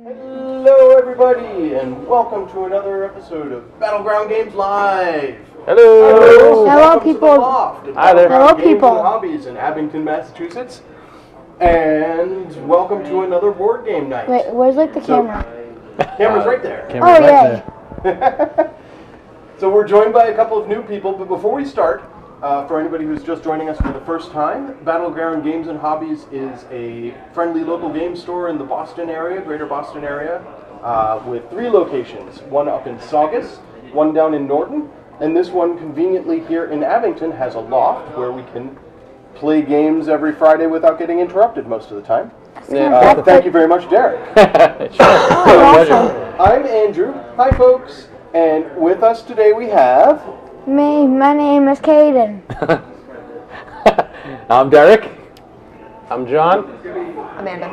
Hello everybody, and welcome to another episode of Battleground Games Live! Hello! Hello people! Hi there! Hello Games people! and Hobbies in Abington, Massachusetts. And welcome to another board game night. Wait, where's like the camera? Camera's right there. Oh, yay! So we're joined by a couple of new people, but before we start, for anybody who's just joining us for the first time, Battleground Games and Hobbies is a friendly local game store in the Boston area, greater Boston area, with 3 locations. One up in Saugus, one down in Norton, and this one conveniently here in Abington has a loft where we can play games every Friday without getting interrupted most of the time. Thank you very much, Derek. Awesome. I'm Andrew. Hi, folks. And with us today we have... My name is Caden. I'm Derek. I'm John. Amanda.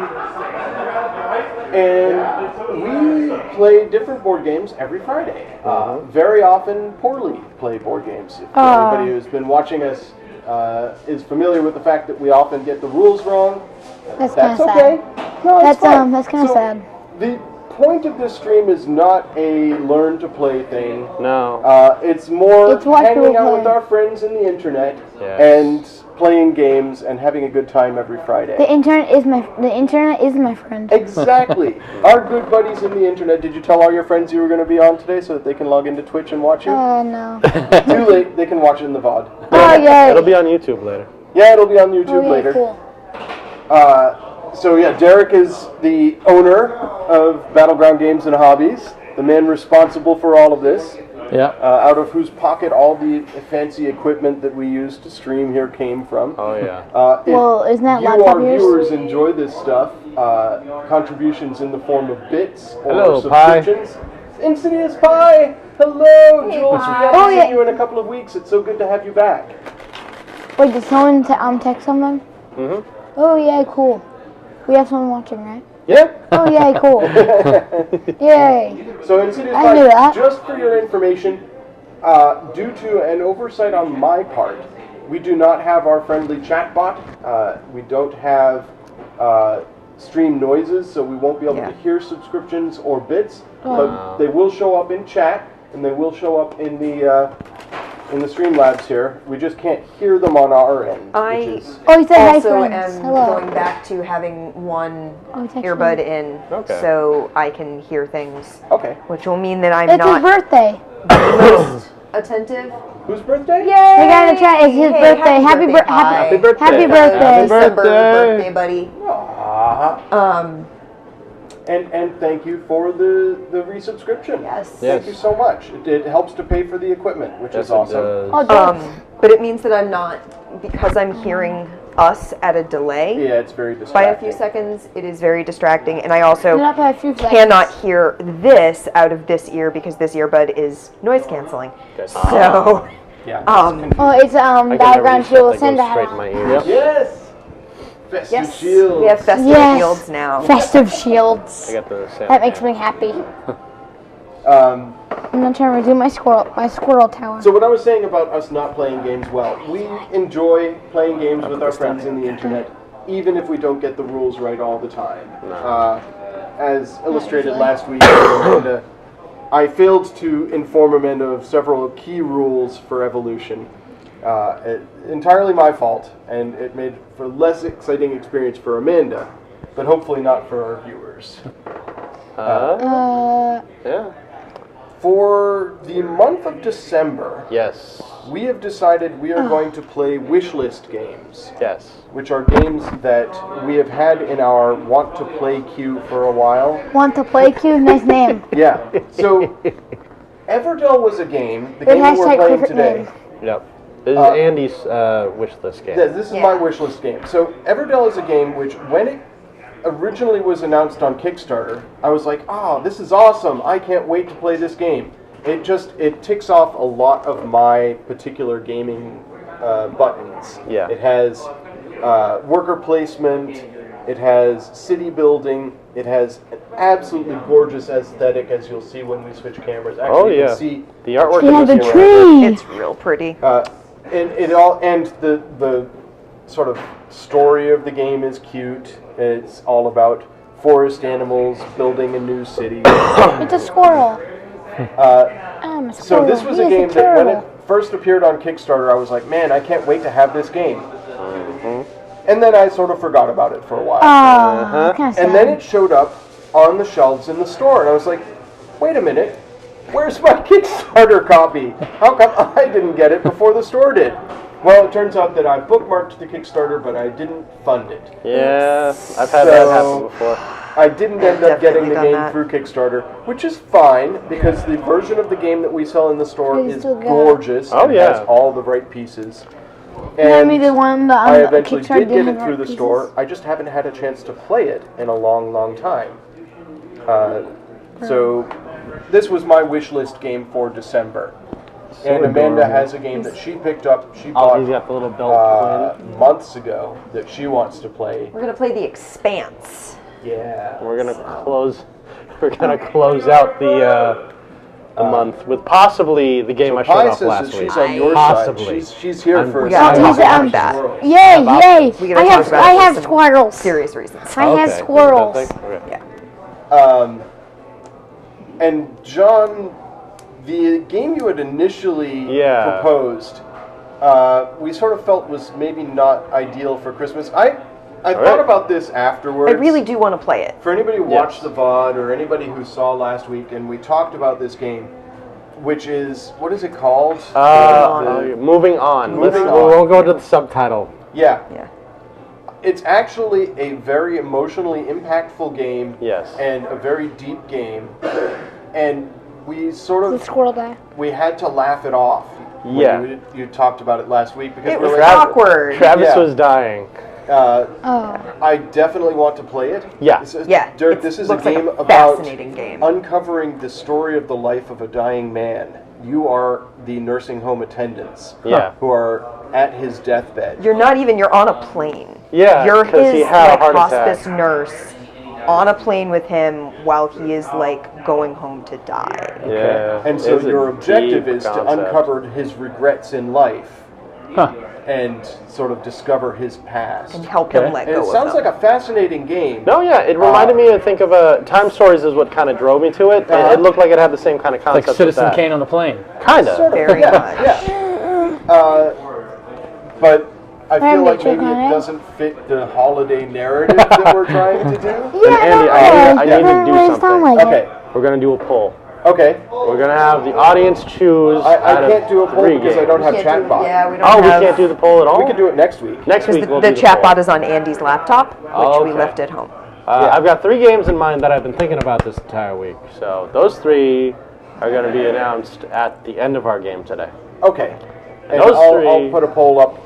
And we play different board games every Friday. Very often poorly play board games. If anybody who's been watching us is familiar with the fact that we often get the rules wrong, That's kind of okay. sad. No, it's fine. That's kind of sad. The point of this stream is not a learn to play thing. No. It's more what hanging people out with play. our friends in the internet Yes. and playing games and having a good time every Friday. The internet is my friend. Exactly. Our good buddies in the internet. Did you tell all your friends you were going to be on today so that they can log into Twitch and watch you? No. Too late. They can watch it in the VOD. Oh yay! It'll be on YouTube later. Yeah, it'll be on YouTube later. Cool. So yeah, Derek is the owner of Battleground Games and Hobbies, the man responsible for all of this. Yeah. Out of whose pocket all the fancy equipment that we use to stream here came from. Oh yeah. Well, isn't that you, laptop our yours? viewers, enjoy this stuff, contributions in the form of bits or Hello, Pi. subscriptions. Insidious Pie! Hello, Jules. We haven't Oh, seen yeah. you in a couple of weeks. It's so good to have you back. Wait, did someone text something? Mhm. Oh yeah, cool. We have someone watching, right? Yeah? Oh yay, cool. Yay. So Insidious I knew Pie, that. just for your information, due to an oversight on my part, we do not have our friendly chat bot. We don't have stream noises, so we won't be able to hear subscriptions or bits, but they will show up in chat, and they will show up in the Streamlabs here. We just can't hear them on our end. I Oh, he said hi, also friends. am Hello. going back to having one text me. earbud in so I can hear things, Okay. which will mean that I'm It's his not birthday. the most attentive. Whose birthday? Yay! The guy in the chat is his birthday. Happy birthday. Pi. Happy birthday. Happy birthday. December birthday. birthday, buddy. Aww. And thank you for the resubscription. Yes. Thank you so much. It helps to pay for the equipment, which is awesome. Oh, thanks. But it means that I'm not, because I'm hearing us at a delay Yeah, it's very by distracting. a few seconds, it is very distracting, and I also Not by a few seconds. cannot hear this out of this ear because this earbud is noise canceling. So, Yeah. Oh, it's background shield. Send that that straight in my ear. Yes. Festive yes, Shield. we have festive Yes. shields now. Festive shields. I got the same. That makes me happy. Um, I'm not trying to redo my squirrel tower. so what I was saying about us not playing games well, we enjoy playing games with our friends in the internet, even if we don't get the rules right all the time. As illustrated last week, Amanda, I failed to inform Amanda of several key rules for evolution. Entirely my fault, and it made for a less exciting experience for Amanda, but hopefully not for our viewers. Yeah. For the month of December, Yes. we have decided we are going to play wishlist games, Yes. which are games that we have had in our want to play queue for a while. Want to play queue? Nice name. Yeah. So, Everdell was a game, the Good game that we're hashtag playing perfect today. name. Yep. This is Andy's wish list game. Yeah, this is my wishlist game. So, Everdell is a game which, when it originally was announced on Kickstarter, I was like, oh, this is awesome. I can't wait to play this game. it ticks off a lot of my particular gaming buttons. Yeah. It has worker placement. It has city building. It has an absolutely gorgeous aesthetic, as you'll see when we switch cameras. Actually, you can see the artwork. Yeah, is the just tree. It's real pretty. and the sort of story of the game is cute. It's all about forest animals building a new city. It's a squirrel. I'm a So squirrel. this was He a is game that when it turtle. first appeared on Kickstarter, I was like, man, I can't wait to have this game. And then I sort of forgot about it for a while. Oh, kind of sad. And then it showed up on the shelves in the store, and I was like, wait a minute, where's my Kickstarter copy? How come I didn't get it before the store did? Well, it turns out that I bookmarked the Kickstarter, but I didn't fund it. Yeah, I've had that happen before. I didn't end up getting the Definitely game done that. through Kickstarter, which is fine, because the version of the game that we sell in the store You is still got it. gorgeous. Oh, and yeah. has all the right pieces. Hand me the one that I on eventually Kickstarter did get didn't it through have the pieces. store. I just haven't had a chance to play it in a long, long time. So this was my wish list game for December. And Amanda has a game that she picked up. She Oh, he's bought got the little belt. months ago that she wants to play. We're gonna play The Expanse. Yeah. We're gonna close. We're gonna close out the month with possibly the game I showed Pi off says last that week. she's on your Possibly. side. She's here for We gotta talk Savage about that. Squirrels. Yay, About yay! We gotta I talk have about I it for have some squirrels. Serious reasons. I have Okay. squirrels. Okay. Yeah. And John, the game you had initially proposed, we sort of felt was maybe not ideal for Christmas. I thought about this afterwards. I really do want to play it. For anybody who watched the VOD or anybody who saw last week, and we talked about this game, which is, what is it called? Moving on. Moving on. We'll go to the subtitle. Yeah. Yeah. It's actually a very emotionally impactful game. Yes. And a very deep game. And we sort The of, squirrel die. we had to laugh it off. when Yeah. You talked about it last week because It we're was like, awkward. Travis Yeah. was dying. Oh. I definitely want to play it. Yeah. Derek, it this is a looks like game a about fascinating game. uncovering the story of the life of a dying man. You are the nursing home attendants who are at his deathbed. You're not even. You're on a plane. Yeah, You're 'cause his he had a like heart hospice attack. nurse on a plane with him while he is like going home to die. Yeah. And so It's a your objective deep is to concept. uncover his regrets in life and sort of discover his past. And help him let And go it of sounds them. like a fascinating game. No, yeah, it reminded me of think of Time Stories is what kind of drove me to it. It looked like it had the same kind of concept. Like Citizen with that. Kane on the plane. Kind of. Sort of, Very yeah, much. yeah. But I feel Alright, like Mitchell, maybe go it ahead. doesn't fit the holiday narrative that we're trying to do. Andy, I need to do something. Okay, We're gonna do a poll. okay. We're gonna have the audience choose. I out of can't do a poll 3 because I don't games. have chat bot. Yeah, we don't Oh, we have. can't do the poll at all. We can do it next week. Next week. We'll the do the chat poll. bot is on Andy's laptop, which we Okay. left at home. I've got 3 games in mind that I've been thinking about this entire week. So those 3 are going to be announced at the end of our game today. Okay. And Those I'll 3 put a poll up.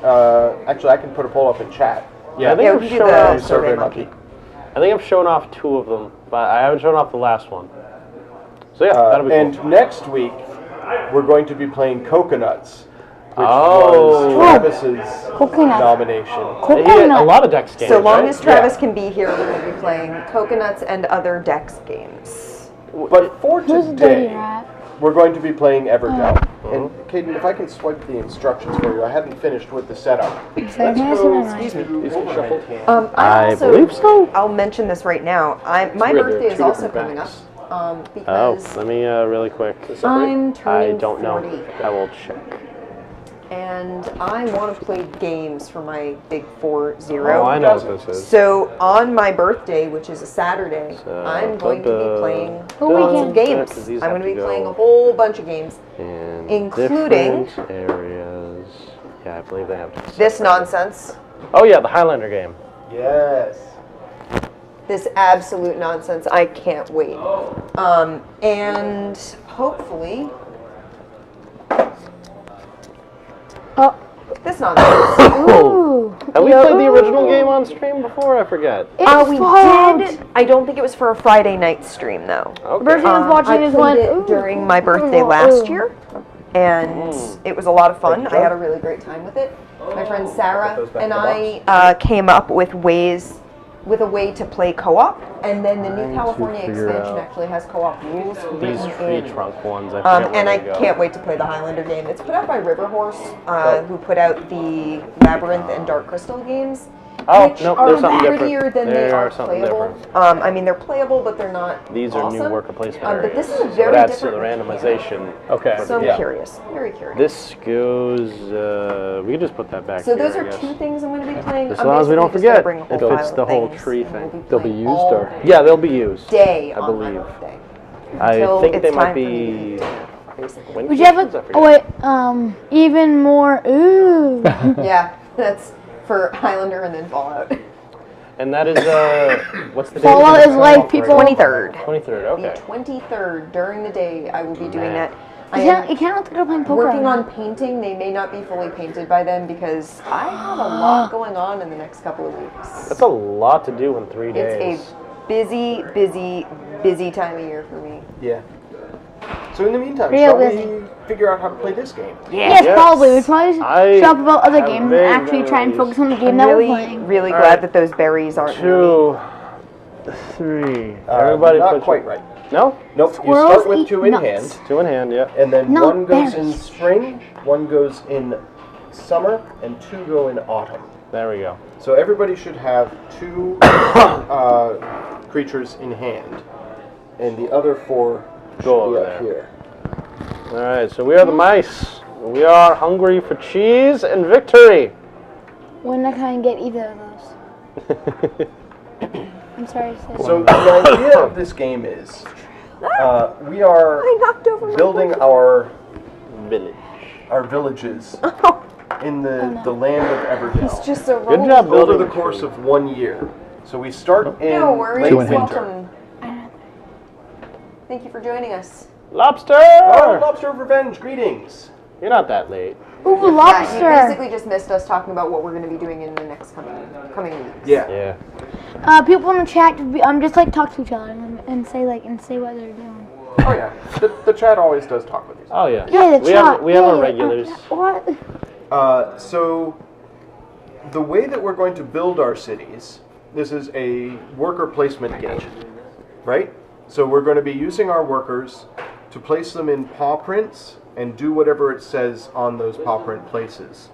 Actually, I can put a poll up in chat. Yeah, I think Yeah, I've we can do shown the off. Survey Monkey. I think I've shown off 2 of them, but I haven't shown off the last one. So yeah, that'll be And cool. next week, we're going to be playing Coconuts, which Oh. was Travis's Coconut. nomination. He had a Coconut. lot of Dex games. So long right? as Travis can be here, we will be playing Coconuts and other Dex games. But for Who's the dirty today, rat? we're going to be playing Everdell. And Caden, if I can swipe the instructions for you, I hadn't finished with the setup. Let's Second go semester. to Overhead Cam. I also, believe so. I'll mention this right now. My weird, birthday they're is 2 also different coming up backs. Oh, because let me really quick. I'm I turning don't know. 40. I will check. and I want to play games for my big 4-0. Oh, I know what this is. So on my birthday, which is a Saturday, So, I'm going to be playing Oh, we some can- games. Because these I'm have going to be to playing go a whole bunch of games, in including different areas. Yeah, I believe they have to. this nonsense, Oh yeah, the Highlander game. Yes. this absolute nonsense. I can't wait. And hopefully Oh. this nonsense. Ooh. Have we played the original game on stream before? I forget. We did. I don't think it was for a Friday night stream though. Okay. Person was watching I his played one it during my birthday last year, and it was a lot of fun. I had a really great time with it. My friend Sarah and I came up with a way to play co-op, and then the New California expansion actually has co-op rules These written tree in. trunk ones, I forget where And I they go. can't wait to play the Highlander game. It's put out by Riverhorse, who put out the Labyrinth and Dark Crystal games, Oh, which nope, are there's something prettier different. than they There are are something playable. different. I mean, they're playable, but they're not These are awesome. new worker placement But this is a areas. very It adds to the different. randomization. Okay. So I'm Yeah. curious, very curious. This goes, we can just put that back So here, those I are guess. 2 things I'm going to be playing. As I'm long as we don't basically just gonna forget, bring a whole if it's pile the of whole things, tree and we'll thing. be They'll be playing used, all or- Yeah, they'll be used. day I on believe. my birthday. I Until think it's they time might for me be... to basically. When Would you have Christmas? I a, forget. oh wait, even more, ooh. Yeah, that's for Highlander and then Fallout. And that is, what's the date? Fallout again? is like people. 23rd. 23rd, okay. The 23rd, during the day, I will be doing Man. that. I You am can't look like they're playing poker. working right on painting. They may not be fully painted by then because I have a lot going on in the next couple of weeks. That's a lot to do in 3 days. It's a busy, busy, busy time of year for me. Yeah. So in the meantime, Real shall busy. we figure out how to play this game? Yes, Yes. probably. We probably should I shop about other have games and vague actually try and memories. focus on the game I'm that really, we're playing. really All glad right. that those berries aren't near me. 2, 3. Everybody not put quite your- right. No? Nope. Squirrels You start with eat 2 in nuts. hand, 2 in hand, yeah. and then No, 1 goes in berries. spring, 1 goes in summer, and 2 go in autumn. There we go. So everybody should have 2 creatures in hand, and the other 4 Go should over be there. up here. Alright, so we are the mice. We are hungry for cheese and victory. We're not going to get either of those. I'm sorry to say. So the idea of this game is we are I knocked over my building our Village. villages Oh, in the land of Everdell it's just a Good roll. job over building the the course tree. of 1 year. So we start in No worries. late 2 in hand. winter. Welcome. Thank you for joining us. Lobster! Oh, Lobster of Revenge, greetings! You're not that late. Ooh, Yeah, you lobster. basically just missed us talking about what we're going to be doing in the next coming weeks. Yeah. Yeah. People in the chat just like talk to each other and say what they're doing. Oh yeah. The chat always does talk with you. Oh, yeah. Yeah, the we chat. have our yeah, regulars. What? So the way that we're going to build our cities, this is a worker placement game, right? So we're going to be using our workers to place them in paw prints and do whatever it says on those paw print places.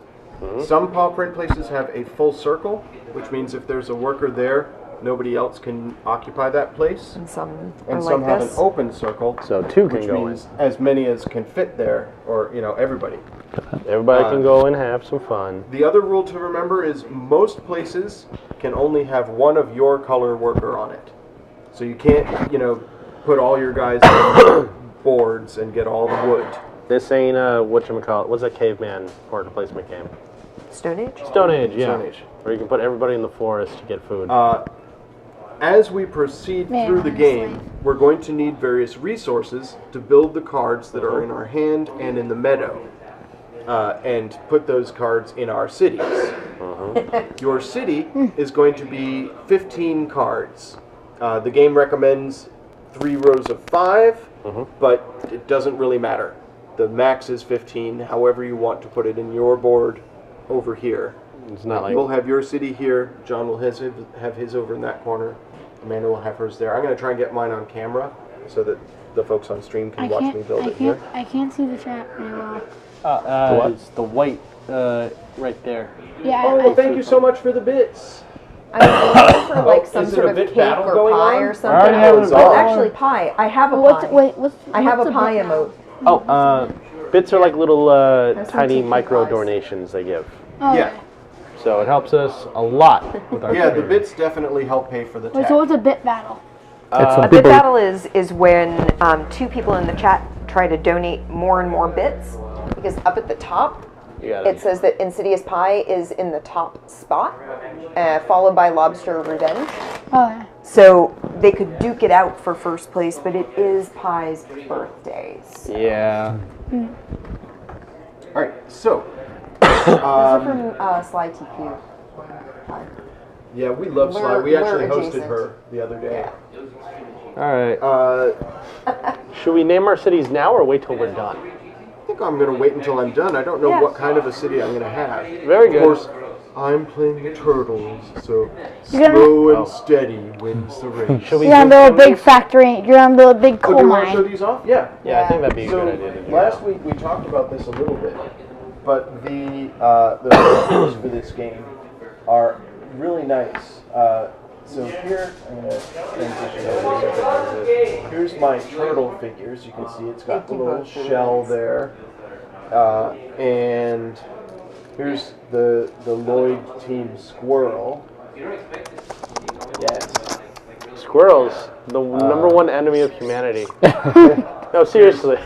Some paw print places have a full circle, which means if there's a worker there, nobody else can occupy that place. And some are And like some have this. an open circle, So 2 can which go in. means as many as can fit there, or everybody. Everybody can go and have some fun. The other rule to remember is most places can only have 1 of your color worker on it. So you can't, put all your guys on boards and get all the wood. This ain't whatchamacallit. What's that caveman worker placement game? Stone Age? Stone Age, yeah. Stone Age. Where you can put everybody in the forest to get food. As we proceed Man, through the honestly. game, we're going to need various resources to build the cards that are in our hand and in the meadow. And put those cards in our cities. Your city is going to be 15 cards. The game recommends 3 rows of 5, but it doesn't really matter. The max is 15, however you want to put it in your board over here. It's not like... We'll have your city here, John will have his over in that corner, Amanda will have hers there. I'm going to try and get mine on camera so that the folks on stream can watch me build it here. I can't see the chat very well. It's the white right there. Yeah. Oh, well, thank you so much for the bits. I was looking for like some is it sort a of bit cake battle or going pie on? or I something. already have it Oh, on. actually pie. I have a What's pie. what's I have what's a pie bit now? emote. Oh, bits are like little That's some tiny cheeky micro pies. donations they give. Oh, Yeah. okay. So it helps us a lot with our Yeah, the community. bits definitely help pay for the Wait, tech. so what's a bit battle? It's some A bit people. battle is when 2 people in the chat try to donate more and more bits, because up at the top You got it says that Insidious Pie is in the top spot, followed by Lobster of Revenge. Oh, yeah. So they could duke it out for first place, but it is Pie's birthdays. Yeah. Alright, so, These are from Sly TQ. Yeah, we love Sly. We actually hosted her the other day. All right. Should we name our cities now or wait till we're done? I think I'm going to wait until I'm done. I don't know what kind of a city I'm going to have. Very good. Of course, I'm playing the turtles, so slow and steady wins the race. Should we You're gonna build a big factory. You're gonna build a big coal do you want to show mine. these off? Yeah. Yeah, I think that'd be a So good idea to do. last week we talked about this a little bit, but the features for this game are really nice. So here, I'm going to transition over here. Here's my turtle figures. You can see it's got the little shell there. And here's the Lloyd team squirrel. Yes. Squirrels, the number one enemy of humanity. No, seriously.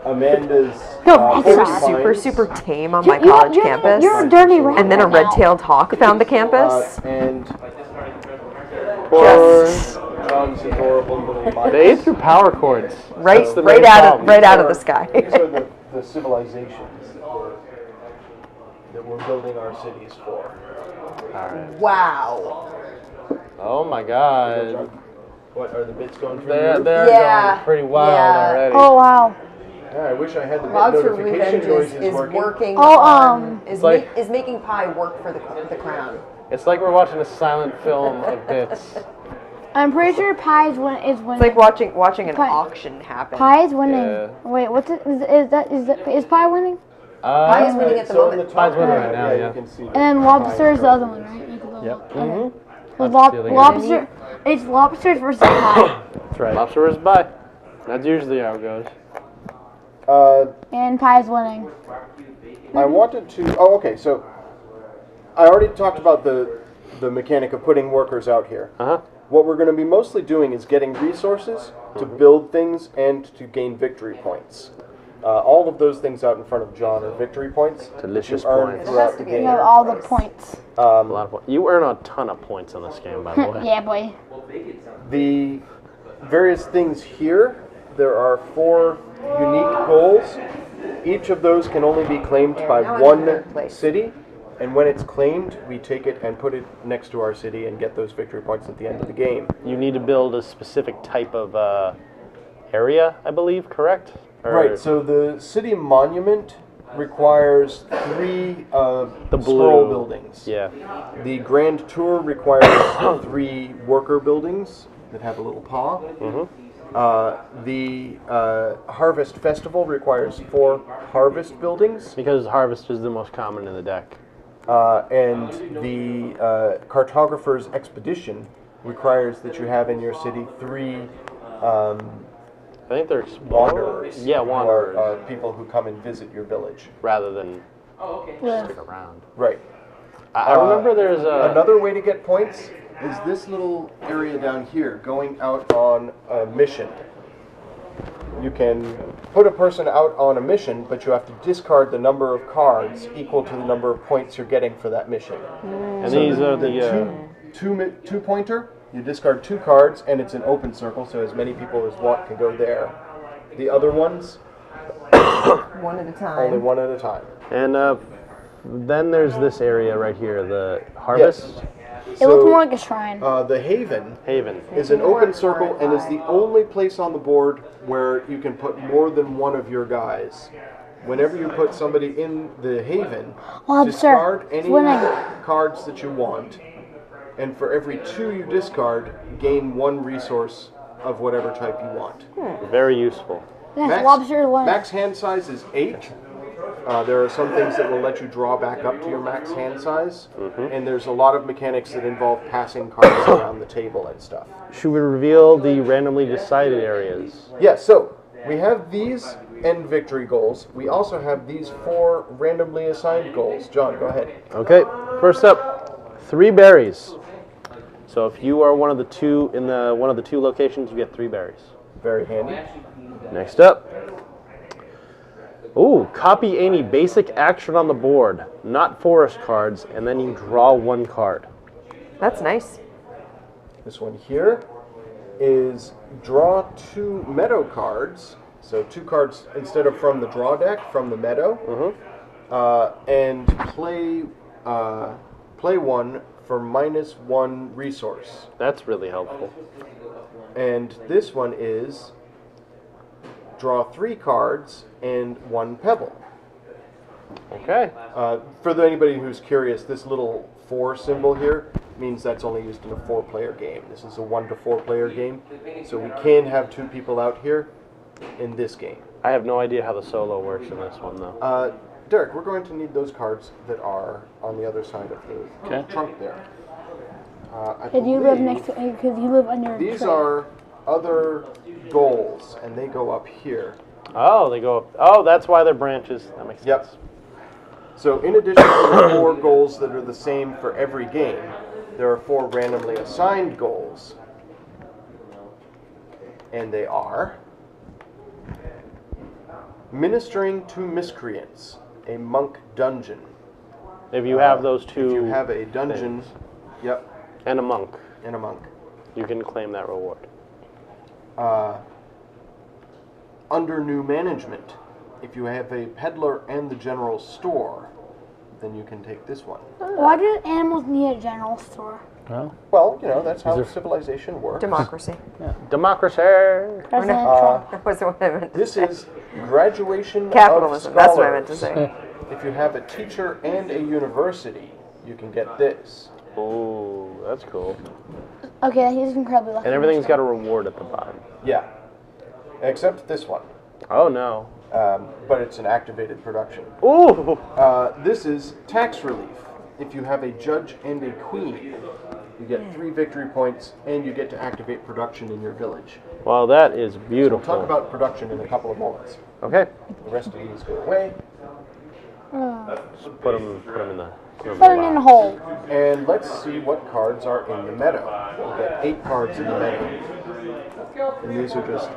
Amanda's They were super tame on my college campus. You're a dirty rat. And then a red-tailed hawk found the campus. and Poor John's adorable little mice. They ate through power cords. Right That's the main out problem. of the sky. These are the civilizations that we're building our cities for. All right. Wow. Oh my God. What are the bits going through? They're the roof? going pretty wild already. Oh wow. Yeah, I wish I had the bit Lobster notification Revenge noises is working. working Oh, on, like- is making pie work for the crown. It's like we're watching a silent film of bits. I'm pretty sure Pie is winning. It's like watching an Pie. auction happen. Pie is winning. Yeah. Wait, what's it? Is Pie winning? Pie is winning at the So in moment. the top Pies winning right right, now, yeah. you can see And then Lobster is the other one, right? Yep. Okay. That's Lob- the other game. lobster. It's lobsters versus Pie. That's right. Lobster versus pie. That's usually how it goes. And Pie is winning. I wanted to. Oh, okay. So I already talked about the mechanic of putting workers out here. Uh-huh. What we're going to be mostly doing is getting resources to build things and to gain victory points. All of those things out in front of John are victory points. Delicious that you earn points. throughout the You game. have all the points. A lot of points. You earn a ton of points on this game, by the way. Yeah, boy. The various things here, there are 4 unique goals. Each of those can only be claimed by now I'm in third one place. city. And when it's claimed, we take it and put it next to our city and get those victory points at the end of the game. You need to build a specific type of area, I believe, correct? Or Right, so the city monument requires 3 the scroll blue buildings. Yeah. The Grand Tour requires 3 worker buildings that have a little paw. The Harvest Festival requires 4 harvest buildings. Because harvest is the most common in the deck. And the Cartographer's Expedition requires that you have in your city 3 I think they're wanderers. Yeah, wanderers. Who are people who come and visit your village. Rather than Yeah. stick around. Right. I remember there's a... Another way to get points is this little area down here, going out on a mission. You can put a person out on a mission, but you have to discard the number of cards equal to the number of points you're getting for that mission. And So these are the... two pointer, you discard 2 cards, and it's an open circle, so as many people as want can go there. The other ones, One at a only time. one at a time. And then there's this area right here, the harvest It looks more like a shrine. The Haven haven. is an open circle and is the only place on the board where you can put more than one of your guys. Whenever you put somebody in the Haven, Lobster. discard any Winning. cards that you want, and for every 2 you discard, gain 1 resource of whatever type you want. Very useful. Yes, lobster is winning. Max hand size is 8. There are some things that will let you draw back up to your max hand size, and there's a lot of mechanics that involve passing cards around the table and stuff. Should we reveal the randomly decided areas? Yeah, so we have these end victory goals. We also have these 4 randomly assigned goals. John, go ahead. Okay, first up, 3 berries. So if you are one of the 2 in one of the 2 locations, you get 3 berries. Very handy. Next up, copy any basic action on the board, not forest cards, and then you draw 1 card. That's nice. This one here is draw 2 meadow cards. So 2 cards instead of from the draw deck, from the meadow. And play 1 for -1 resource. That's really helpful. And this one is draw 3 cards and 1 pebble. Okay. For anybody who's curious, this little 4 symbol here means that's only used in a 4-player game. This is a 1 to 4 player game, so we can have 2 people out here in this game. I have no idea how the solo works in this one, though. Derek, we're going to need those cards that are on the other side of the trunk there. Could you live next to? Because you live under. These tray. are other goals, and they go up here. Oh, they go up. Oh, that's why they're branches. That makes sense. Yep. So in addition to the 4 goals that are the same for every game, there are 4 randomly assigned goals. And they are Ministering to Miscreants, a monk dungeon. If you have those two. If you have a dungeon, things. yep, And a monk, and a monk. you can claim that reward. Under new management, if you have a peddler and the general store, then you can take this one. Why do animals need a general store? Well, that's how civilization works. Democracy. Democracy! President Trump. That was what I meant to This say. is graduation Capitalism. of That's what I meant to scholars. say. If you have a teacher and a university, you can get this. Ooh, that's cool. Okay, he's incredibly lucky. And everything's got a reward at the bottom. Yeah. Except this one. Oh, no. But it's an activated production. Ooh! This is tax relief. If you have a judge and a queen, you get 3 victory points, and you get to activate production in your village. Well, that is beautiful. We'll talk about production in a couple of moments. Okay. The rest of these go away. Just put them in the... Put him in the hole. And let's see what cards are in the meadow. We'll get 8 cards in the meadow. And these are just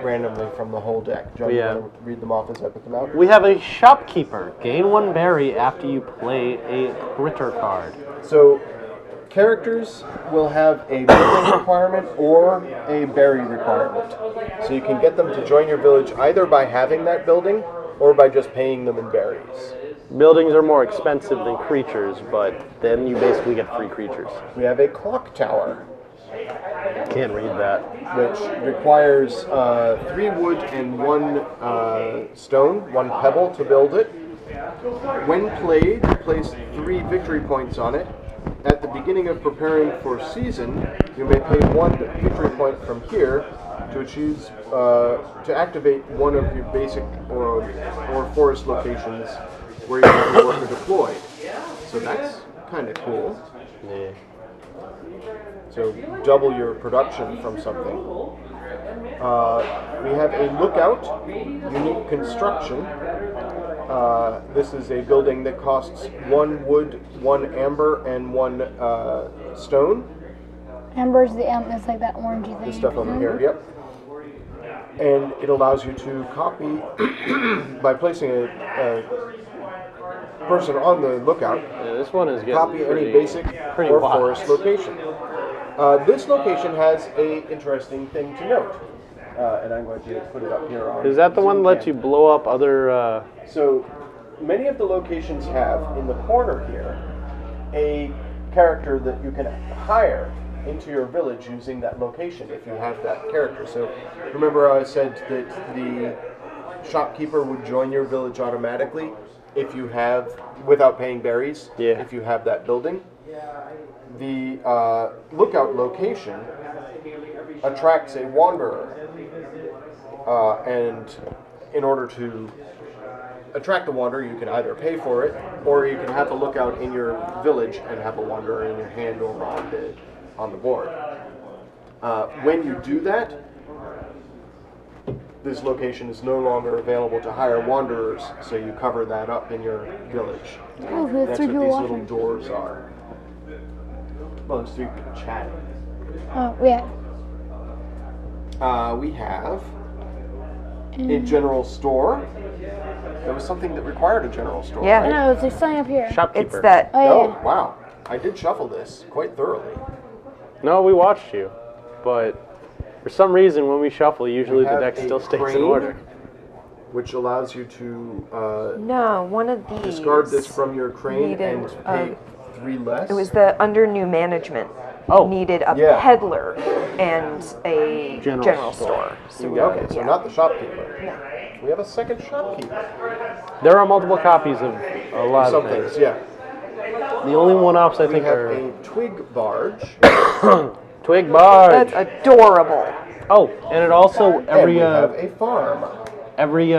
randomly from the whole deck. John, you want to read them off as I put them out? We have a shopkeeper. Gain 1 berry after you play a critter card. So, characters will have a building requirement or a berry requirement. So you can get them to join your village either by having that building or by just paying them in berries. Buildings are more expensive than creatures, but then you basically get free creatures. We have a clock tower, Can't read that. which requires 3 wood and 1 stone, 1 pebble to build it. When played, place 3 victory points on it. At the beginning of preparing for season, you may pay 1 victory point from here to choose to activate one of your basic or forest locations where you have your worker deployed. So that's kind of cool. Yeah. So double your production from something. We have a lookout, unique construction. This is a building that costs 1 wood, 1 amber, and 1 stone. Amber's it's like that orangey thing. This stuff over here, yep. And it allows you to copy by placing a person on the lookout. Yeah, this one is getting Copy any basic pretty or wild. forest location. This location has a interesting thing to note, and I'm going to put it up here on. Is that the one that lets you Zoom blow up other... So many of the locations have in the corner here a character that you can hire into your village using that location if you have that character. So remember I said that the shopkeeper would join your village automatically if you have, without paying berries, if you have that building. The lookout location attracts a wanderer, and in order to attract the wanderer, you can either pay for it, or you can have a lookout in your village and have a wanderer in your hand or on the board. When you do that, this location is no longer available to hire wanderers, so you cover that up in your village. Oh, there's That's 3 what people these watching. little doors are. Well, there's 3 people chatting. Oh, yeah. We have a general store. There was something that required a general store. Yeah. right? No, it's like something up here. Shopkeeper. It's that. Oh, Oh, yeah. wow. I did shuffle this quite thoroughly. No, we watched you. But for some reason, when we shuffle, usually the have deck a still stays in crane. order. Which allows you to No, one of these. discard this from your crane needed and pay 3 less. It was the under new management. Oh. Needed a Yeah. peddler and a General general store. store. So Okay, so yeah. not the shopkeeper. We have a second shopkeeper. There are multiple copies of a lot Some of things. things, yeah. The only one-offs I We think have are a twig barge. Twig Barge. That's adorable. Oh, and it also And every we have a farm. every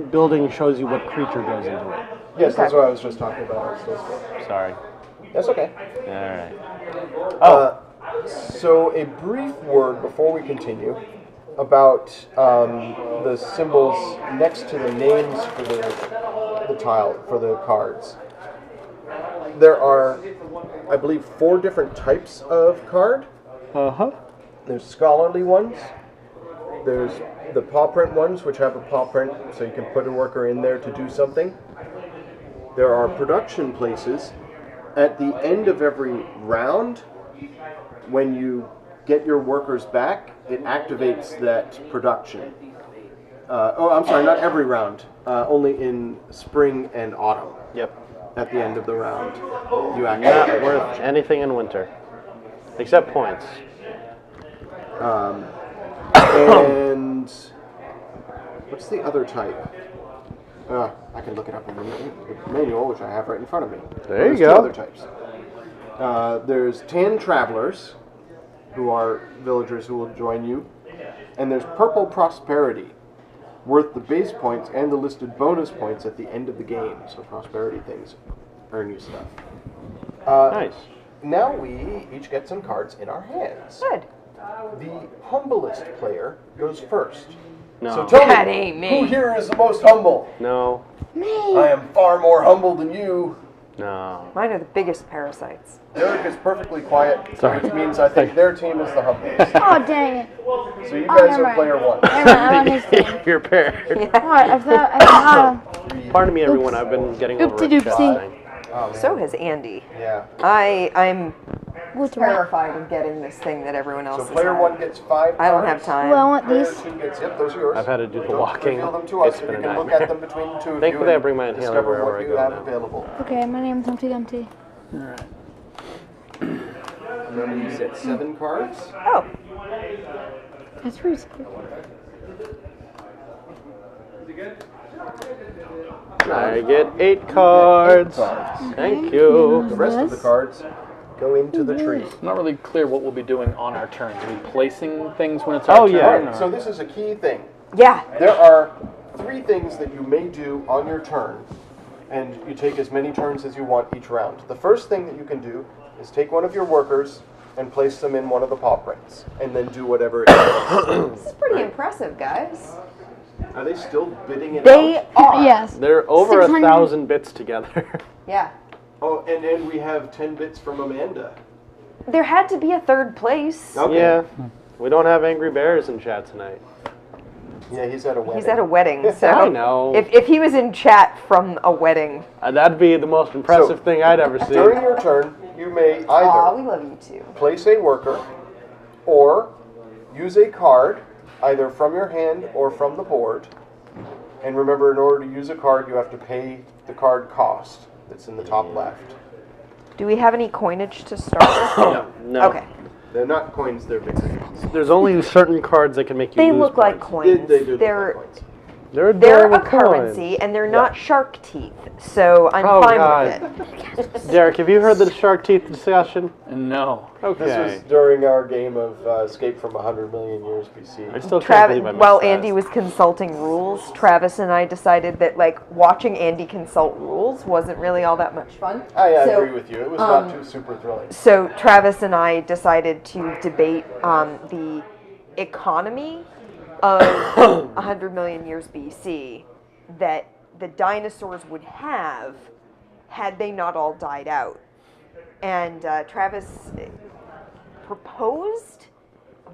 building shows you what creature goes into it. Yes, that's what I was just talking about. Sorry. That's okay. All right. So a brief word before we continue about the symbols next to the names for the tile, for the cards. There are, I believe, 4 different types of card. Uh-huh. There's scholarly ones. There's the paw print ones, which have a paw print, so you can put a worker in there to do something. There are production places. At the end of every round, when you get your workers back, it activates that production. I'm sorry, not every round. Only in spring and autumn. Yep. At the end of the round, you activate. Not worth anything in winter, except points. And what's the other type? I can look it up in the manual, which I have right in front of me. There you There's go. 2 other types. There's tan travelers, who are villagers who will join you, and there's purple prosperity, worth the base points and the listed bonus points at the end of the game. So prosperity things earn you stuff. Nice. Now we each get some cards in our hands. Good. The humblest player goes first. No. So tell That me, ain't me. who here is the most humble? No. I am far more humble than you. No. Mine are the biggest parasites. Derek is perfectly quiet, Sorry. which means I think their team is the humblest. Oh, dang it. So you Oh, guys never are mind. player 1. Never mind, I'm on his team. You're paired. What? I thought, Pardon me, everyone. I've been getting over a chest Oopsie-doopsie. thing. Oh, man. So has Andy. Yeah. I'm what's right? terrified of getting this thing that everyone else So has player had. 1 gets 5 I don't cards. have time. Well, I want Player these. 2 gets, yep, those are yours. I've had to do the Don't walking. reveal them to us, It's so been we a can look nightmare. at them between the 2 of Thankfully, you I bring my and inhaler discover wherever what I you go have now. available. Okay, my name's Humpty Dumpty. Alright. And then you get 7 cards. Oh, That's reasonable. I get 8 cards. Thank you. The rest of the cards go into the tree. I'm not really clear what we'll be doing on our turns. Are we placing things when it's our Oh, turn? yeah. or- So this is a key thing. yeah. There are 3 things that you may do on your turn, and you take as many turns as you want each round. The first thing that you can do is take one of your workers and place them in one of the paw prints, and then do whatever it is. This is pretty impressive, guys. Are they still bidding it They out? are. Yes. They're over 600. 1,000 bits together. Yeah. Oh, and we have 10 bits from Amanda. There had to be a third place. Okay. Yeah. We don't have Angry Bears in chat tonight. Yeah, he's at a wedding. He's at a wedding, so I know. If he was in chat from a wedding, That'd be the most impressive thing I'd ever see. During your turn, you may aw, either we love you too. place a worker or use a card, either from your hand or from the board. And remember, in order to use a card, you have to pay the card cost that's in the top left. Do we have any coinage to start with? No. Okay. They're not coins, they're victories. There's only certain cards that can make you They lose look like points. coins. They do look They're like coins. They're they're adorable a currency, coins. and they're not shark teeth, so I'm Oh, fine God. with it. Derek, have you heard the shark teeth discussion? No. Okay. This was during our game of Escape from 100 Million Years BC. I still can't Travis, believe I missed while that. Andy was consulting rules, Travis and I decided that like watching Andy consult rules wasn't really all that much fun. I So, agree with you. It was not too super thrilling. So Travis and I decided to debate the economy of 100 million years BC that the dinosaurs would have had they not all died out. And Travis proposed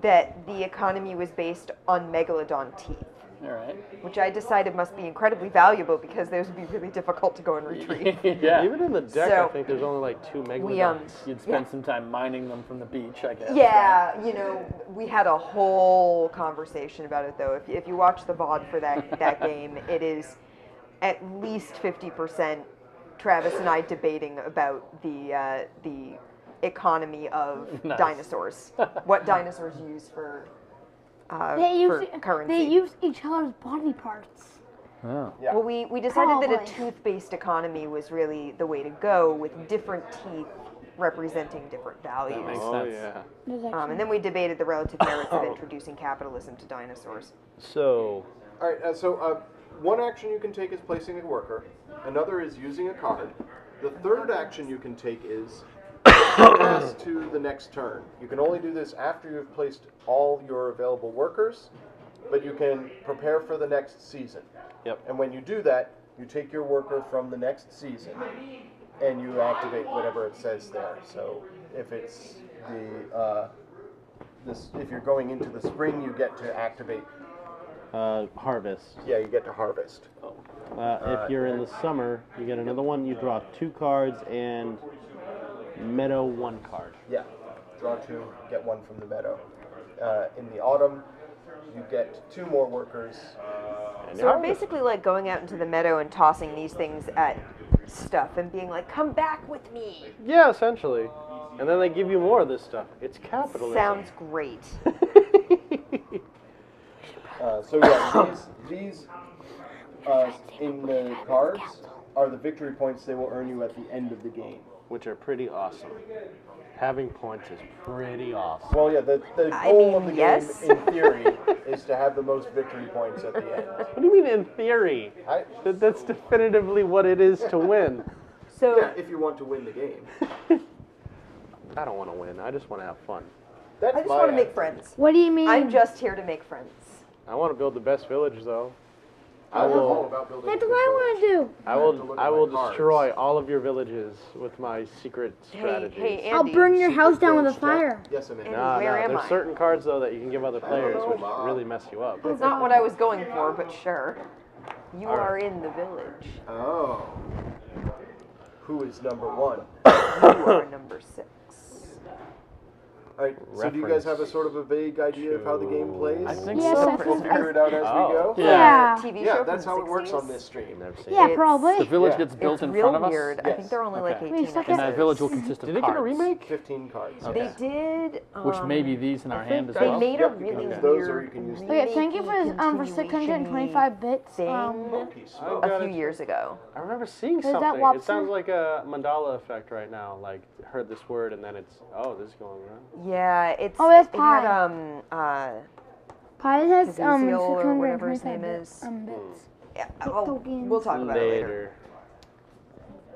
that the economy was based on megalodon teeth, Alright. which I decided must be incredibly valuable because those would be really difficult to go and retrieve. Yeah. Even in the deck, So, I think there's only like 2 megalodons. We You'd spend some time mining them from the beach, I guess. Yeah, you know, we had a whole conversation about it though. If you watch the VOD for that game, it is at least 50% Travis and I debating about the economy of Nice. dinosaurs. What dinosaurs use for currency. They use each other's body parts. Oh. Yeah. Well, we decided that a Probably. tooth-based economy was really the way to go, with different teeth representing different values. makes Oh sense. yeah. There's actually- And then we debated the relative merits of introducing capitalism to dinosaurs. So All right. So one action you can take is placing a worker. Another is using a card. The third action you can take is pass to the next turn. You can only do this after you've placed all your available workers, but you can prepare for the next season. Yep. And when you do that, you take your worker from the next season, and you activate whatever it says there. So if it's if you're going into the spring, you get to activate. harvest. Yeah, you get to harvest. If you're in the summer, you get another one. You draw 2 cards and meadow 1 card. Yeah, draw 2, get 1 from the meadow. In the autumn, you get 2 more workers. And So we're harvest. basically like going out into the meadow and tossing these things at stuff and being like, "Come back with me." Yeah, essentially. And then they give you more of this stuff. It's capitalism. Sounds great. So yeah, these in the cards are the victory points they will earn you at the end of the game. Which are pretty awesome. Having points is pretty awesome. Well, yeah, the I goal mean, of the yes. game, in theory, is to have the most victory points at the end. What do you mean in theory? That's definitively what it is to win. So Yeah, if you want to win the game. I don't want to win. I just want to have fun. That's I just my want to make attitude. friends. What do you mean? I'm just here to make friends. I want to build the best village, though. I know all about building. That's a what I good want to do. I have to will. look I at will my cards. destroy all of your villages with my secret strategies. Hey, I'll Andy. burn your village. house down with a Secret village fire. check. Yes, I'm in. And- Nah, Where am there's I? certain cards though that you can give other players, which really mess you up. That's not what I was going for, but sure. You All right. are in the village. Oh. Who is number 1? You are number 6. All right. So do you guys have a sort of a vague idea of how the game plays? I think Yes, so. I We'll figure it out as Oh. we go. Yeah. TV show Yeah, from that's the how it works 60s. on this stream. Never seen Yeah, it. The probably. village Yeah. gets built It's in real front of us. weird. I Yes. think they're only like Okay. 18 stuck And it- that village will consist of Did they get a cards. remake? 15 cards. Okay. They did. Which may be these in our hand as They well. made Yep, a you can really use those or weird you can use Okay, thank you for this, for remaking 625 bits. thing Monkey a smoke. got few it. years ago. I remember seeing Is that something. It Wapsa? sounds like a mandala effect right now. Like heard this word and then it's this is going on. Yeah, it's. Oh, it's it had Pi has Caviezel or whatever his 625 name bits. is. Bits. yeah, Tokens. we'll talk about it later. Later.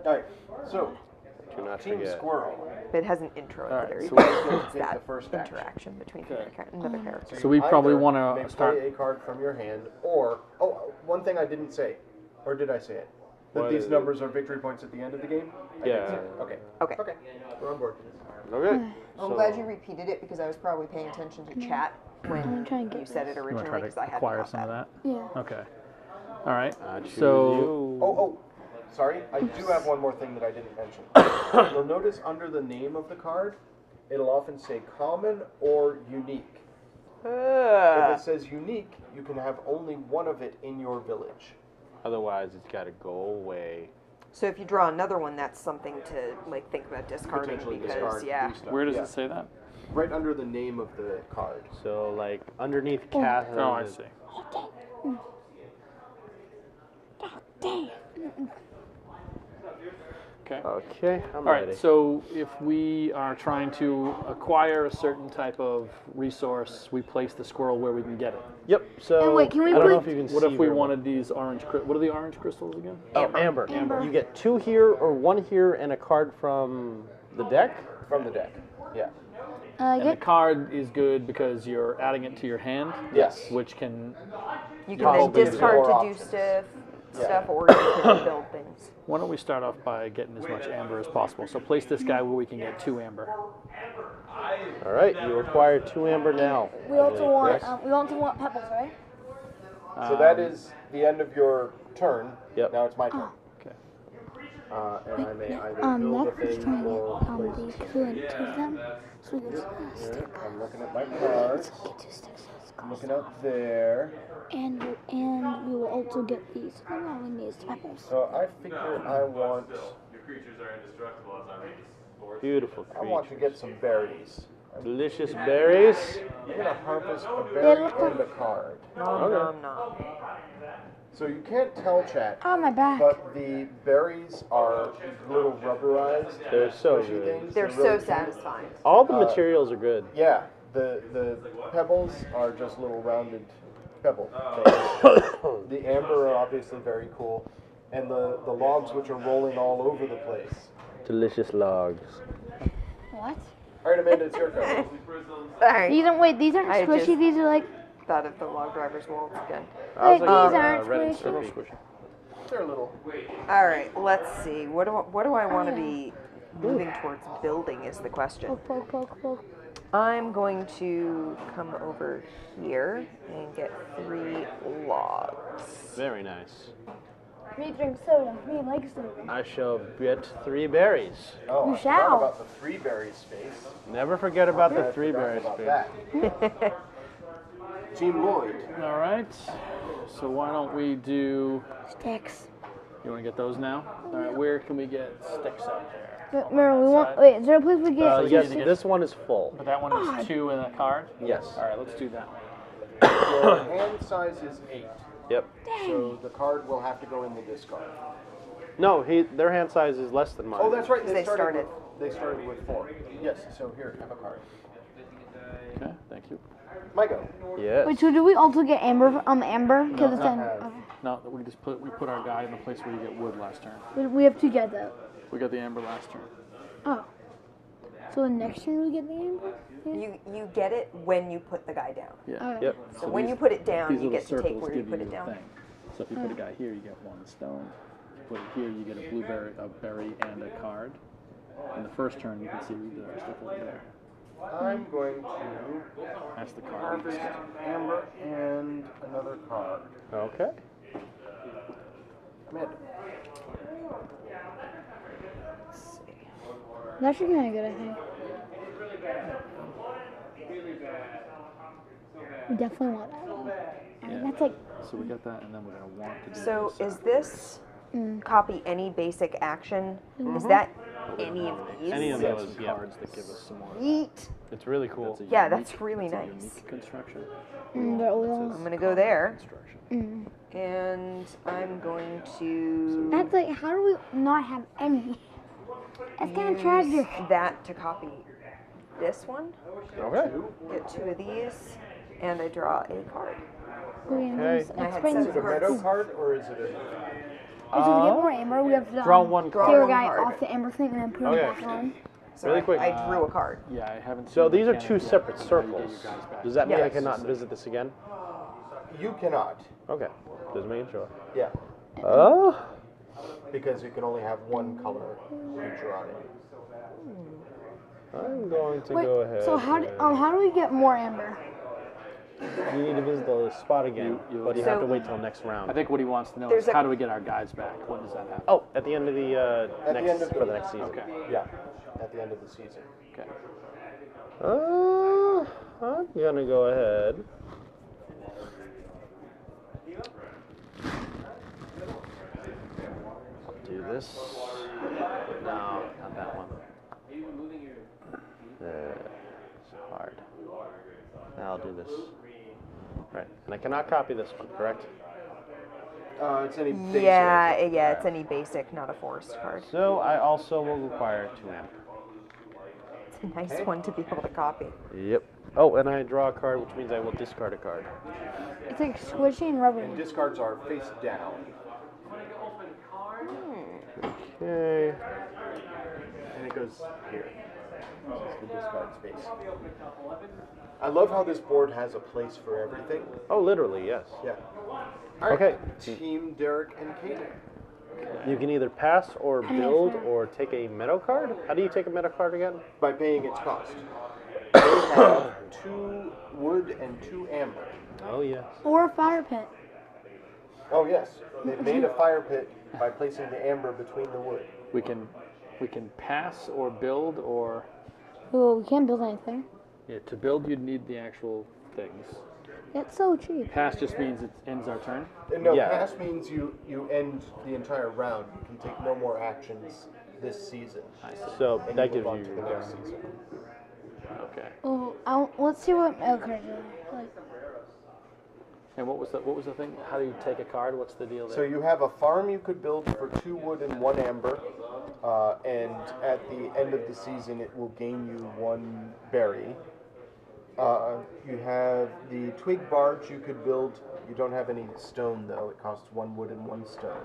All right. So, Do not Team forget. Squirrel. But it has an intro at Alright, the very so beginning. we'll It's take that the first action. interaction between Okay. another character. So we probably Either want may to start. play a card from your hand, or one thing I didn't say, or did I say it? That What these is it? numbers are victory points at the end of the game. I Yeah. didn't say it. Okay. Okay. Okay. We're on board. Okay. I'm so, glad you repeated it because I was probably paying attention to chat when I'm trying to you get said it You want to originally try because I to had acquire some of that? Yeah. Okay. All right. choose So you. Oh, sorry. I do have one more thing that I didn't mention. You'll notice under the name of the card, it'll often say common or unique. If it says unique, you can have only one of it in your village. Otherwise, it's got to go away. So if you draw another one, that's something to like think about discarding Potentially because discard yeah. blue stuff. where does Yeah. it say that? Right under the name of the card. So, like underneath cat. Oh, I see. Dang. Okay. Okay, I'm All ready. right, so if we are trying to acquire a certain type of resource, we place the squirrel where we can get it. Yep. So And wait, can we I don't know put- if you can What see if we very well. wanted these orange? What are the orange crystals again? Amber. You get 2 here or 1 here and a card from the deck. From the deck. Yeah. And the Get card is good because you're adding it to your hand. Yes. Which can. You can Probably then gives you discard more to do options. stuff or you can build things. Why don't we start off by getting as much amber as possible? So place this guy where we can get 2 amber. All right, you acquire 2 amber now. we also want Yes. pebbles, right? So that is the end of your turn. Yep. Now it's my turn. Okay. And I may either build a Next is thing trying to or get place. these 2 and 2 of them. So we can Alright, I'm looking at my cards. get 2 sticks. Looking out there. And we will also get these. Oh, we need peppers. So I figure I want Beautiful I want to creature. get some berries. Delicious berries. I'm gonna harvest a berry and a card. Nom nom nom. So you can't tell, chat, Oh, my back. but the berries are little rubberized. They're so squishy good. things. They're really so cute. satisfying. All the materials are good. Yeah, the pebbles are just little rounded pebble things. The amber are obviously very cool, and the logs which are rolling all over the place. Delicious logs. What? All right, Amanda, it's your turn. Sorry. These aren't I squishy. just- These are like. Thought of the log driver's wolves again. I was Wait, like, these aren't red and squishy. Slurpee. They're little. All right, let's see. What do I want to be moving towards building is the question. Poke, poke, poke, poke. I'm going to come over here and get 3 logs. Very nice. Me drink soda. Me like soda. I shall get 3 berries. Oh, You I forgot shall. about the 3 berry space. Never forget about I the 3 forgot berries. about that. Team Lloyd. All right. So why don't we do? Sticks. You want to get those now? All right. Where can we get sticks out there? Remember, we want. Wait, is there a place we get? Yes, this one is full. But that one is 2 in a card. Yes. All right. Let's do that. Your hand size is 8, Yep. so the card will have to go in the discard. No, their hand size is less than mine. Oh, that's right. They started. They started with 4. Yes. So here, have a card. Okay. Thank you. My go. Yes. Wait, so do we also get amber? Amber? Because it's not then. have. No, we put our guy in the place where you get wood last turn. We have to get that. We got the amber last turn. Oh. So the next turn we get the amber? Yeah. You get it when you put the guy down. Yeah. Alright. Yep. So when you put it down, These you little get to take circles where you give put you it a down. thing. So if you put a guy here, you get 1 stone. If you put it here, you get a blueberry, a berry, and a card. In the first turn, you can see the stuff over there. I'm going to That's the card. harvest amber and another card. Okay. Amanda. It's actually kind of good, I think. We definitely want that one. I mean, Yeah. that's like. So we got that, and then we're gonna want to do. So this. is this copy any basic action? Is that any of these? Any of We have those, some yeah. cards that give us some more. Yeet. It's really cool. That's a Yeah, unique- that's really it's a nice. unique construction. They're oils. I'm gonna go there, Construction. and I'm going to That's like, how do we not have any? That's kind of use tragic. that to copy this one. Okay. Get 2 of these, and I draw a card. Okay. I had Explain seven Is it a this. meadow card or is it a... So to get more amber, we have to Draw one Draw tear card. a one guy card. off the amber thing and then put Okay. him back on. So Really I, quick. I drew a card. Yeah, I haven't. So seen the these are mechanic 2 yet separate on how you get circles. your guys back. Does that mean I Yes. cannot visit this again? You cannot. Okay. Just making sure. Yeah. Oh. Because you can only have one color creature on it. I'm going to Wait, go ahead. so how do we get more amber? You need to visit the spot again, but you have to So- wait till next round. I think what he wants to know There's is a- how do we get our guys back? When does that happen? Oh, at the end of the At the next end of for the next season. Okay. Yeah. At the end of the season. Okay. I'm gonna go ahead. I'll do this. No, not that one. It's hard. I'll do this. Right, and I cannot copy this one, correct? It's any basic. Yeah, it's any basic, not a forest card. So I also will require 2 amp. It's a nice one to be able to copy. Yep. Oh, and I draw a card, which means I will discard a card. It's like squishy and rubbery. And discards are face down. Okay. And it goes here. This is the discard space. I love how this board has a place for everything. Oh, literally, yes. Yeah. All right. Okay. Team Derek and Caden. You can either pass or build or take a meadow card. How do you take a meadow card again? By paying its cost. They have 2 wood and 2 amber. Oh, yes. Or a fire pit. Oh yes, they made a fire pit by placing the amber between the wood. We can pass or build or Well, we can't build anything. to build you'd need the actual things. It's so cheap. Pass just means it ends our turn. No, Yeah. pass means you end the entire round. You can take no more actions this season. So And that you gives move on you to the your next turn. season. Okay. Oh, let's see what mail cards are like. And what was the thing? How do you take a card? What's the deal there? So you have a farm you could build for 2 wood and 1 amber, and at the end of the season it will gain you 1 berry. You have the twig barge you could build. You don't have any stone though. It costs 1 wood and 1 stone.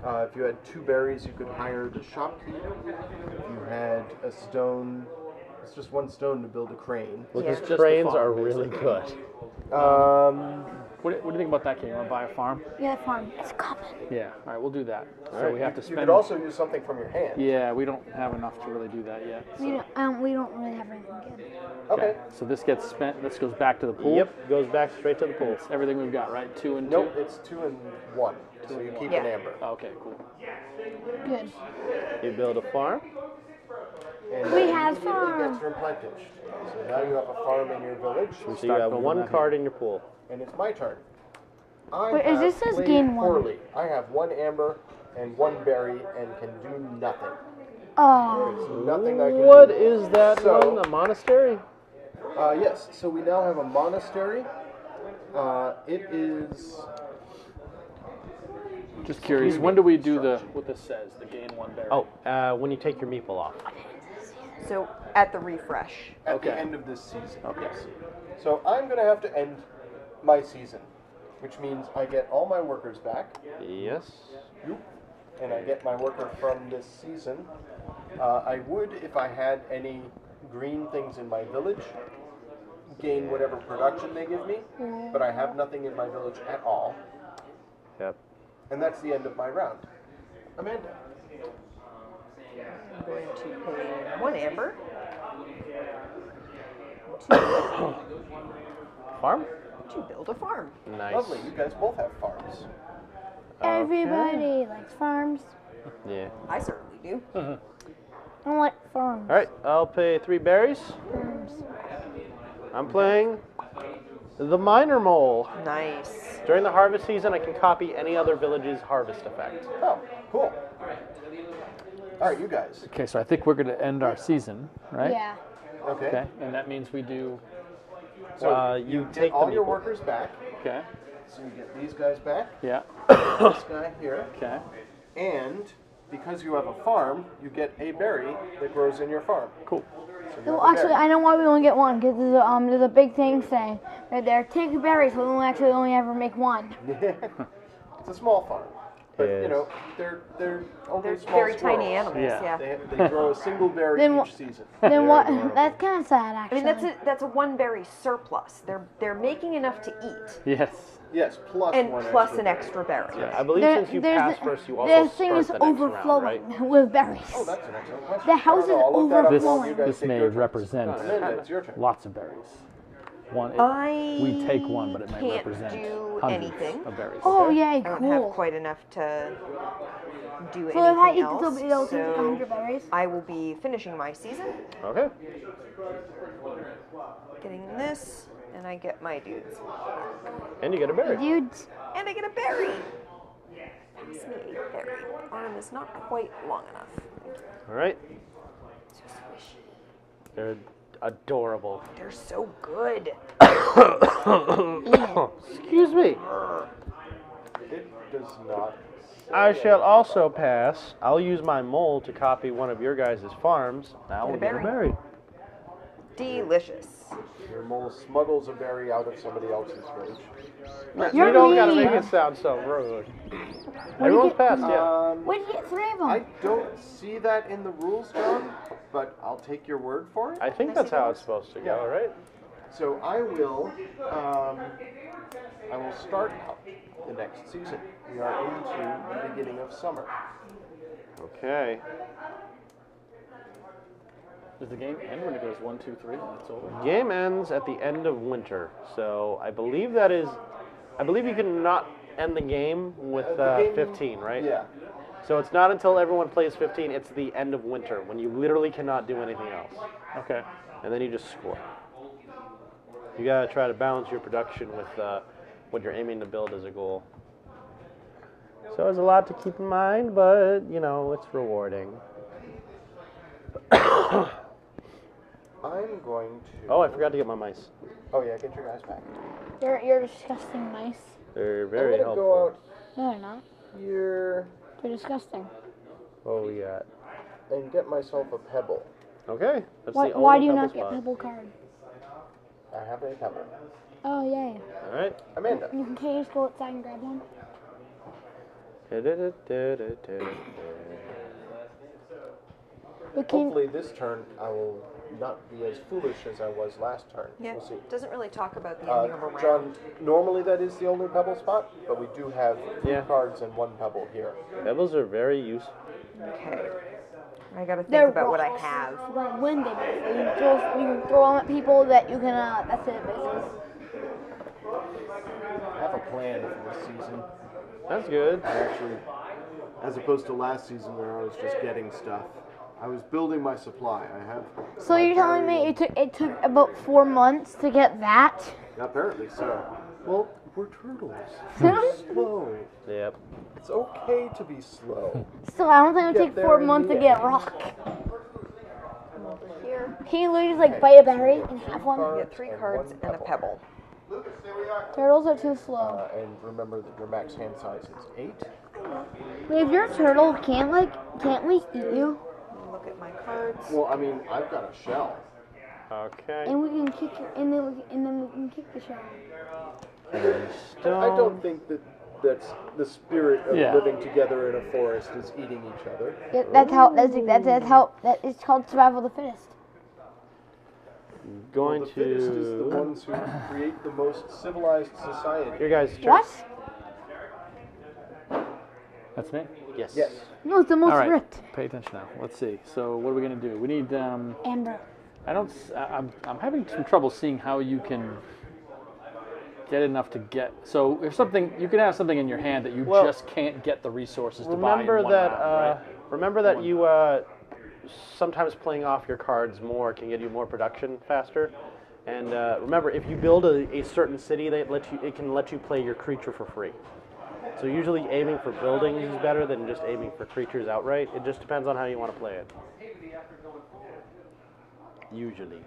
Yeah. If you had 2 berries, you could hire the shopkeep. If you had a stone, it's just 1 stone to build a crane. Well, Yeah. these Just the cranes farm, are really good. What do you think about that, Kate? You want to buy a farm? Yeah, farm. It's coming. Yeah. All right, we'll do that. So right. we have to You spend. could also use something from your hand. Yeah, we don't have enough to really do that yet. We don't really have anything good. Okay. So this gets spent. This goes back to the pool. Yep, goes back straight to the pool. It's everything we've got, right? 2 and 2. Nope, it's 2 and 1. So you keep an Yeah. amber. Oh, okay, cool. Good. You build a farm. And We that have immediately farm. gets replenished. So now you have a farm in your village, So you Start have building 1 that card in your pool. and it's my turn. I Wait, is have this says played gain 1? poorly. I have 1 amber and 1 berry and can do nothing. Oh. There's nothing I can What do. is that So- one? A monastery? Yes, so we now have a monastery. It is... Just curious. When do we do what this says? The gain 1 berry. Oh, when you take your meeple off. So at the refresh. at Okay. the end of this season. Okay. Yes. So I'm going to have to end my season, which means I get all my workers back, Yes. and I get my worker from this season. I would, if I had any green things in my village, gain whatever production they give me, but I have nothing in my village at all, Yep. and that's the end of my round. Amanda. I'm going to pay 1 amber. Farm? To build a farm. Nice. Lovely, you guys both have farms. Everybody likes farms. Yeah. I certainly do. I don't like farms. All right, I'll pay 3 berries. Farms. I'm playing the Miner Mole. Nice. During the harvest season, I can copy any other village's harvest effect. Oh, cool. All right, you guys. Okay, so I think we're going to end our season, right? Yeah. Okay. Okay, and that means we do. So you you take get all the your meeple. workers back. Okay. So you get these guys back, Yeah. this guy here, Okay. and because you have a farm, you get a berry that grows in your farm. Cool. So you Well, have a actually, berry. I know why we only get 1, because there's a big thing saying right there, take berries, so we only actually only ever make 1. It's a small farm, but Yes. you know they're only They're small very tiny squirrels. animals. Yeah. Yeah. They grow a single berry Then each season. Then what? adorable. That's kind of sad, I actually. mean, that's a 1 berry surplus. They're making enough to eat, Yes. Yes, plus and one plus extra an berry. extra berry. I believe There- since you there's pass the- first, you the also thing start is the next round, overflowing right? with berries. Oh, that's an excellent question. The house I don't know, I'll is look that up while overflowing. you guys This take may your turns. represent Amanda, it's your turn. lots of berries. I We take 1, but it may can't represent do hundreds anything. of berries. Oh, okay? yay, I don't have cool. quite enough to do So if I anything eat else. this, it'll take So 100 berries. I will be finishing my season, Okay. getting this, and I get my dudes. And you get a berry. Dudes. And I get a berry. Pass me a berry. My arm is not quite long enough. All right. So squishy. They're adorable. They're so good. Excuse me. It does not. I shall also pass. I'll use my mole to copy one of your guys' farms. Now we'll Get a get a berry. berry. Delicious. Your mole smuggles a berry out of somebody else's village. You're You don't gotta mean. make it sound so rude. Everyone's passed, yeah. Where'd you get 3 of them? I don't see that in the rules, John, but I'll take your word for it. I think that's how it's supposed to go, Yeah. right? So I will start out the next season. We are into the beginning of summer. Okay. Does the game end when it goes 1, 2, 3, and it's over? Game ends at the end of winter, so I believe you can not end the game with The game- 15, right? Yeah. So it's not until everyone plays 15, it's the end of winter, when you literally cannot do anything else. Okay. And then you just score. You gotta try to balance your production with what you're aiming to build as a goal. So it's a lot to keep in mind, but you know, it's rewarding. I'm going to. Oh, I forgot to get my mice. Oh yeah, get your guys back. You're disgusting mice. They're very I'm gonna helpful. go out No, they're not. here They're disgusting. What we got? and get myself a pebble. Okay, that's Why, the only why do you pebble not get spot. pebble card? I have a pebble. Oh, yay. All right. Amanda. You can just go outside and grab one. But can, Hopefully this turn I will not be as foolish as I was last turn. Yeah. We'll see. Doesn't really talk about the ending of a round. John, normally that is the only pebble spot, but we do have 3 Yeah. cards and 1 pebble here. Pebbles are very useful. Okay. I gotta think they're about what I rocks. have. Like windy, basically. You can throw them at people that you can, that's it, basically. I have a plan for this season. That's good. I actually, as opposed to last season where I was just getting stuff, I was building my supply. I have. So my you're telling berry me and- it took about 4 months to get that? Apparently so. Well, we're turtles. We're slow. Yep. It's okay to be slow. Still, I don't think it would Get take there 4 in months the to get end. rock. Here, Can you literally just like bite a berry and have one? you get 3 cards and a pebble. Turtles are too slow. And remember that your max hand size is 8. But if you're a turtle, can't we eat you? Look at my cards. Well, I mean, I've got a shell. Okay. And we can kick you, and then we can kick the shell. I don't think that that's the spirit of Yeah. living together in a forest is eating each other. Yeah, that is called survival of the fittest. Going The fittest is the to ones who create the most civilized society. your guys' turn. What? That's me? Yes. Yes. No, it's the most All right. ripped. Pay attention now. Let's see. So what are we going to do? We need, Amber. I'm having some trouble seeing how you can get enough to get. So if something, you can have something in your hand that you Well, just can't get the resources to buy in Remember one that. round, right? Remember that you sometimes playing off your cards more can get you more production faster. And remember, if you build a certain city, it can let you play your creature for free. So usually aiming for buildings is better than just aiming for creatures outright. It just depends on how you want to play it. Usually.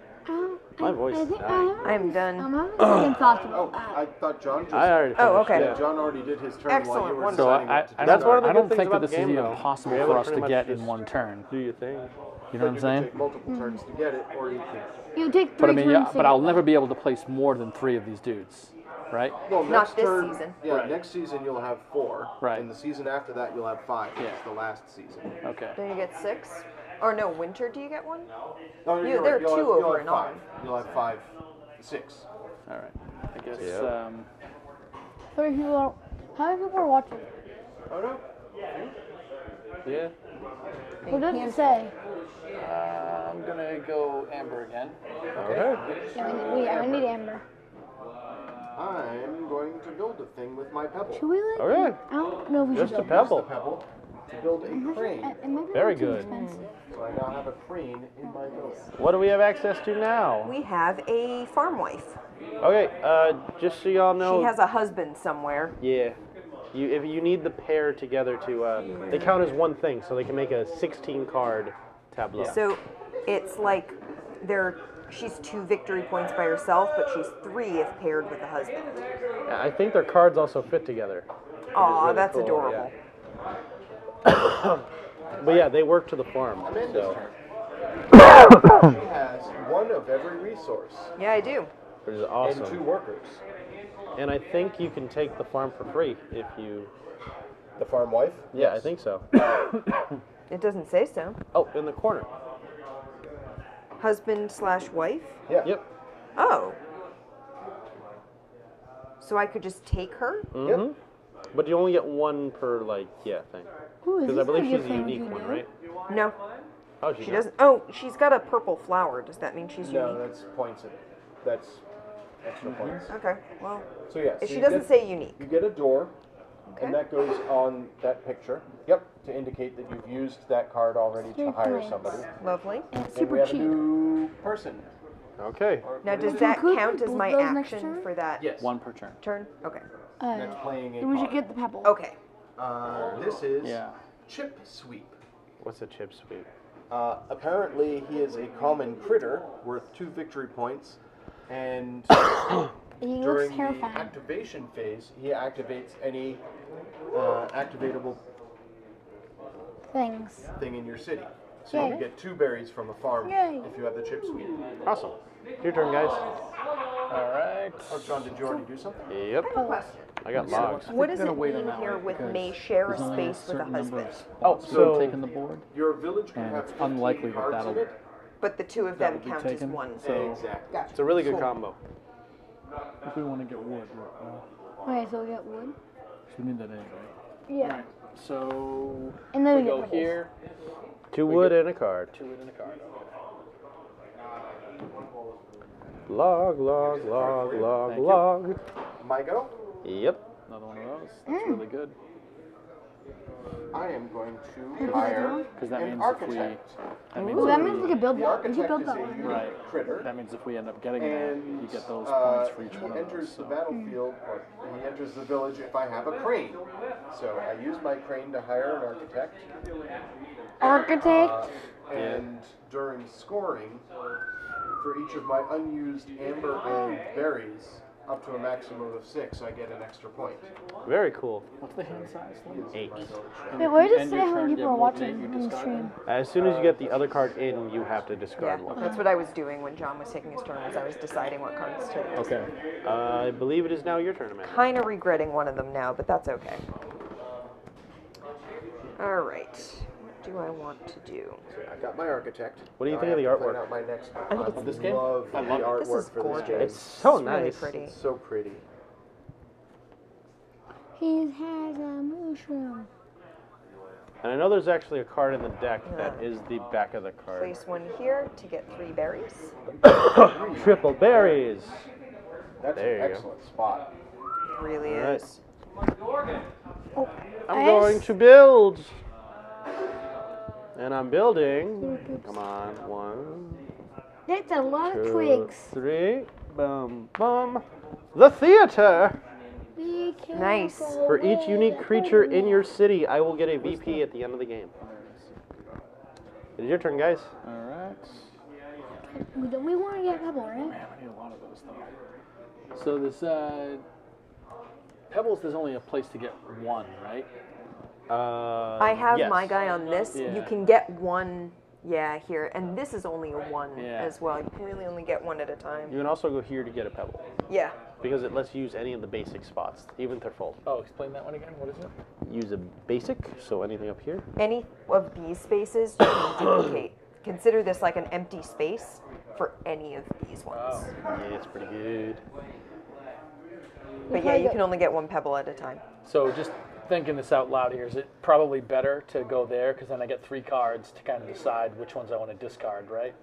My voice is dying. I'm done. I'm having second thoughts about I that. thought John just. I already Oh, finished, okay. yeah. John already did his turn Excellent, while you were wonderful. So deciding what to do. That's one of the I good don't things think about that the this is game, even though. possible You're able for us pretty to much get in just one turn. Do your thing. You know what I'm You saying? take multiple turns to get it, or you can. You take 3 But I mean, turns yeah, to but get I'll that. never be able to place more than 3 of these dudes, right? Well, Not next this turn, season. Yeah, Right. next season you'll have 4. Right. And the season after that you'll have 5. Yeah. It's the last season. Okay. Then you get 6. Or no, winter, do you get 1? No, You- you're there right. are You'll 2 have, you'll over have and on. 5. You'll have 5, 6. All right. I guess. Yep. 3 people are, how many people are watching? Oh no. Yeah. What did it say? I'm gonna go Amber again. Okay. Yeah, we need Amber. I'm going to build a thing with my pebble. Should we like? Okay. I don't know if we Just should. a pebble. Pebble to build a crane. It might be Very too good. expensive. So I now have a crane in my village. What do we have access to now? We have a farm wife. Okay. Just so y'all know. She has a husband somewhere. Yeah. If you need the pair together to, they count as one thing, so they can make a 16 card tableau. So it's like she's 2 victory points by herself, but she's 3 if paired with a husband. I think their cards also fit together. Aw, really that's cool, adorable. But yeah, they work to the farm. Amanda's So turn. She has 1 of every resource Yeah, I do. which is awesome. and 2 workers. And I think you can take the farm for free if you. The farm wife? Yeah, I think so. It doesn't say so. Oh, in the corner. Husband/wife? Yeah. Yep. Oh. So I could just take her? Mm-hmm. But you only get 1 per thing. Ooh, is Because I this believe how she's you a think unique you one, do? right? No, Oh, she doesn't. Oh, she's got a purple flower. Does that mean she's No, unique? that's points. That's extra points. Okay, well, So yeah. if so she you doesn't get- say unique. You get a door, Okay. and that goes on that picture. Yep. To indicate that you've used that card already to Very hire nice. somebody. Lovely. And it's And we super have cheap. a new person. Okay. Now, does we that could count as both my those next action turn? for that Yes. One per turn. turn? Okay. Next playing a Then we should card. get the pebble. Okay. This is Yeah. Chip Sweep. What's a chip sweep? Apparently, he is a common critter worth 2 victory points, and He looks during the terrifying. activation phase, he activates any activatable Things. thing in your city. So Yay. you get 2 berries from a farm Yay. if you have the Chip Sweep. Awesome. Your turn, guys. All right. Oh, John, did you already do something? Yep. I have a question. I got logs. What does I'm it gonna wait on mean that here one with because may share a there's only space with a certain number of husband? spots Oh, so- taken the board, Your village can and have it's 15 unlikely that cards in that'll. it. But the two of That them will be count as taken. one. So Exactly. It's a really good combo. if we want to get wood, Okay, so we got wood. we need that anyway. Yeah. Alright, so And then we we go get pebbles. here, 2 wood and a card. 2 wood and a card. Log, log, log, log, Thank you. log. My go? Yep. Another one of those. That's really good. I am going to hire Because that an means architect. that means Ooh, if that means we could build The that. We could architect build is that a one. unique Right. critter. that means if we end up getting that, And you get those points for each he one of those. enters the So. battlefield, or he enters the village if I have a crane. So I use my crane to hire an architect, Architect. and during scoring, for each of my unused amber and berries, up to a maximum of 6, I get an extra point. Very cool. What's the hand size? Lee? 8. Wait, where does it End say your how turn, many you people have are more watching than you on the discard stream? As soon as you get the other card in, you have to Yeah, discard one. that's what I was doing when John was taking his turn, was I was deciding what cards to take. Okay. I believe it is now your turn, Amanda. Kind of regretting one of them now, but that's okay. All right. What do I want to do? I got my architect. What do you Now think I of the have to plan artwork? out my next one. I think it's- This game? Love I the love it. artwork This is for gorgeous. this game. It's so It's really nice. pretty. It's so pretty. He has a mushroom. And I know there's actually a card in the deck that is the back of the card. Place one here to get 3 berries. Triple berries. That's There an you go. excellent spot. Really All right. is. I'm going to build. And I'm building. Come on. 1, That's a lot of 2, twigs. 3. Boom, boom. The theater. Be Nice. careful For each where unique you creature go. in your city, I will get a VP at the end of the game. It is your turn, guys. All right. We want to get pebble, right? Man, I need a lot of those though. So this pebbles, there's only a place to get one, right? I have yes. my guy on this. Yeah. You can get one, here. And this is only a 1 Yeah. as well. You can really only get one at a time. You can also go here to get a pebble Yeah. because it lets you use any of the basic spots, even if they're full. Oh, explain that one again. What is it? Use a basic, so anything up here. Any of these spaces you can duplicate. Consider this like an empty space for any of these ones. Yeah, it's pretty good. But yeah, you can only get 1 pebble at a time. So just thinking this out loud here, is it probably better to go there because then I get 3 cards to kind of decide which ones I want to discard, right?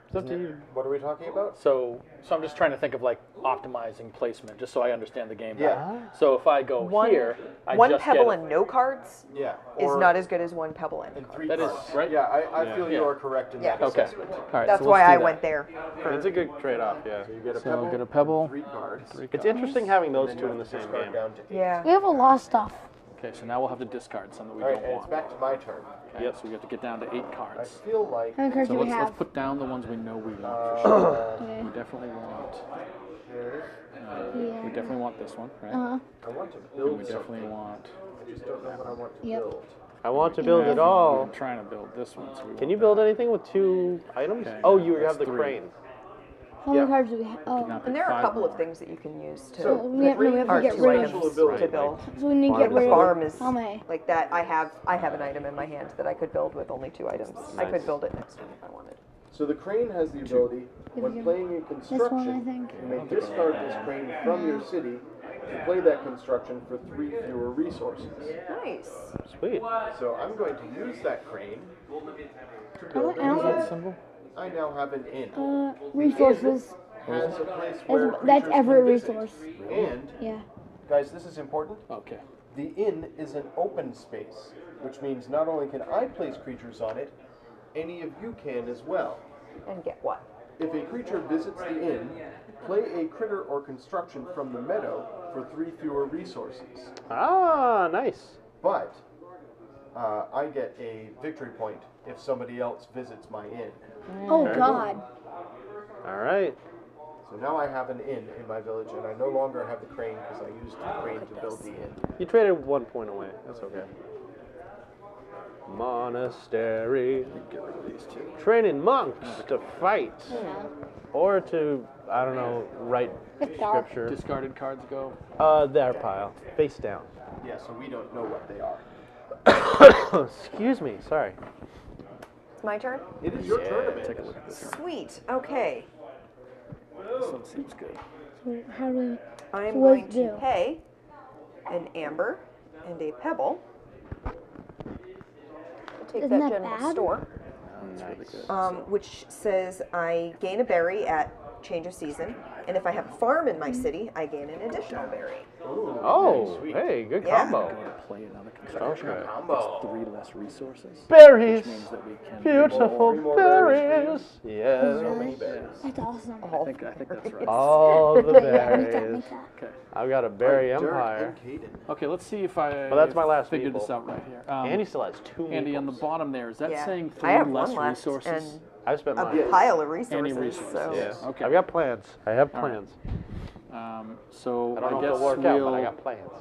It's up to you. What are we talking about? So I'm just trying to think of like optimizing placement, just so I understand the game. Yeah. better. So if I go One, here, I one just pebble get and no cards Yeah. is or- not as good as 1 pebble and and cards. 3 That is cards. right. Yeah, I Yeah. feel you are correct in Yeah. that Okay. assessment. All right. That's so why let's do I that. went there. It's a good trade-off, yeah. You get a So pebble. get a pebble. 3 cards. It's interesting having those and two you in the have to same discard game. down to 8. Yeah. We have a lot of stuff. Okay, so now we'll have to discard some that we All right, don't and it's want. back to my turn. Okay, so we have to get down to 8 I cards. feel like How many cards So do we let's have? put down the ones we know we want for sure. Okay. We definitely want. Yeah. We definitely want this one, right? Uh-huh. I want to And build we definitely something. want. I just don't know what I want to Yep. build. I want to build it We've all. been trying to build this one. So we Can want you build anything with 2 items? Okay, Oh, no, you that's have the 3. crane. How many Yeah. cards do we have? Oh, Not And there are a 5 couple more. of things that you can use to So, we have, no, we have are to get 2 rid items of. ability. to build. So we need to get The rid farm of is how many? like that. I have an item in my hand that I could build with only 2 items. I Nice. could build it next turn if I wanted. So the crane has the ability, when you- playing a This one, I construction, think. you may discard this crane from your city to play that construction for 3 fewer resources. Nice. Sweet. So I'm going to use that crane to I build don't- an inn. symbol? I now have an inn. Resources. Has a place where That's creatures every can visit. resource. And, Yeah. guys, this is important. Okay. The inn is an open space, which means not only can I place creatures on it, any of you can as well. And get what? if a creature visits the inn, play a critter or construction from the meadow for 3 fewer resources. Ah, nice. But I get a victory point if somebody else visits my inn. Oh Very God. All right. So now I have an inn in my village, and I no longer have the crane because I used the crane to build the inn. You traded 1 point away. That's okay. Monastery. Get rid of these two. Training monks to fight. Or to, I don't know, write It's dark. scripture. Discarded cards go. Their pile. Face down. Yeah, so we don't know what they are. Excuse me. Sorry. It's my turn? It is your turn, Take a Amanda. look at this. Sweet. Okay. This one seems good. So how do we? I'm So what going does it to do? pay an amber and a pebble. I'll take Isn't that that general bad? store. Nice. Which says I gain a berry at change of season, and if I have a farm in my city, I gain an additional berry. Oh, hey, good Yeah. combo. I'm going to play another construction. Okay. Combo. It's 3 less resources. Berries. Which means that we can. Beautiful Three more berries berries. Yes. So many berries. That's awesome. I think that's right. All the Make that, berries. make that. Okay. I've got a berry Derek empire. and Caden. Okay, let's see if I Well, that's my last figured meeple. this out right here. Andy still has 2 Andy, on the meeples. bottom there, is that Yeah. saying I 3 have less one left resources? and I've spent a mine. pile of resources. Any resources. So. Yeah. Okay. I've got plans. I have All right. plans. So I don't know guess if it'll work out, but I we'll got plans.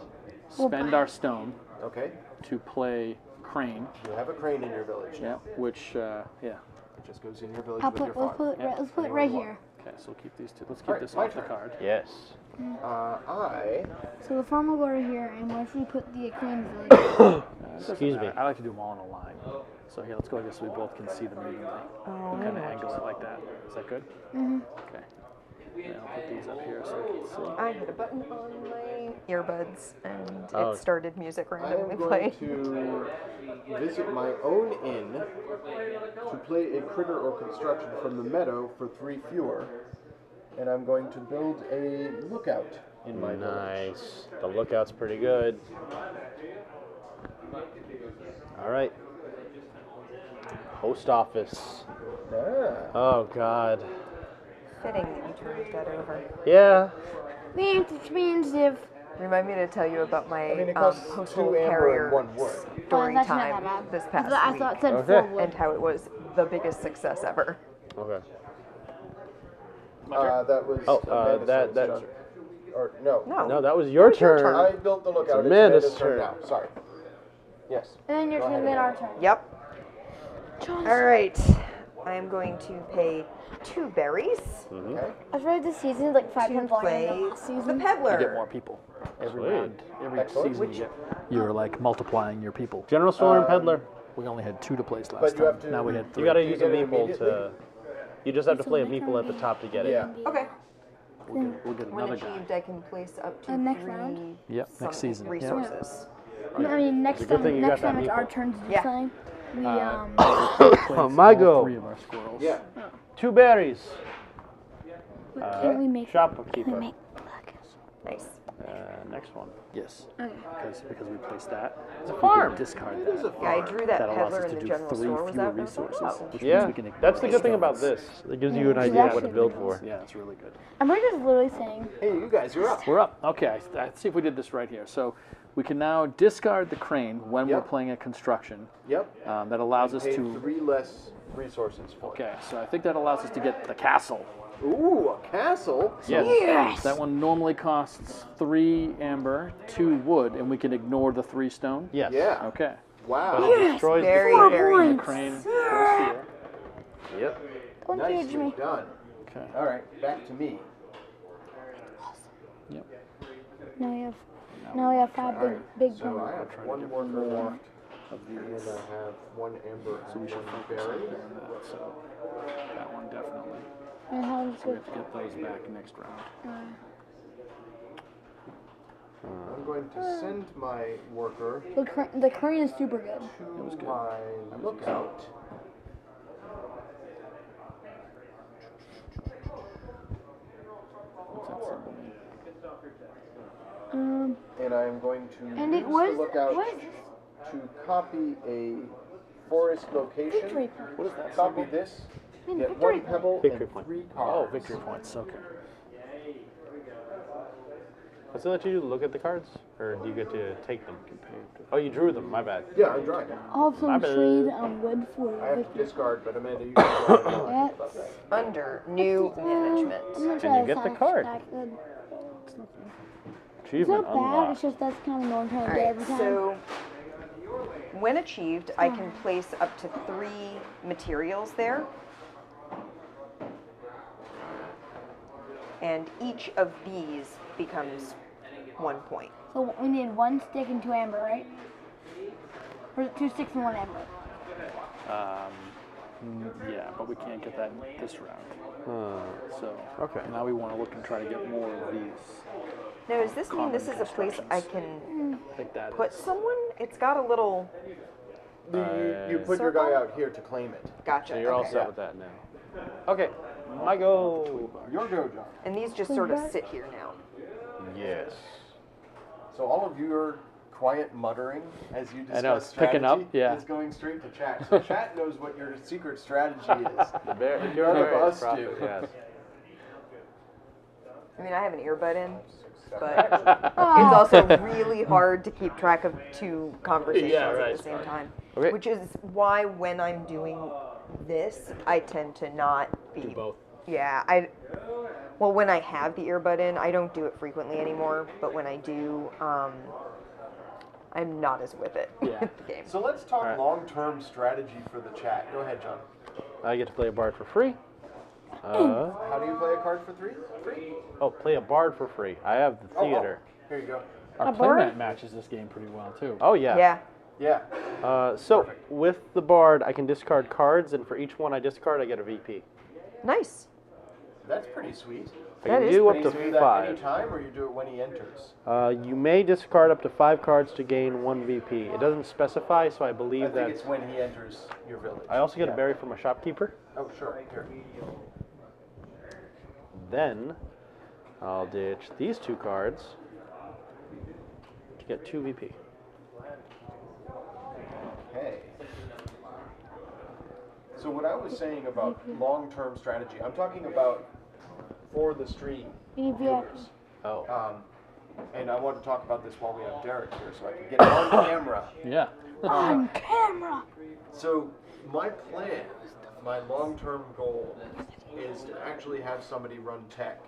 spend our stone Okay, to play Crane. you have a crane in your village. Yeah. Which, It just goes in your village I'll with your put. Let's farm. put. Let's put it right here. Okay, so we'll keep these two. Let's keep Alright, this my off the turn. card. Yes. So the farm will go right here, and once we put the crane village. Excuse me. I like to do them all in a line. So here, let's go like this so we both can see them evenly. We'll kind of angle it like that. Is that good? Mm-hmm. Okay. Yeah, I'll put these up here so I can see. I hit a button on my earbuds, and Oh. it started music I am randomly going playing. to visit my own inn to play a critter or construction from the meadow for 3 fewer, and I'm going to build a lookout in my village. Nice. The lookout's pretty good. All right. Post office. Ah. Oh, God. Fitting that you turned that over. Yeah. Man, it's expensive. Remind me to tell you about my I mean, it costs postal 2 amber carrier and 1 wood. story that's not that time bad. this I past thought, I week, thought it said Okay. 4 wood. and how it was the biggest success ever. Okay. That was Oh, Amanda's that- turn. Or no. No, that was your turn. I built the lookout. It's Amanda's Amanda's turn turn. now. Sorry. Yes. And then your Go turn, ahead, then our Amanda. turn. Yep. John, All right. I am going to pay 2 berries Okay. I tried this season like 5 to times longer play than last the season. You get peddler. more people. Every Sweet. round, every Excellent. season you're like multiplying your people. General store and peddler. We only had 2 to place last But you time. have to- Now we had 3. You gotta you use a get it meeple immediately? to. You just have to play a meeple at the top to get it. Yeah. Okay. We'll get When another guy. achieved, I can place up to next 3 round? Yep, some next season. Yep. resources. I mean, next It's a good thing time, you next got that time it's our meeple. turn to do Yeah. something. We Oh, my All go. 3 of our squirrels. Yeah. 2 berries. can we make? Shopkeeper. Can we make? Nice. Next one. Yes. Okay. Because we placed that. It's a We farm. can discard It is a that. Yeah, I farm. drew that That allows peddler us in to the do general 3 store. Was fewer that resources. Which Yeah, means we can ignore that's the good thing stones. about this. It gives you an Yeah, idea it's what to actually build really for. Yeah, it's really good. And we're just literally saying, Hey, you guys, you're up. We're up. Okay, let's see if we did this right here. So we can now discard the crane when we're Yep. playing a construction. Yep. That allows us Pay to. 3 less resources for Okay, so I think that allows us to get the castle. it. Ooh, a castle. Yes. yes. That one normally costs 3 amber, 2 wood, and we can ignore the 3 stone. Yes. Yeah. Okay. Wow. It destroys Very, the crane. very. The crane goes here. Yep. Don't judge Nicely me. done. Okay. All right, back to me. Yep. Now we have 5 All right. big So I have 1 worker left, Of and these. I have 1 amber So we and should 1 focus on berry. that. So that one definitely. And how does So we it? have to get those back next round. I'm going to send my worker The crane is super good. to my lookout. What's that symbol mean? And I'm going to And use it was the lookout what is to copy a forest location. this? What is that Copy symbol? this Get 1 pebble Victory and point. 3 Oh, cards. victory points. Okay. Does it let you look at the cards, or do you get to take them? Oh, you drew them. My bad. Yeah, I'm drawing it. Also My bad. trade wood for I have to victory. discard, but Amanda, you can draw it. That's Under new management. I'm gonna And try you this get the out. card. That's good. It's Achievement not bad. It's unlocked. just that's kind of annoying trying All to get right, every time. so when achieved, I can place up to 3 materials there. And each of these becomes 1 point. So we need 1 stick and 2 amber, right? Or is it 2 sticks and 1 amber? Yeah, but we can't get that this round. So Okay. now we want to look and try to get more of these. Now, does this mean this is a place I can I think that put is- someone? It's got a little. You put your guy out here to claim it. Gotcha. So you're all okay. set with that now. Okay, my go. Your go, John. And these just sort of sit here now. Yes. So all of your quiet muttering as you discuss I know, it's strategy picking up, yeah. is going straight to chat. So chat knows what your secret strategy is. The bear. None of us Profit, do. Yes. I mean, I have an earbud in, but it's also really hard to keep track of 2 conversations Yeah, at right. the same time. Okay. Which is why when I'm doing this, I tend to not be. Do both. Yeah, well, when I have the earbud in, I don't do it frequently anymore. But when I do, I'm not as with it. Yeah. with the game. So let's talk Alright. long-term strategy for the chat. Go ahead, John. I get to play a bard for free. How do you play a card for 3? 3? Oh, play a bard for free. I have the theater. Here you go. Our playmat matches this game pretty well too. Oh yeah. Yeah. Yeah. So with the bard, I can discard cards, and for each one I discard, I get a VP. Nice. That's pretty sweet. I That can is do up Can to you do that 5. anytime, or you do it when he enters? You may discard up to 5 cards to gain 1 VP. It doesn't specify, so I I believe think that. it's when he enters your village. I also get Yeah. a berry from a shopkeeper. Oh, sure. Here. Then I'll ditch these 2 cards to get 2 VP. Okay. So what I was saying about long-term strategy, I'm talking about for the stream EVP. viewers. Oh. And I want to talk about this while we have Derek here, so I can get it on camera. Yeah. On camera. So my plan, my long-term goal, is to actually have somebody run tech.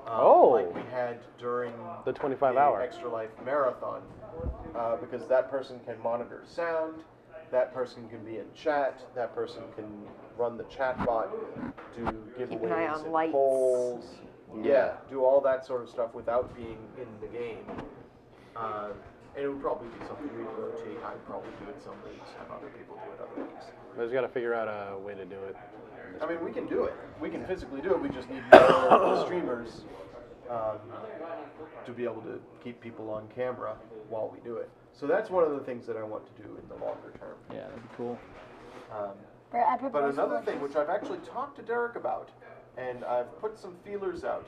Like we had during The 25-hour. Extra Life Marathon, because that person can monitor sound, that person can be in chat, that person can run the chat bot, do Keep an eye giveaways on and lights. polls, yeah, do all that sort of stuff without being in the game. And it would probably be something we'd rotate. I'd probably do it some weeks, have other people do it other weeks. I just got to figure out a way to do it. I mean, we can do it. We can physically do it. We just need more streamers to be able to keep people on camera while we do it. So that's one of the things that I want to do in the longer term. Yeah, that'd be cool. But another thing, which I've actually talked to Derek about, and I've put some feelers out,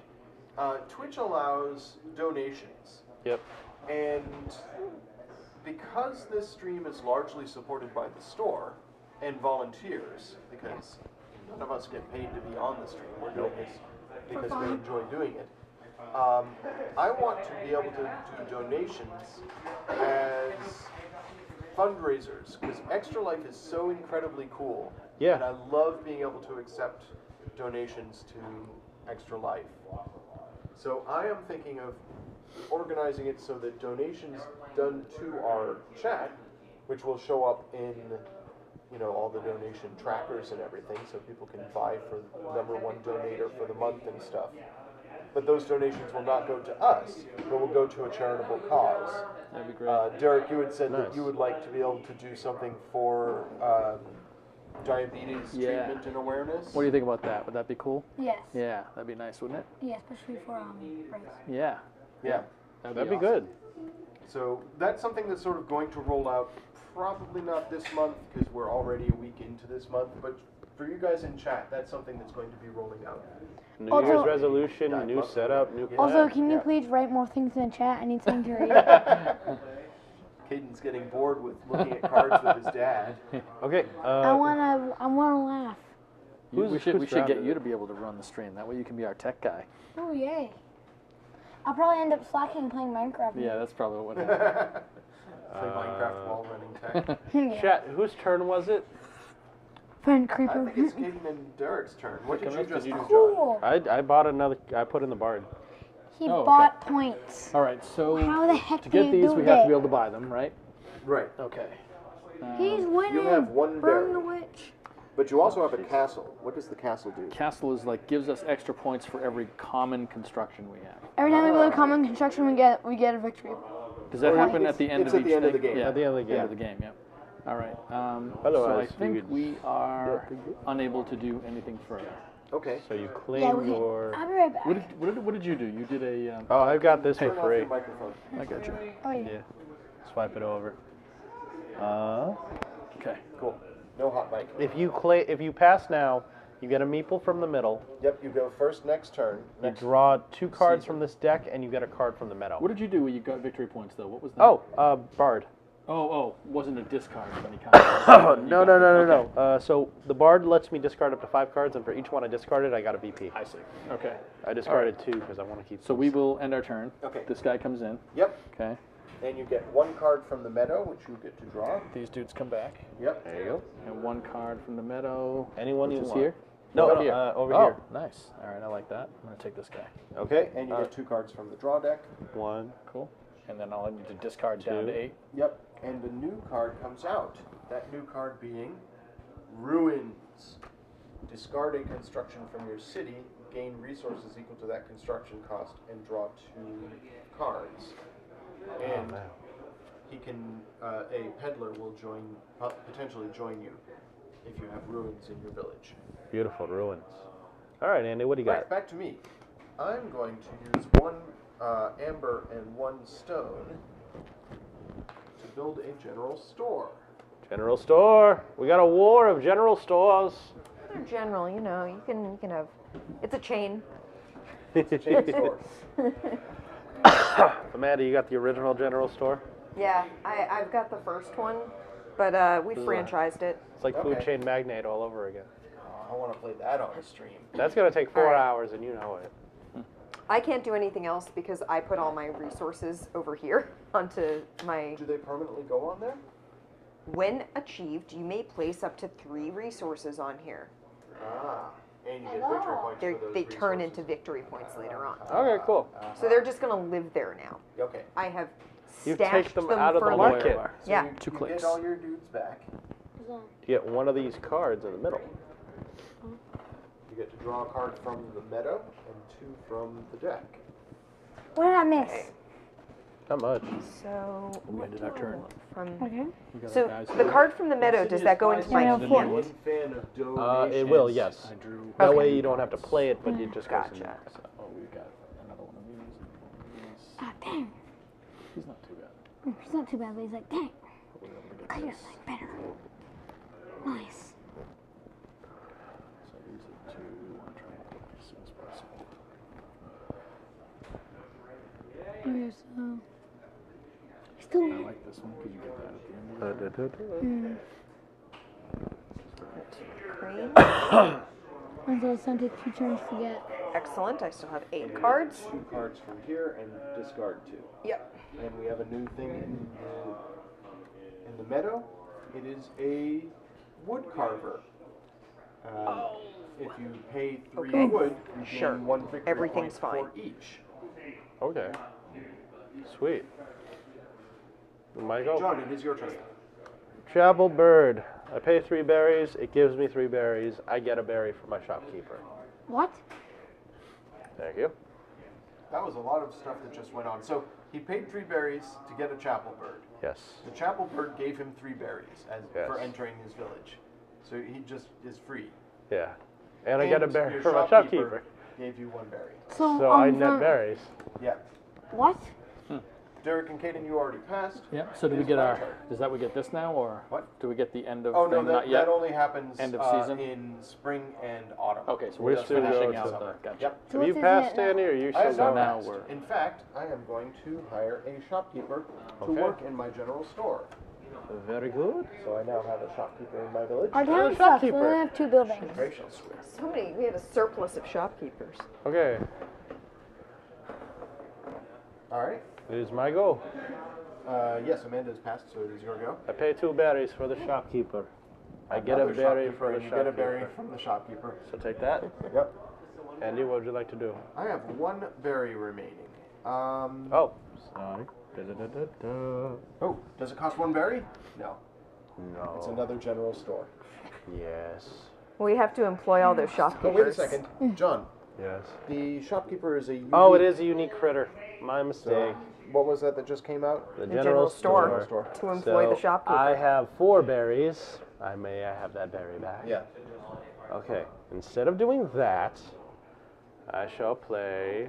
Twitch allows donations. Yep. And because this stream is largely supported by the store and volunteers, because none of us get paid to be on the stream, we're doing this because we enjoy doing it. I want to be able to do donations as fundraisers, because Extra Life is so incredibly cool. Yeah. And I love being able to accept donations to Extra Life. So I am thinking of organizing it so that donations done to our chat, which will show up in, all the donation trackers and everything, so people can vie for #1 donator for the month and stuff. But those donations will not go to us, but will go to a charitable cause. That'd be great. Derek, you had said that Nice. you would like to be able to do something for diabetes Yeah. treatment and awareness. What do you think about that? Would that be cool? Yes. Yeah, that'd be nice, wouldn't it? Yeah, especially for friends. Yeah. Yeah. That'd be awesome. good. So that's something that's sort of going to roll out, probably not this month because we're already a week into this month, but for you guys in chat, that's something that's going to be rolling out. New Also- Year's resolution, Yeah, new love that. setup, new plan. Also, can you Yeah. please write more things in the chat? I need something to read. Caden's getting bored with looking at cards with his dad. Okay. I wanna laugh. We should get grounded? you to be able to run the stream. That way you can be our tech guy. Oh, yay. I'll probably end up slacking playing Minecraft. Yeah, that's probably what would happen. Play Minecraft while running tech. Yeah. Chat, whose turn was it? Friend I Creeper. think it's Caden and Derek's turn. What did you just do, John? Cool. I bought another. I put in the bard. He Oh, okay. bought points. All right, so How the heck to do get you these, do we have to that? be able to buy them, right? Right. Okay. He's winning. You have one Burn the berry. witch. But you also have a castle. What does the castle do? Castle is like gives us extra points for every common construction we have. Every time we build a common construction, we get a victory. Does that happen at the end it's of at each the end of thing? the game. Yeah, At the end of the End of game. the game. Yep. All right. So Otherwise, I think you could- we are unable to do anything further. Okay. So you claim Yeah, we can. your. I'll be right back. What did you do? You did a. Oh, I've got this for Turn off free. your microphone. I got you. Oh, yeah. Yeah. Swipe it over. Okay. Cool. No hot mic. If you pass now, you get a meeple from the middle. Yep, you go first next turn. You draw 2 cards from this deck, and you get a card from the meadow. What did you do when you got victory points though? What was that? Bard. Oh, wasn't a discard of any kind. No. So the bard lets me discard up to 5 cards, and for each one I discarded, I got a BP. I see. Okay. I discarded 2 because I want to keep. So we will end our turn. Okay. This guy comes in. Yep. Okay. And you get 1 card from the meadow, which you get to draw. These dudes come back. Yep. There you go. And 1 card from the meadow. Anyone which you is want. here. No, Over here. over Oh, here. nice. All right, I like that. I'm gonna take this guy. Okay, and you get 2 cards from the draw deck. 1. Cool. And then I'll need to discard down to 8. Yep. And a new card comes out. That new card being Ruins. Discard a construction from your city, gain resources equal to that construction cost, and draw 2 cards. And he can, a peddler will potentially join you if you have ruins in your village. Beautiful ruins. All right, Andy, what do you got? Right, back to me. I'm going to use 1 amber and 1 stone to build a general store. General store. We got a war of general stores. General, you know, you can have. It's a chain. Chain store. Amanda, you got the original general store? Yeah, I've got the first one, but we franchised it. It's like Food Okay. Chain Magnate all over again. I want to play that on the stream. That's going to take 4 All right. hours, and you know it. I can't do anything else because I put all my resources over here onto my. Do they permanently go on there? When achieved, you may place up to 3 resources on here. Ah, and you get victory points for those They turn resources. into victory points later on. Okay, cool. So they're just gonna live there now. Okay. I have You stashed take them out of for the later. market. So Yeah. you, 2 you clicks. get all your dudes back. You get one of these cards in the middle. You get to draw a card from the meadow and 2 from the deck. What did I miss? Not much. So We what ended do our I turn. want from? Okay. We got So our guys the here. card from the meadow, does that go into my Yeah, hand? four. One fan of donations. It will, yes. I drew. That Okay. way you don't have to play it, but it just goes in Gotcha. there. Oh, we got another one of these. Ah, dang. He's not too bad. It's not too bad, but he's like, dang. We'll be able to get I could this. have better. Nice. So these are 2 we want to try and get as soon as possible. Okay, so. I Still. like this one because you get that at the end. Crane. And so it's time to take 2 turns to get. Excellent. I still have 8 And you get cards. 2 cards from here and discard 2. Yep. And we have a new thing in the meadow. It is a wood carver. If you pay 3 Okay. wood, you Sure. gain 1 victory Everything's point fine. for each. Okay. Sweet. Michael? John, it is your turn. Chapel bird. I pay 3 berries. It gives me 3 berries. I get a berry for my shopkeeper. What? Thank you. That was a lot of stuff that just went on. So he paid 3 berries to get a chapel bird. Yes. The chapel bird gave him 3 berries for Yes. entering his village. So he just is free. Yeah. And I get a And berry your for my shopkeeper. gave you 1 berry. So I net from- berries. Yeah. What? Derek and Caden, you already passed. Yeah. So do we It is get my our? turn. Does that we get this now or? What? Do we get the end of Oh no, thing? that, Not yet. that only happens End of season? in spring and autumn. Okay, so We're we're just still finishing going out to the. summer. Gotcha. Yep. So Have you what is passed, it now? Andy, or are you I still have So not going? now passed. we're- In fact, I am going to hire a shopkeeper to Okay. work in my general store. Very good. So I now have a shopkeeper in my village. Our town sucks. We shopkeeper. only have 2 buildings. We have a surplus of shopkeepers. Okay, All right. it is my go. Yes, Amanda's passed, so it is your go. I pay 2 berries for the shopkeeper. I get a Another berry shopkeeper, for the and you get a shopkeeper. berry from the shopkeeper. So take that. Yep. Andy, what would you like to do? I have 1 berry remaining. Oh, sorry. Da-da-da-da-da. Oh, does it cost 1 berry? No. No. It's another general store. Yes. We have to employ all those shopkeepers. Oh, wait a second. John, Yes. the shopkeeper is a unique... Oh, it is a unique critter. My mistake. What was that just came out? The The general store. General store. To employ the So shopkeeper. I have 4 berries. I have that berry back. Yeah. Okay. Instead of doing that, I shall play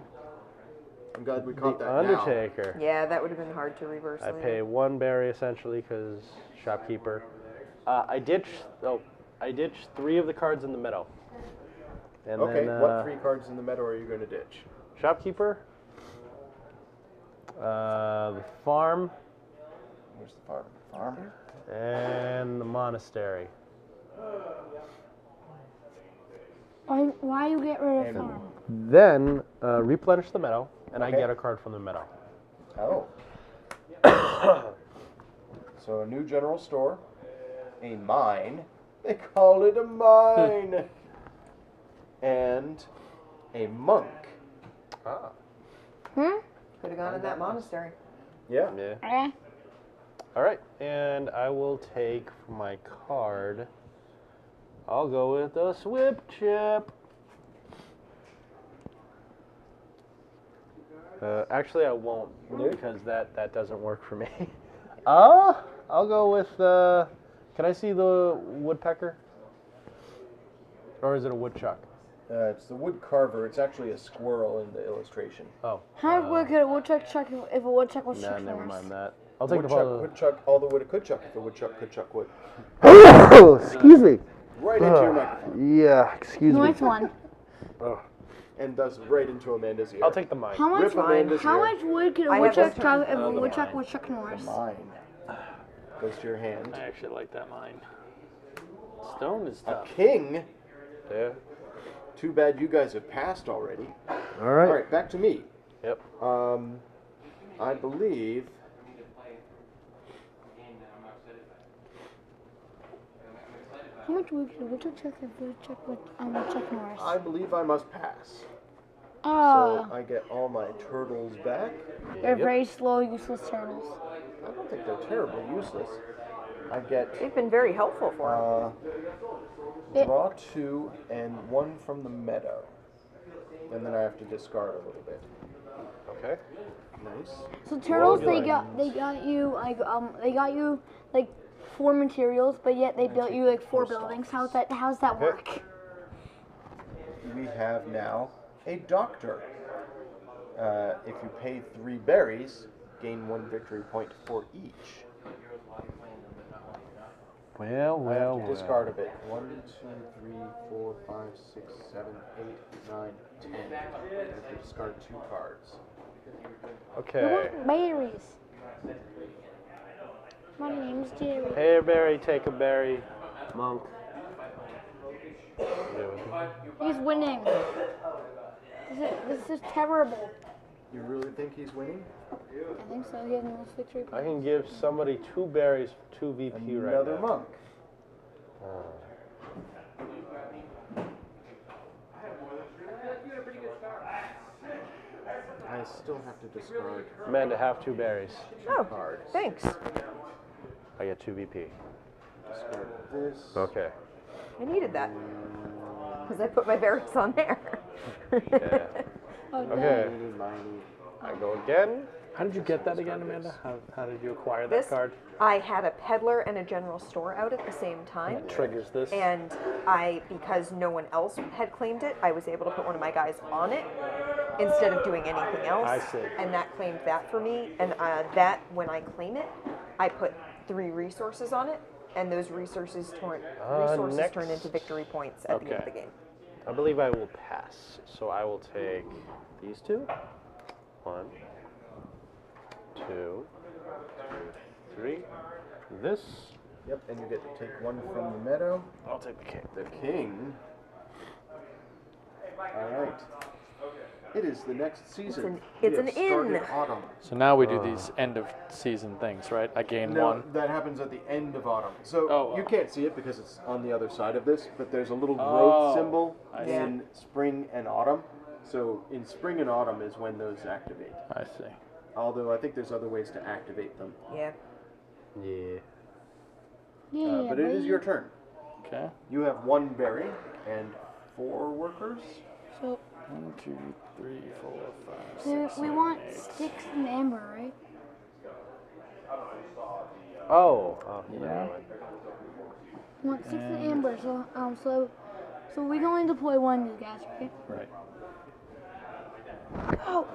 I'm glad we the caught that now. Undertaker. Yeah, that would have been hard to reverse I later. pay 1 berry essentially because shopkeeper. I ditch 3 of the cards in the meadow. And Okay, then, what 3 cards in the meadow are you going to ditch? Shopkeeper. The farm Where's the farm? Farm? and the monastery. Why you get rid of farm? Then replenish the meadow, and I Okay. get a card from the meadow. Oh. So a new general store, a mine. They call it a mine. And a monk. Ah. Could have gone in that monastery. Yeah. Yeah. Eh? All right, and I will take for my card. I'll go with the Swip Chip. Actually, I won't because that doesn't work for me. I'll go with. Can I see the woodpecker? Or is it a woodchuck? It's the wood carver. It's actually a squirrel in the illustration. Oh. How much wood could a woodchuck chuck if a woodchuck was Nah, chucked never for us? mind that. I'll take Woodchuck the could chuck all the wood it could chuck if the woodchuck could chuck wood. Oh, excuse me. Right into your microphone. Yeah, excuse me. Which one? And thus right into Amanda's ear. I'll take the mine. How much? Rip Amanda's How ear. much wood could a I have woodchuck this chuck if a the woodchuck mine. was chucking Norris? Mine. Goes to your hand. I actually like that mine. Stone is A tough. king. Yeah. Too bad you guys have passed already. All right. All right, back to me. Yep. I believe. How much wood could a woodchuck chuck if a woodchuck would chuck Norris? I believe I must pass. Oh, So I get all my turtles back. they're Yep. very slow, useless turtles. I don't think they're terribly useless. I get They've been very helpful for him. draw 2 and 1 from the meadow. And then I have to discard a little bit. Okay. Nice. So turtles, would you they got you like 4 materials, but yet they built you like 4 buildings. How's that work? We have now a doctor. If you pay 3 berries, gain 1 victory point for each. Well, I have to discard a bit. 1, 2, 3, 4, 5, 6, 7, 8, 9, 10. I have to discard 2 cards. Okay. Berries. My name's Jerry. Hey, berry, take a berry. Monk. He's winning. This is terrible. You really think he's winning? I think so. He has the most victory I points. can give somebody 2 berries for 2 VP right Another now. monk. I still have to discard Amanda, have 2 berries. Oh, cards. thanks. I get 2 VP. Discard this. Okay. I needed that. Because I put my berries on there. Yeah. Oh, no. Okay. Miny, miny. I go again. How did you get that again, Amanda? How did you acquire This, that card? I had a peddler and a general store out at the same time. Triggers this. And because no one else had claimed it, I was able to put one of my guys on it instead of doing anything else. I see. And that claimed that for me. And that, when I claim it, I put 3 resources on it. And those resources turn next. into victory points at the end of Okay. the game. I believe I will pass. So I will take these 2. 1, 2, 3. This. Yep, and you get to take one from the meadow. I'll take the king. The king. All right. It is the next season. It's We an have started inn. Autumn. So now we do these end of season things, right? I gain No, one. that happens at the end of autumn. So Oh, you can't see it because it's on the other side of this, but there's a little Oh, growth symbol I in spring and autumn. So in spring and autumn is when those activate. I see. Although I think there's other ways to activate them. Yeah. Yeah. Yeah, But it is your turn. Okay. You have 1 berry and 4 workers. So 1, 2, 3, 4, 5, there, 6, we 7, want 8. sticks and amber, right? Oh. Yeah. We want sticks and amber. So we can only deploy one of these guys, right? Right. Go.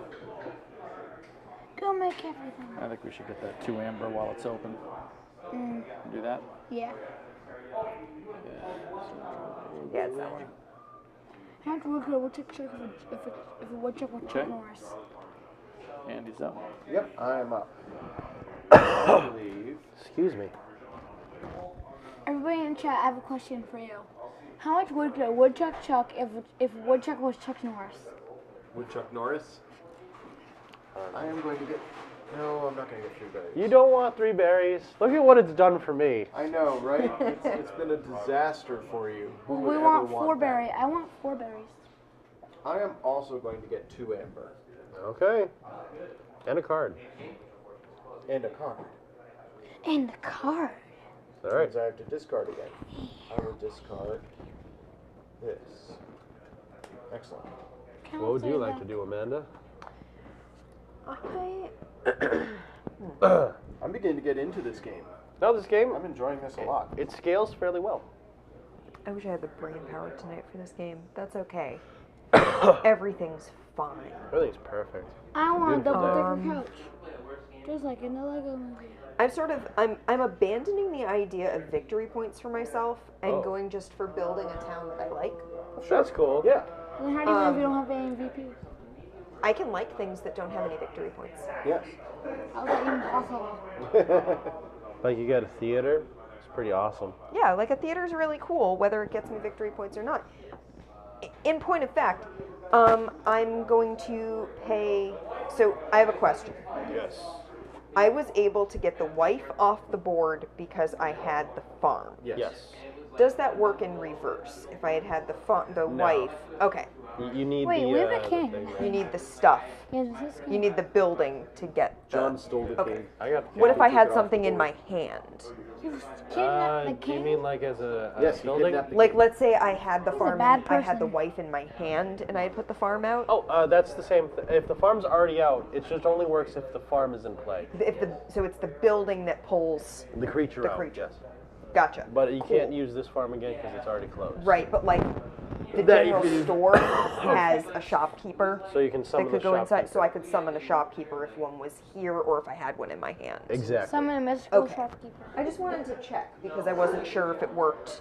Go make everything. I think we should get that 2 amber while it's open. Do that. Yeah. Yeah, it's that one. I have to work a woodchuck check if a woodchuck would Okay. check Norris. Andy's up. Yep, I am up. I believe. Excuse me. Everybody in chat, I have a question for you. How much wood could a woodchuck chuck if a woodchuck was Chuck Norris? Woodchuck Norris. I am going to get. No, I'm not going to get 3 berries. You don't want 3 berries. Look at what it's done for me. I know, right? It's been a disaster for you. Who Well, would we ever want 4 that? berry. I want 4 berries. I am also going to get 2 amber Okay. And a card. and a card. And the card. All right. Means I have to discard again. I will discard this. Excellent. What would you like to do, Amanda? I'm beginning to get into this game. No, this game, I'm enjoying this a lot. it scales fairly well. I wish I had the brain power tonight for this game. That's okay. Everything's fine. Everything's perfect. I want a Beautiful double decker couch. Just like in the Lego movie. I'm abandoning the idea of victory points for myself and Oh. going just for building a town that I like. That's cool. Yeah. Then how do you know if you don't have any MVP? I can like things that don't have any victory points. Yes. How is that even possible? Like you got a theater. It's pretty awesome. Yeah, like a theater's really cool, whether it gets me victory points or not. In point of fact, I'm going to pay. So I have a question. Yes. I was able to get the wife off the board because I had the farm. Yes. Does that work in reverse? If I had the wife, okay. You need Wait, the. we have a the king. thing, right? You need the stuff. Yeah, this is You need the building to get. John stole the Okay. king. I got. What if I took had it off something the in my board. hand? You kidnapped the Do king? you mean like as a Yes, he building? kidnapped the Like, king. let's say I had the He's a farm. bad I had the person. wife in my hand, and I had put the farm out. Oh, that's the same. If the farm's already out, it just only works if the farm is in play. So it's the building that pulls. The creature The out. creature. Yes. Gotcha. But you can't use this farm again because it's already closed. Right, but like the That you general could- store has a shopkeeper So you can that summon could a go inside. shopkeeper. So I could summon a shopkeeper if one was here or if I had one in my hand. Exactly. Summon a mystical Okay. shopkeeper. I just wanted to check because I wasn't sure if it worked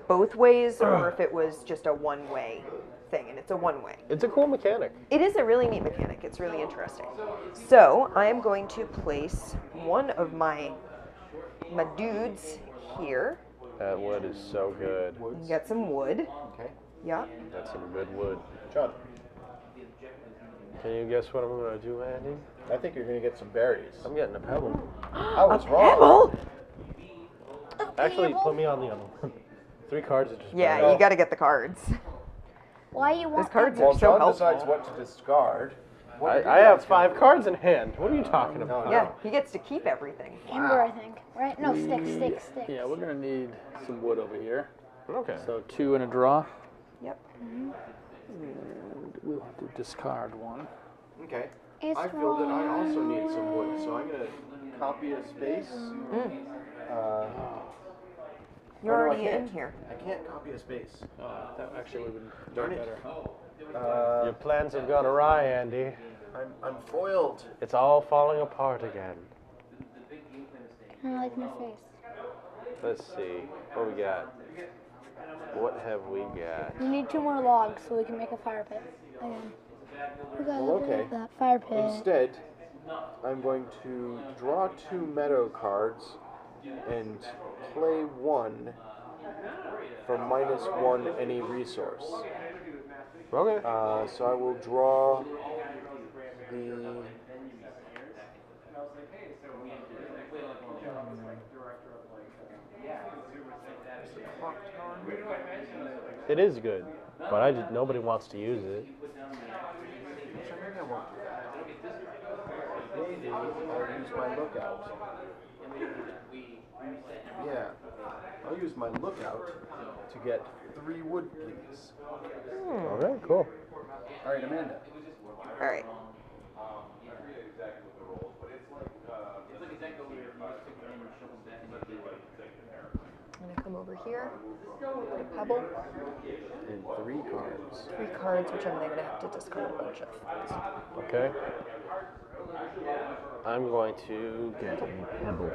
both ways or if it was just a one-way thing, and it's a one-way. It's a cool mechanic. It is a really neat mechanic. It's really interesting. So I am going to place one of my dudes here. That wood is so good. And get some wood. Okay. Yeah. That's some good wood. John, Can you guess what I'm gonna do, Andy? I think you're going to get some berries. I'm getting a pebble. I was wrong. Pebble? Actually, put me on the other one. 3 cards are just. Yeah, better. you got to get the cards. Why you want Those cards While are so John helpful. decides what to discard, what are you I have guys 5 gonna cards in hand. What are you talking about? No. Yeah, he gets to keep everything. Amber, I think. Right? No, sticks. Yeah, we're gonna need some wood over here. Okay. So 2 and a draw. Yep. And we'll have to discard 1. do? Okay. It's I feel that I also need some wood, so I'm going to copy a space. You're Oh, no, I already in can't. here. I can't copy a space. That actually would have been Darn it. better. Your plans have gone awry, Andy. I'm foiled. It's all falling apart again. Kind of like my face. Let's see. What we got? What have we got? We need 2 more logs so we can make a fire pit. Again. We gotta Well, build okay. that fire pit. Instead, I'm going to draw 2 meadow cards and play 1 for -1 any resource. Okay. So I will draw the. It is good, but nobody wants to use it. Maybe I'll use my lookout. Yeah, I'll use my lookout to get 3 wood, please. Okay, cool. All right, Amanda. All right. I'm gonna come over here, put a pebble, And 3 cards. 3 cards, which I'm then gonna have to discard a bunch of. Okay. I'm going to get a pebble.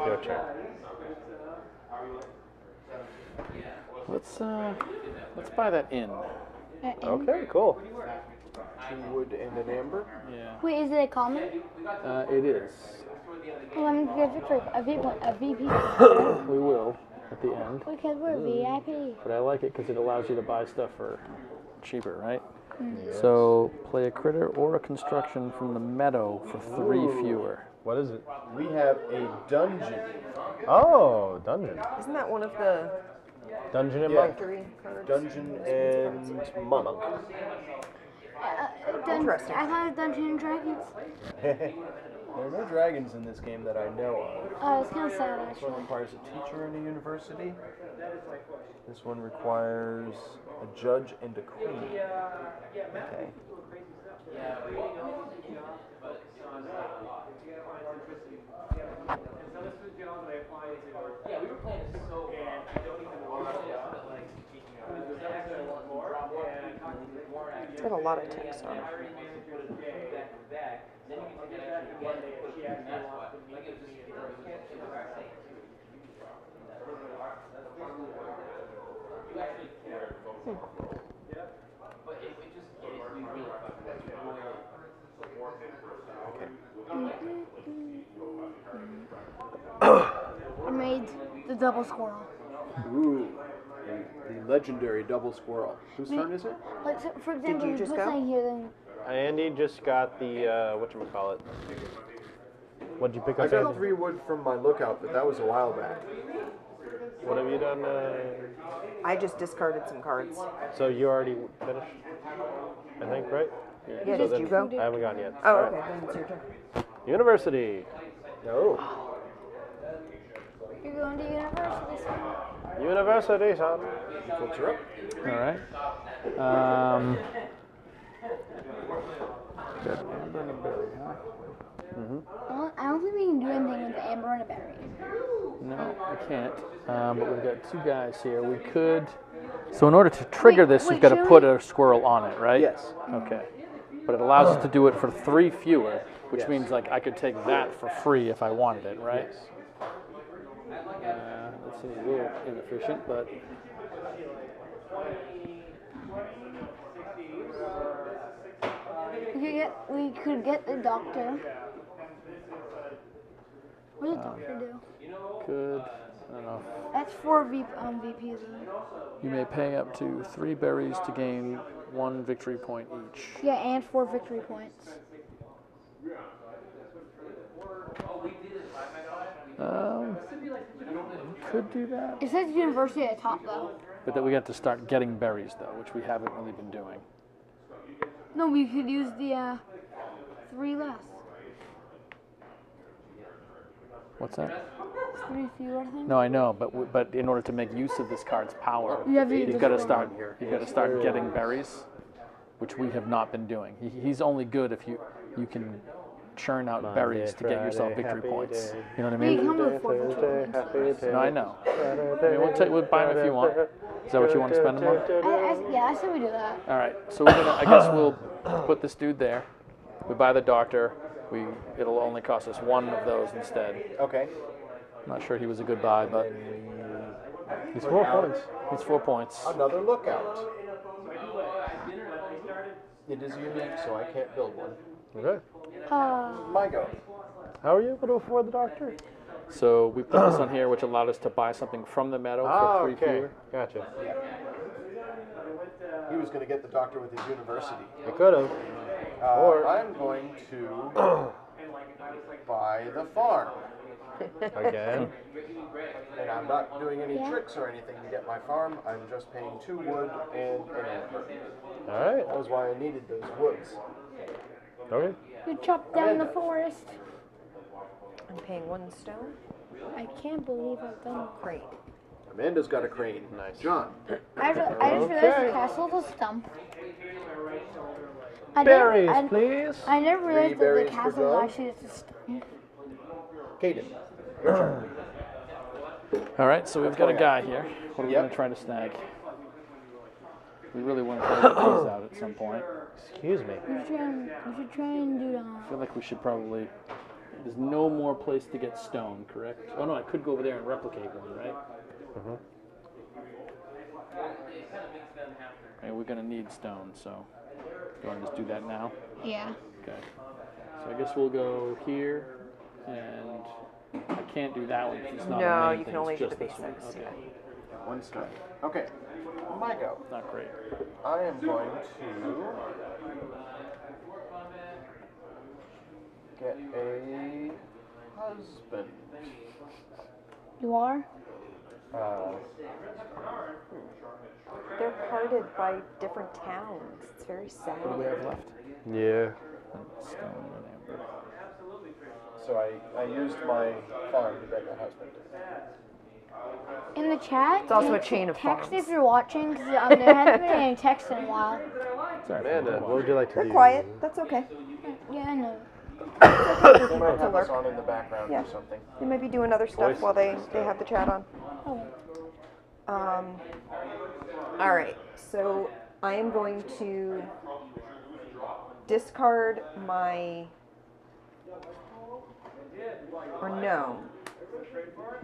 Your turn. Let's buy that inn. Okay, cool. 2 wood and an amber. Yeah. Wait, is it a common? It is. Well, I'm gonna get victory. A VP. We will at the end. Because we're VIP. But I like it because it allows you to buy stuff for cheaper, right? So play a critter or a construction from the meadow for 3 fewer. What is it? We have a dungeon. Oh, dungeon. Isn't that one of the Dungeon and Yeah. monk. 3 cards? Dungeon and monk. Interesting. I thought it was Dungeons and Dragons. There are no dragons in this game that I know of. Oh, it's kind of sad This one actually. requires a teacher in a university. This one requires a judge and a queen. Okay. It's got a lot of text on it. I made the double squirrel. Ooh. The legendary double squirrel. Whose turn is it? Like, so, for example, you you just put go? something here, then Andy just got the, whatchamacallit. What'd you pick I up, got Andy? 3 wood from my lookout, but that was a while back. What have you done? I just discarded some cards. So you already finished? I think, right? Yeah, So did then- you go? I haven't gone yet. Oh, All right. okay, then it's your turn. University. No. you're going to university. So. University, son. Folks are up. All right. Got amber and a berry, huh? I don't think we can do anything with the amber and a berry. No, we can't. But we've got 2 guys here. We could. So in order to trigger this, you've got to should put we- a squirrel on it, right? Yes. Okay. But it allows us to do it for 3 fewer, which Yes. means like I could take that for free if I wanted it, right? Yes. That seems a little inefficient, but We could get the doctor. What does the doctor do? could. I don't know. That's 4 VPs. You may pay up to 3 berries to gain 1 victory point each. Yeah, and 4 victory points. Could do that. It says university at the top though. But then we have to start getting berries though, which we haven't really been doing. No, we could use the 3 less. What's that? 3 fewer, I think. No, I know, but in order to make use of this card's power, You have to you've got to start getting berries, which we have not been doing. He's only good if you can churn out berries to get yourself victory points. You know what I We mean? come with 4 victory points. No, I know. I mean, we'll buy them if you want. Is that what you want to spend them on? Yeah, I said we do that. All right. So we're gonna. I guess we'll put this dude there. We buy the doctor. It'll only cost us 1 of those instead. Okay. I'm not sure he was a good buy, but It's 4 points. it's 4 points. Another lookout. It is unique, so I can't build one. Okay. My go. How are you able to afford the doctor? So we put this on here, which allowed us to buy something from the meadow for 3 okay. fewer. Gotcha. He was going to get the doctor with his university. I could have. I'm going to buy the farm. Again. And I'm not doing any tricks or anything to get my farm. I'm just paying 2 wood and an amber. All right. That was why I needed those woods. Okay. You chopped down the forest. I'm paying 1 stone. I can't believe I've done Great. Amanda's got a crane. Nice. John. I just realized the castle's a stump. Berries, please. I never realized that the berries for castle John. actually is a stump. Caden. Your turn. All right, so we've got a going guy here. What are we Yep. going to try to snag? We really want to try to get these out at some point. Excuse me. You should try and do that. I feel like we should probably... There's no more place to get stone, correct? Oh no, I could go over there and replicate one, right? Mm-hmm. Okay, we're going to need stone, so... You want to just do that now? Yeah. Okay. So I guess we'll go here, and I can't do that one because it's not No, a main you can thing, only it's do just the this one. basics, Okay. 1 stone. Okay. My go. Not great. I am going to get a husband. You are? They're parted by different towns. It's very sad. What do we have left? Yeah. Stone and amber. So I used my farm to get a husband. In the chat, It's also a chain of text farms. if you're watching, because there hasn't been any text in a while. Sorry. Amanda, what would you like to They're do? quiet. That's okay. Yeah, I know. They might have lurk. this on in the background Yeah. or something. They might be doing other stuff Voice. while they have the chat on. Oh. All right, so I am going to discard my, or no,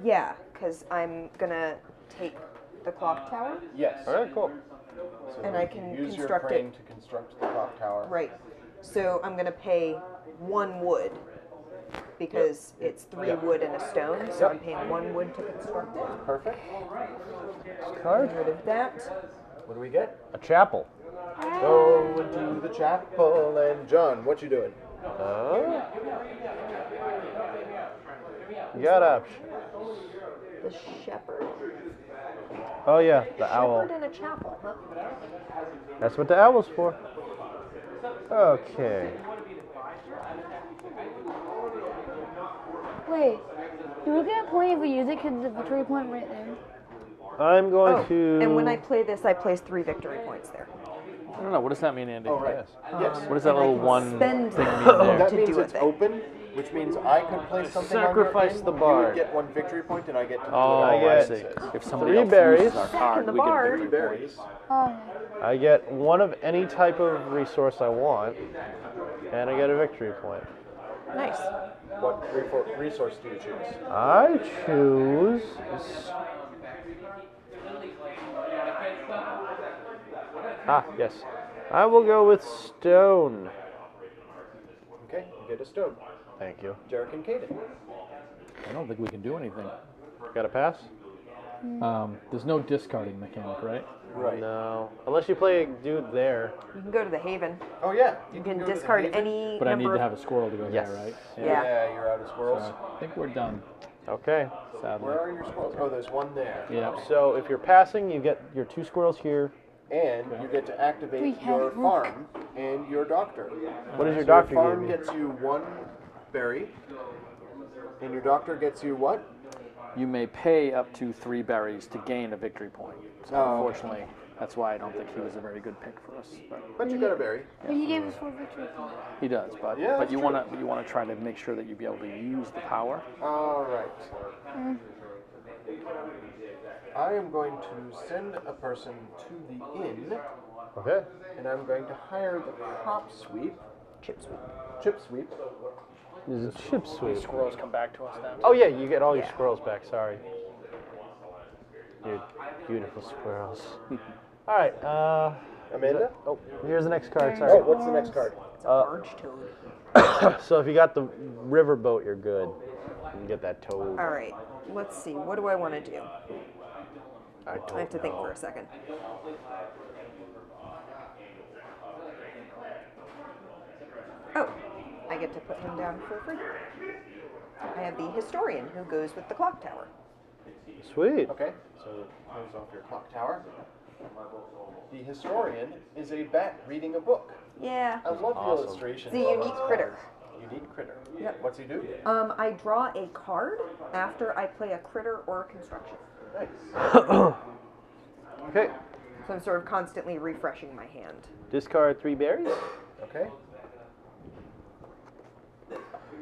yeah, because I'm gonna take the clock tower, Yes. All right, cool. So and I you can use construct your crane it. to construct the clock tower. Right, so I'm gonna pay 1 wood, because it's 3 wood and a stone, so I'm paying 1 wood to construct it. Perfect. Card. Get rid of that. What do we get? A chapel. Go into the chapel. And John, what you doing? You got options. The shepherd. Oh yeah, the owl. Shepherd in a chapel, huh? That's what the owl's for. Okay. Wait, you look at a point if we use it because the victory point right there. I'm going to. And when I play this, I place 3 victory points there. I don't know. What does that mean, Andy? Oh, right. Yes. What does that And I little can one spend thing that. mean there? That to means do a it's thing. open, which means I can place something Sacrifice on your the end. bard. You would get 1 victory point, and I get to do Oh, I it. get see. If somebody 3 else berries. uses our card, the we get a bard. victory point. berries. Oh, I get 1 of any type of resource I want, and I get a victory point. Nice. What resource do you choose? I choose. Ah, yes. I will go with stone. Okay, you get a stone. Thank you. Derek and Caden. I don't think we can do anything. Got a pass? There's no discarding mechanic, right? Right. No. Unless you play a dude there. You can go to the Haven. Oh yeah. You can go to the discard Haven. any But I need number to of... have a squirrel to go Yes. there, right? Yeah. You're out of squirrels. So I think we're done, Okay. sadly. Where are your squirrels? Oh, there's 1 there. Yeah. So if you're passing, you get your 2 squirrels here. And you get to activate We have your rook. farm and your doctor. What does your So doctor your give farm me? gets you 1 berry, and your doctor gets you what? You may pay up to 3 berries to gain a victory point. So Oh, okay. unfortunately, that's why I don't think he was a very good pick for us. But you got a berry. but you gave us 4 victory points. He does, but Yeah, that's you true. want to try to make sure that you be able to use the power. All right. I am going to send a person to the inn, Okay. and I'm going to hire the crop sweep, Chip sweep. chip sweep. This is chip sweep. Squirrels come back to us now. Oh yeah, you get all your Yeah. squirrels back. Sorry. Your beautiful squirrels. All right. Amanda? Oh, here's the next card. Oh, Sorry. what's the next card? It's a barge toad. So if you got the river boat, you're good. You can get that toad. All right. Let's see. What do I want to do? I I have to think for a second. Oh, I get to put him down for free. I have the historian who goes with the clock tower. Sweet. Okay, so close off your clock tower. The historian is a bat reading a book. Yeah. I love Awesome. the illustrations. It's a unique critter. Unique critter. Yep. What's he do? I draw a card after I play a critter or a construction. Nice. Okay. So I'm sort of constantly refreshing my hand. Discard 3 berries. Okay.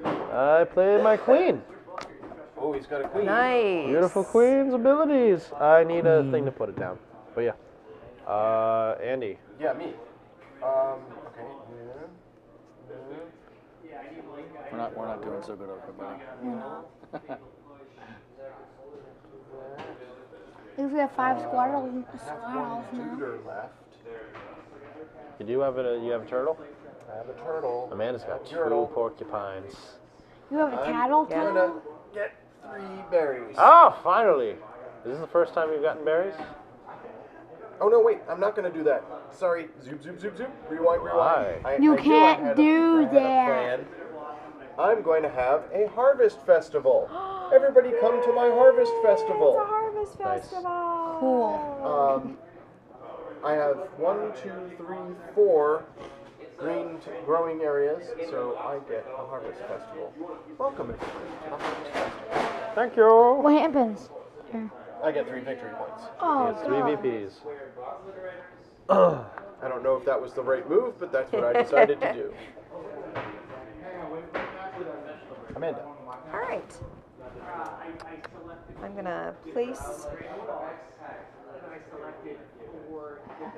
I play my queen. Oh, he's got a queen. Nice. Beautiful queen's abilities. I need a thing to put it down. But yeah. Andy. Yeah, me. Okay. We're not doing so good over here, buddy. If we have 5 squirrels Have one now. tutor left. You do have you have a turtle? I have a turtle. Amanda's got 2 Turtle. porcupines. You have a cattle I'm too? gonna get 3 berries. Oh, finally! Is this the first time you've gotten berries? Oh no, wait! I'm not gonna do that. Sorry. Zoop, zoop, zoop, zoop. Rewind, rewind. Why? You I knew can't I had do I had a that. plan. I'm going to have a harvest festival. Everybody come to my harvest festival. Harvest Nice. Festival. Cool. I have 1, 2, 3, 4 green growing areas, so I get a harvest festival. Welcome everybody to the harvest festival. Thank you. What happens? Here. I get 3 victory points. Oh, It's 3 God. VPs. I don't know if that was the right move, but that's what I decided to do. Amanda. All right. I'm gonna place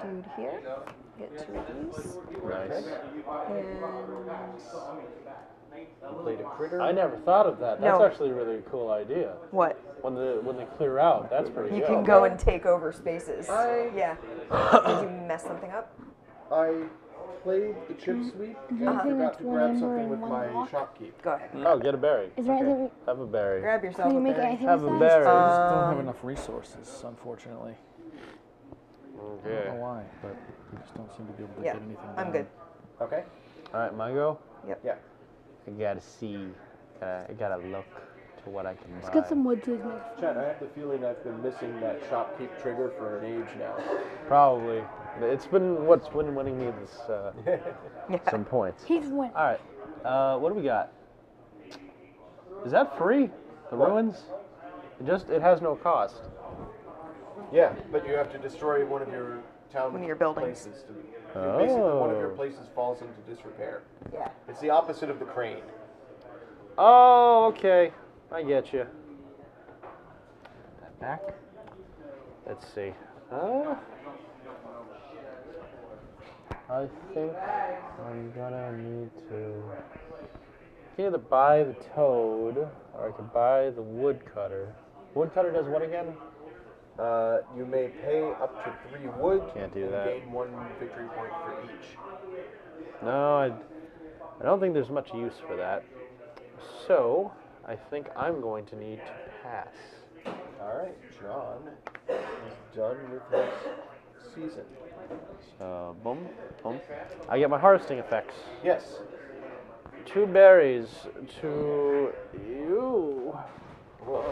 dude here. Get 2 of these. Nice. And Played a critter. I never thought of that. That's No. actually a really cool idea. what? When they clear out, that's pretty You good. can go and take over spaces. I- Yeah. Did you mess something up? I played the chip sweep and you think forgot that's to one grab number something and with one my block? shopkeep. Go ahead. Oh, get a berry. Is there anything? Have a berry. Grab yourself Can you a make berry. anything Have with a that? berry. I just don't have enough resources, unfortunately. I don't Okay. know why, but we just don't seem to be able to Yeah, get anything I'm done. good. Okay? All right, my go. Yeah. I gotta see. I gotta look to what I can buy. Let's get some wood tools made. Chad, I have the feeling I've been missing that shopkeep trigger for an age now. Probably. It's been what's been winning me this some points. He's winning. All right. What do we got? Is that free? The What? ruins? It has no cost. Yeah, but you have to destroy one of your town One of your buildings. places. Basically, one of your Oh. places falls into disrepair. Yeah. It's the opposite of the crane. Oh, okay. I get you. That back. Let's see. I think I'm gonna need to either buy the toad or I could buy the woodcutter. Woodcutter does what again? You may pay up to 3 wood Can't do and that. gain 1 victory point for each. No, I don't think there's much use for that. So, I think I'm going to need to pass. Alright, John is done with his season. So, boom, boom. I get my harvesting effects. Yes. 2 berries to you.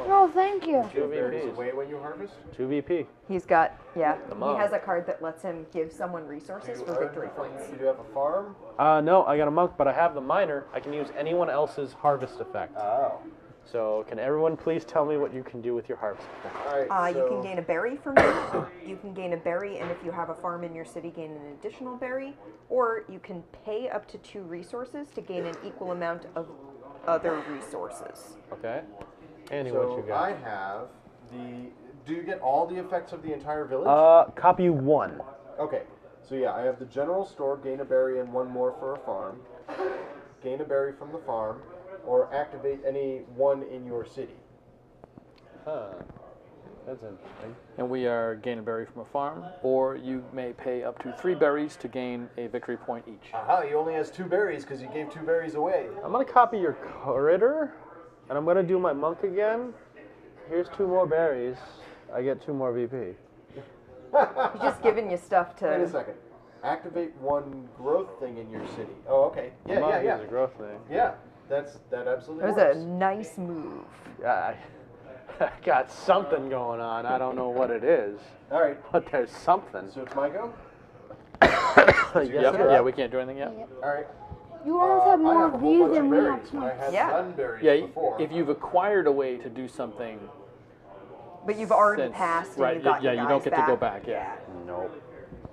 No, thank you. 2 Berries VPs. away when you harvest. 2 VP. He's got, yeah. Come He on. has a card that lets him give someone resources for victory points. You do have a farm. No, I got a monk, but I have the miner. I can use anyone else's harvest effect. Oh. So, can everyone please tell me what you can do with your harvest effect? Alright, You can gain a berry from me. You can gain a berry, and if you have a farm in your city, gain an additional berry. Or you can pay up to 2 resources to gain an equal amount of other resources. Okay. Andy, so what you got? I have the... Do you get all the effects of the entire village? Copy 1. Okay, so yeah, I have the general store, gain a berry and 1 more for a farm. Gain a berry from the farm, or activate any one in your city. Huh. That's interesting. And we are gain a berry from a farm, or you may pay up to 3 berries to gain a victory point each. Aha, he only has 2 berries because you gave 2 berries away. I'm gonna copy your critter, and I'm gonna do my monk again. Here's 2 more berries. I get 2 more VP. He's just giving you stuff to. Wait a second. Activate 1 growth thing in your city. Oh, okay. Yeah, Monk yeah, yeah. is a growth thing. Yeah, that absolutely That works. was a nice move. I got something going on. I don't know what it is, All right, but there's something. so it's my go? Yes, Yep. sir. Yeah, we can't do anything yet. All right. You always have I more have a of whole these bunch than of we berries, have but I too. had Yeah. none berries Yeah, before. if you've acquired a way to do something, But you've already Since- passed and right, you got yeah, your you don't guys get to go back, yeah. Nope.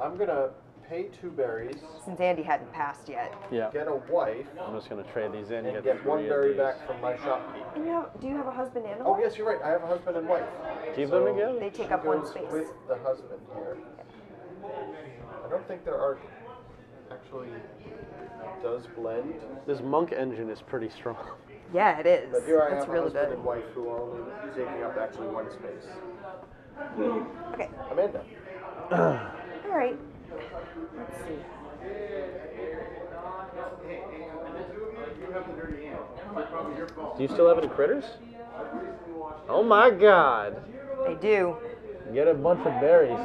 I'm going to pay 2 berries, Since Andy hadn't passed yet. yeah. get a wife, I'm just gonna trade these in. and Get get 1 3 berry of back these. from my shopkeep. And do you have a husband and a Oh, wife? yes, you're right. I have a husband and wife. Keep So them together. They take she up 1 goes space. with the husband here. I don't think there are actually does blend. This monk engine is pretty strong. Yeah, it is. But here I That's have a really husband good. and wife who are only taking up actually 1 space. Okay. Amanda. All right. Let's see. Do you still have any critters? Oh my God! I do. Get a bunch of berries.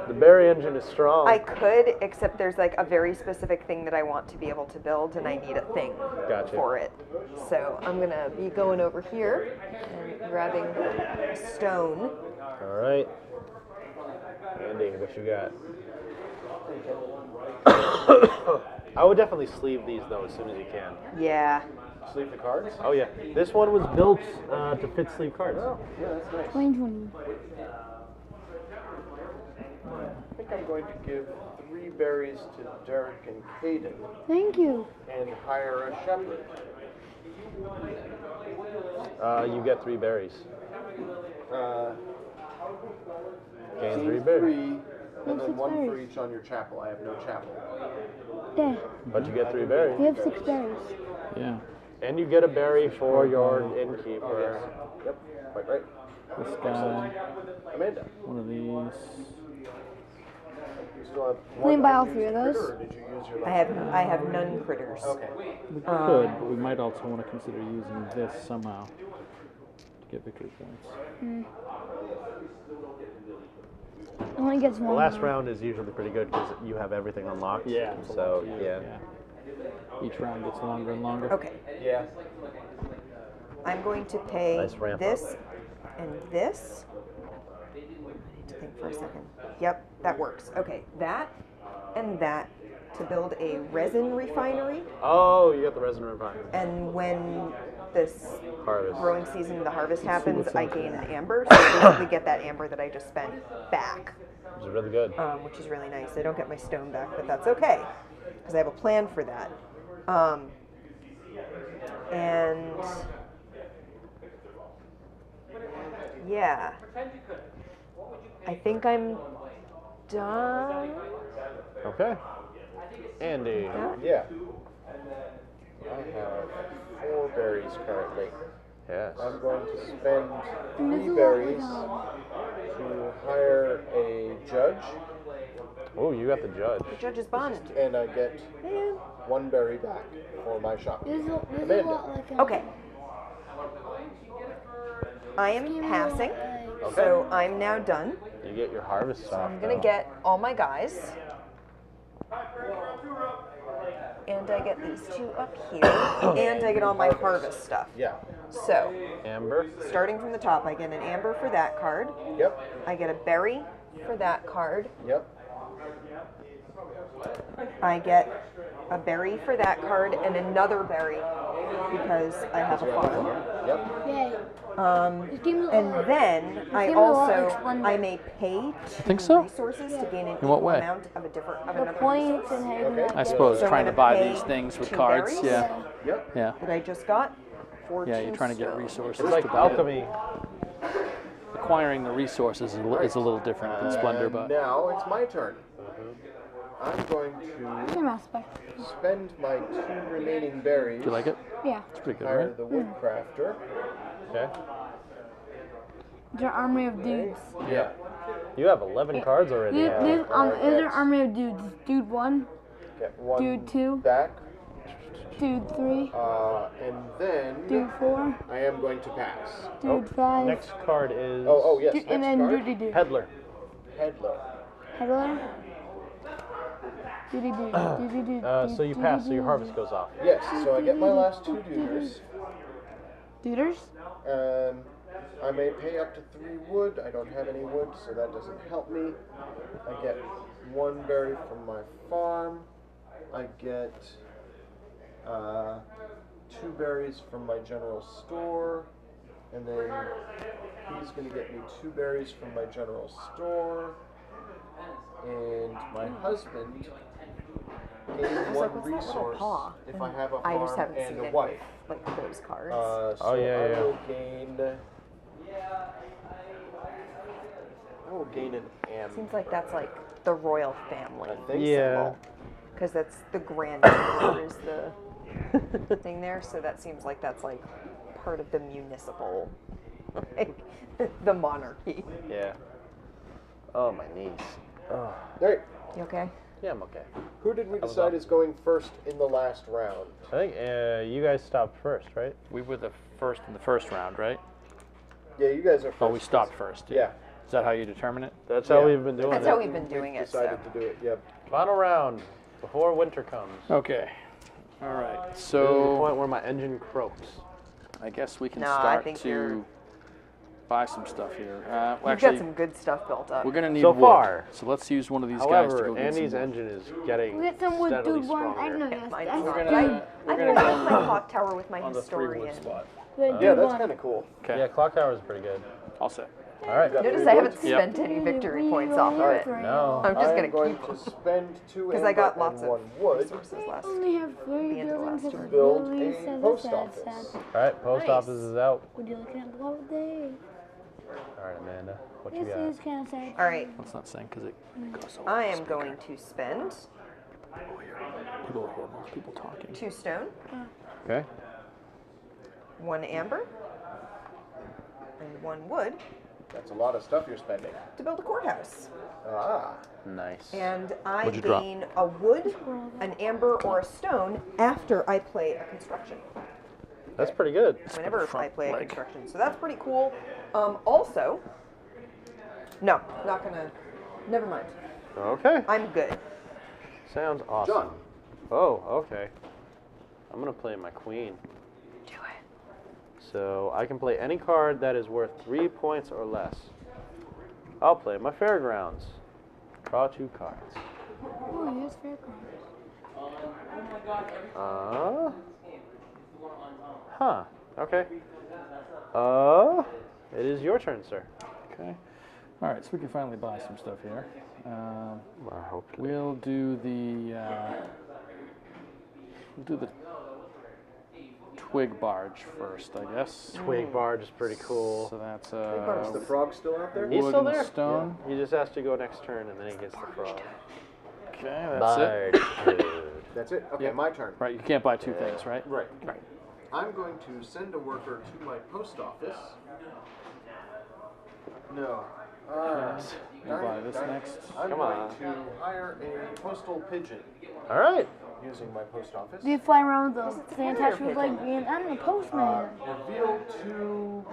The berry engine is strong. I could, except there's like a very specific thing that I want to be able to build, and I need a thing Gotcha. for it. So I'm gonna be going over here and grabbing a stone. All right. Andy, what you got? I would definitely sleeve these though as soon as you can. Yeah. Sleeve the cards? Oh yeah, this one was built to fit sleeve cards. Oh, yeah, that's nice. 2020. I think I'm going to give 3 berries to Derek and Caden Thank you. and hire a shepherd. You get 3 berries. Gain 3 Gain berries. 3, and then 6 1 for berries. each on your chapel. I have no chapel. There. But you get 3 berries. We have 6 berries. Yeah. And you get a berry for your innkeeper. Yep, quite right. This guy, Amanda, one of these. you still have Can we 1 buy all unused 3 of those? critter, or did you use your I have none critters. Okay. We could, but we might also want to consider using this somehow to get victory points. Only gets 1. The last round is usually pretty good because you have everything unlocked. Yeah. So yeah. Each round gets longer and longer. Okay. Yeah. I'm going to pay Nice ramp this and this. I need to think for a second. Yep, that works. Okay, that and that to build a resin refinery. Oh, you got the resin refinery. And when this Harvest. growing season, the harvest happens, I gain an amber. So I basically get that amber that I just spent back, Which is really good. which is really nice. I don't get my stone back, but that's okay because I have a plan for that. And yeah, I think I'm done. Okay. Andy. Yeah. I have 4 berries currently. Yes. I'm going to spend And this 3 is what berries we to hire a judge, Oh, you got the judge. The judge's bond. and I get Man. 1 berry back for my shop. This is a Amanda. lot like a... Okay. I am Scheme passing, like- so I'm now done. You get your harvest off. I'm gonna get all my guys. And I get these 2 up here. And I get all my harvest stuff. Yeah. So, Amber. starting from the top, I get an amber for that card. Yep. I get a berry for that card. Yep. I get a berry for that card and another berry because I have a farm. Yep. Yay. This game is And then I Give me a lot also of splendor. I may pay Think so? resources to gain an In what equal way? amount of a different of the another points resource and how you Okay. can, like, I get- suppose So I'm trying to gonna buy pay these things with 2 cards. berries? Yeah. Yep. Yeah. that I just got. 14 Yeah, you're trying to get stone. resources. It's like to buy it. alchemy. Acquiring the resources is a little different than Splendor, but Now it's my turn. I'm going to Same aspect. spend my 2 remaining berries. do you like it? Yeah. It's pretty good, Hire right? the woodcrafter. Okay. It's an army of dudes. Yeah. You have 11 cards already. Is there army of dudes? Dude 1, Get one Dude, 2. back. dude 3, And then dude 4, I am going to pass. dude 5, Next card is Oh, yes. dude, Next and then card. duty dude. Peddler. Peddler. Peddler. Duty dude. Duty dude. So you pass, so your harvest goes off. Yes, so I get my last 2 duders. Duders? I may pay up to 3 wood. I don't have any wood, so that doesn't help me. I get 1 berry from my farm. I get 2 berries from my general store. And then he's going to get me 2 berries from my general store. And my husband gains 1 resource if I have a I just farm haven't seen and a it wife. with, like those cards. So yeah. I will gain an M. Seems like that's like the royal family I think Yeah. because that's the grand emperor is the thing there. So that seems like that's like part of the municipal, like, the monarchy. Yeah. Oh, my knees. Oh. All right. You okay? Yeah, I'm okay. Who did we was decide up. is going first in the last round? I think you guys stopped first, right? We were the first in the first round, right? Yeah, you guys are first. Oh, we stopped first. Yeah. Is that how you determine it? That's how Yeah. we've been doing That's it. how we've been doing it. Decided So. to do it. Yep. Final round before winter comes. Okay. All right. This is the So point where my engine croaks. I guess we can No, I start think to you're- buy some stuff here. Well, You've actually, got some good stuff built up. we're gonna need So wood. far. So let's use one of these guys to However, go get Andy's some wood. engine is getting We get some wood steadily dude 1. I stronger. know this. Mine That's is We're dude. gonna I've we're been gonna building go my clock tower with my on the 3 wood historian. spot. The Yeah, dude that's 1. kind of cool. Okay. Yeah, clock tower is pretty good. All set. All right. Notice I haven't Yep. spent any victory points off of it. No. I'm just I'm gonna going keep to them spend 2 because I got amber lots and of 1 wood. resources last. Only have 3 the end of the buildings. last That's one. Build really a sad, post sad, office. sad. All right, post Nice. office is out. Would you look at blow day? All right, Amanda, what you This got? is kind of sad. All right, Let's not sing because it goes so I am going to spend People will hear most people talking. 2 stone, Okay. 1 amber, and 1 wood That's a lot of stuff you're spending. to build a courthouse. Ah. Nice. And I What'd you drop? gain a wood, an amber, or a stone after I play a construction. That's pretty good. Whenever I front play a leg. construction. So that's pretty cool. Also, no, not gonna, never mind. Okay. I'm good. Sounds awesome. John. Oh, okay. I'm gonna play my queen. Do it. So I can play any card that is worth 3 points or less. I'll play my fairgrounds. Draw 2 cards. Oh, yes, fair card. Huh. Okay. It is your turn, sir. Okay. All right. So we can finally buy some stuff here. I hope. We'll do the twig barge first, I guess. Twig barge is pretty cool. So that's Is the frog still out there? He's wood still and there. stone. He just has to go next turn, and then he gets the frog. Okay, that's it. Barge. Dude. That's it? Okay, Yep. my turn. Right, you can't buy 2 things, right? Right. I'm going to send a worker to my post office. No. You buy this next. I'm Come going on. to hire a postal pigeon All right. using my post office. Do you fly around with the fantastic with like being, I'm the postman. Reveal 2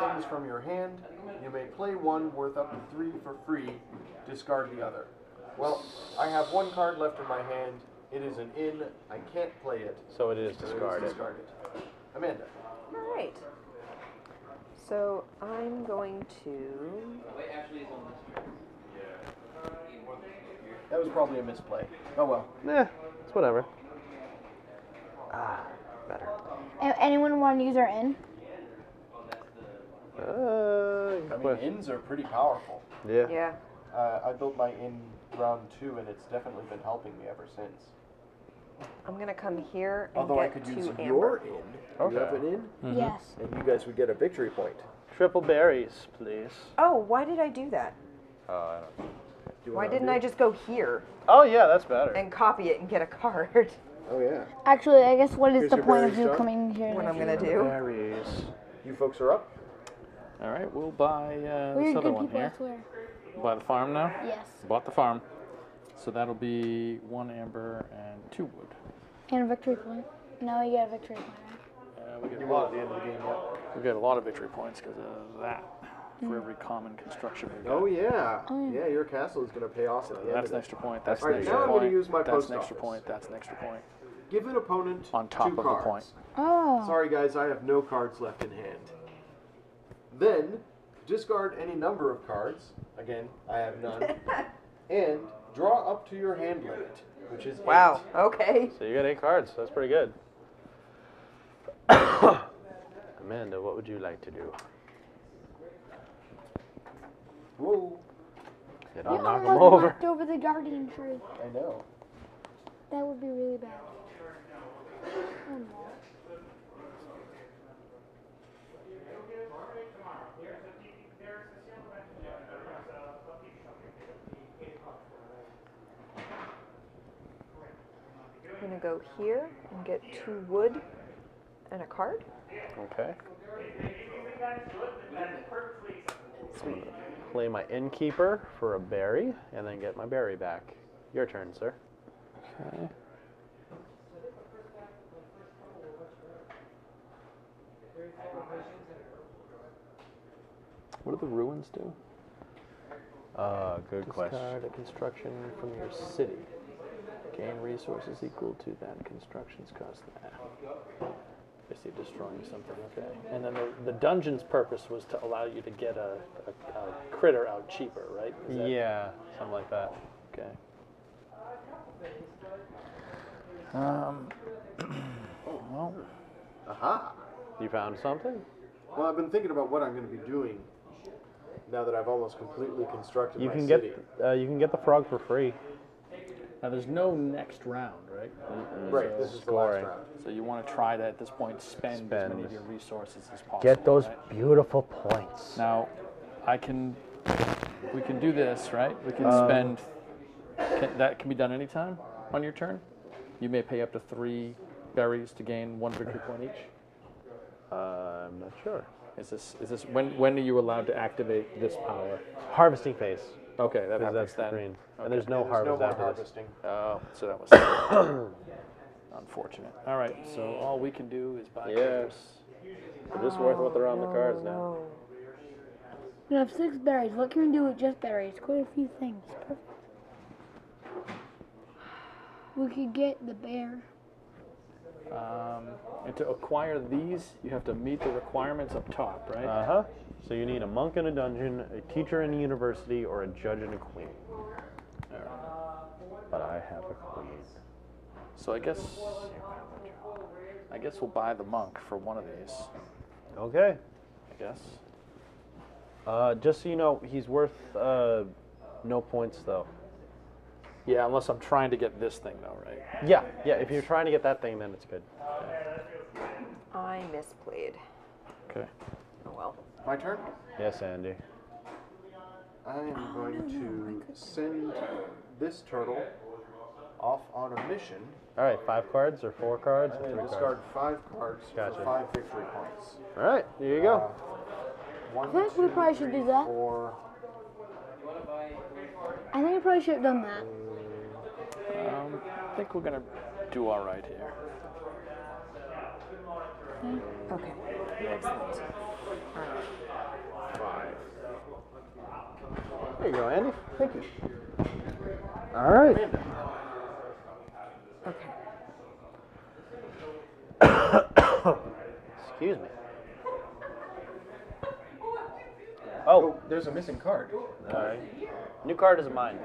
things from your hand. You may play 1 worth up to 3 for free. Discard the other. Well, I have 1 card left in my hand. It is an inn. I can't play it. So it is So it is discarded. discarded. Amanda. All right. So I'm going to. That was probably a misplay. Oh well. It's whatever. Better. Anyone want to use our inn? I mean, Question. inns are pretty powerful. Yeah. Yeah. I built my inn round 2, and it's definitely been helping me ever since. I'm gonna come here and Although I get could 2 use amber. your inn. Okay. You have an inn, Mm-hmm. Yes. and you guys would get a victory point. Triple berries, please. Oh, why did I do that? Oh, I don't know. Do you Why wanna didn't undo I it? just go here Oh, yeah, that's better. and copy it and get a card? Oh yeah. Actually, I guess what is Here's the your point of berries, you John. coming here? What I'm next gonna do? Berries. You folks are up. All right, we'll buy We're this other good one people, I here. swear. Buy the farm now? Yes. Bought the farm. So that'll be 1 amber and 2 wood. And a victory point. Now we get a victory point. Right? We get a lot at the end of the game. We get a lot of victory points because of that. For every common construction we got. Oh yeah. Yeah, your castle is going to pay off at the end. That's of an it. extra point. That's All an right, extra now I'm point. going to use my That's post an extra office. point. That's an extra point. Give an opponent On top 2 of cards. the point. Oh. Sorry guys, I have no cards left in hand. Then, discard any number of cards. Again, I have none. And draw up to your hand limit, which is 8. Wow. Okay. So you got 8 cards. That's pretty good. Amanda, what would you like to do? Whoa. Did You I knock him almost over? knocked over the guardian tree. I know. That would be really bad. Oh, no. I'm gonna go here and get 2 wood and a card. Okay. So I'm gonna play my innkeeper for a berry and then get my berry back. Your turn, sir. Okay. What do the ruins do? Good question. Discard a construction from your city. Gain resources equal to that construction's cost. Basically destroying something, okay. And then the dungeon's purpose was to allow you to get a critter out cheaper, right? Is that- Yeah, something like that. Okay. Well, Aha. You found something? Well, I've been thinking about what I'm going to be doing now that I've almost completely constructed You my can city. you can get the frog for free. now there's no next round, right? Right, this is the Scoring. last round. So you want to try to, at this point, spend as many of your resources as possible. Get those right? beautiful points. Now, we can do this, right? We can spend, that can be done anytime on your turn. You may pay up to 3 berries to gain 1 victory point each. I'm not sure. Is this when are you allowed to activate this power? Harvesting phase. Okay, that Because happens that's the then. green. Okay. And there's no There's no harvest more after this. harvesting. Oh, so that was unfortunate. All right, so all we can do is buy Yeah. berries. They're just worth what they're on the cards now. No. We have 6 berries. What can we do with just berries? Quite a few things. Perfect. We could get the bear. And to acquire these, you have to meet the requirements up top, right? Uh-huh. So you need a monk in a dungeon, a teacher in a university, or a judge and a queen. But I have a queen. So I guess we'll buy the monk for one of these. Okay. I guess. Just so you know, he's worth no points though. Yeah, unless I'm trying to get this thing though, right? Yeah, if you're trying to get that thing, then it's good. I misplayed. Okay. Oh well. My turn? Yes, Andy. I am going to send this turtle off on a mission. All right, 5 cards or 4 cards? I'm or going 3 to discard cards? 5 cards Gotcha. for 5 victory points. All right, there you go. 1, I think we probably should do that. 4. I think we probably should have done that. I think we're gonna do all right here. Okay. Excellent. 5. There you go, Andy. Thank you. All right. Okay. Excuse me. Oh, there's a missing card. All right. New card is mine.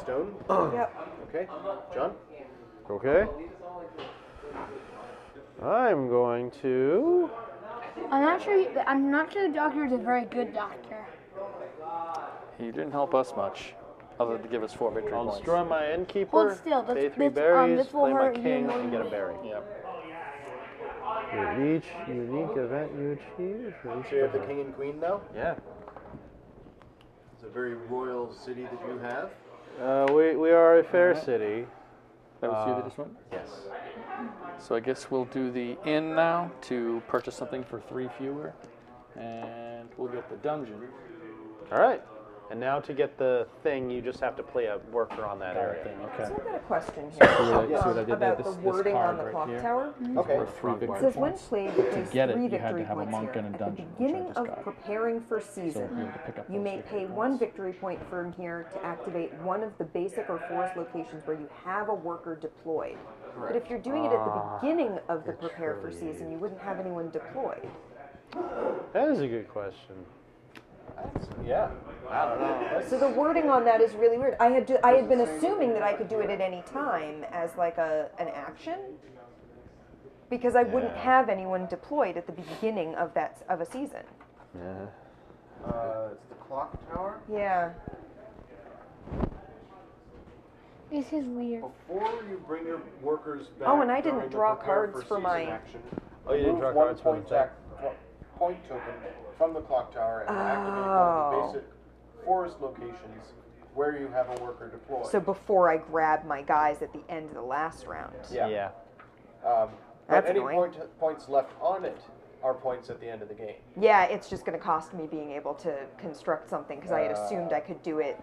Stone? Yep. Okay. John? Okay. I'm going to. I'm not sure the doctor is a very good doctor. He didn't help us much, other than to give us 4 victory I'll points. destroy my innkeeper. Hold still, Pay this- 3 this, berries. this will Play my hurt you king more and get a than- berry. Yep. For each unique event you achieve. For each So you have the event. king and queen now? Yeah. It's a very royal city that you have. We are a fair Alright. city. That was you that just went? Yes. So I guess we'll do the inn now to purchase something for 3 fewer. And we'll get the dungeon. All right. And now to get the thing, you just have to play a worker on that area. Thing, okay. So I've got a question See here what I did there? about This the wording card on the right clock here. tower. Okay. Worth 3 It victory says when points. played, there's get it, 3 you had victory to have a points monk here. and a At dungeon, the which I beginning just of got. preparing for So season, we have to pick up you those may victory pay points. 1 victory point from here to activate one of the basic or forest locations where you have a worker deployed. But if you're doing it at the beginning of the prepare for season, you wouldn't have anyone deployed. That is a good question. Yeah. I don't know. So the wording on that is really weird. I had been assuming that I could do it at any time as like an action, because I wouldn't Yeah. have anyone deployed at the beginning of a season. Yeah. It's the clock tower. Yeah. This is weird. Before you bring your workers back. Oh, and I didn't during the draw prepare cards for for my- season action, Oh, you didn't remove draw one cards for point the point token from the clock tower and activate one of the basic forest locations where you have a worker deployed. So before I grab my guys at the end of the last round. Yeah. Yeah. But That's any annoying. points left on it are points at the end of the game. Yeah, it's just going to cost me being able to construct something because I had assumed I could do it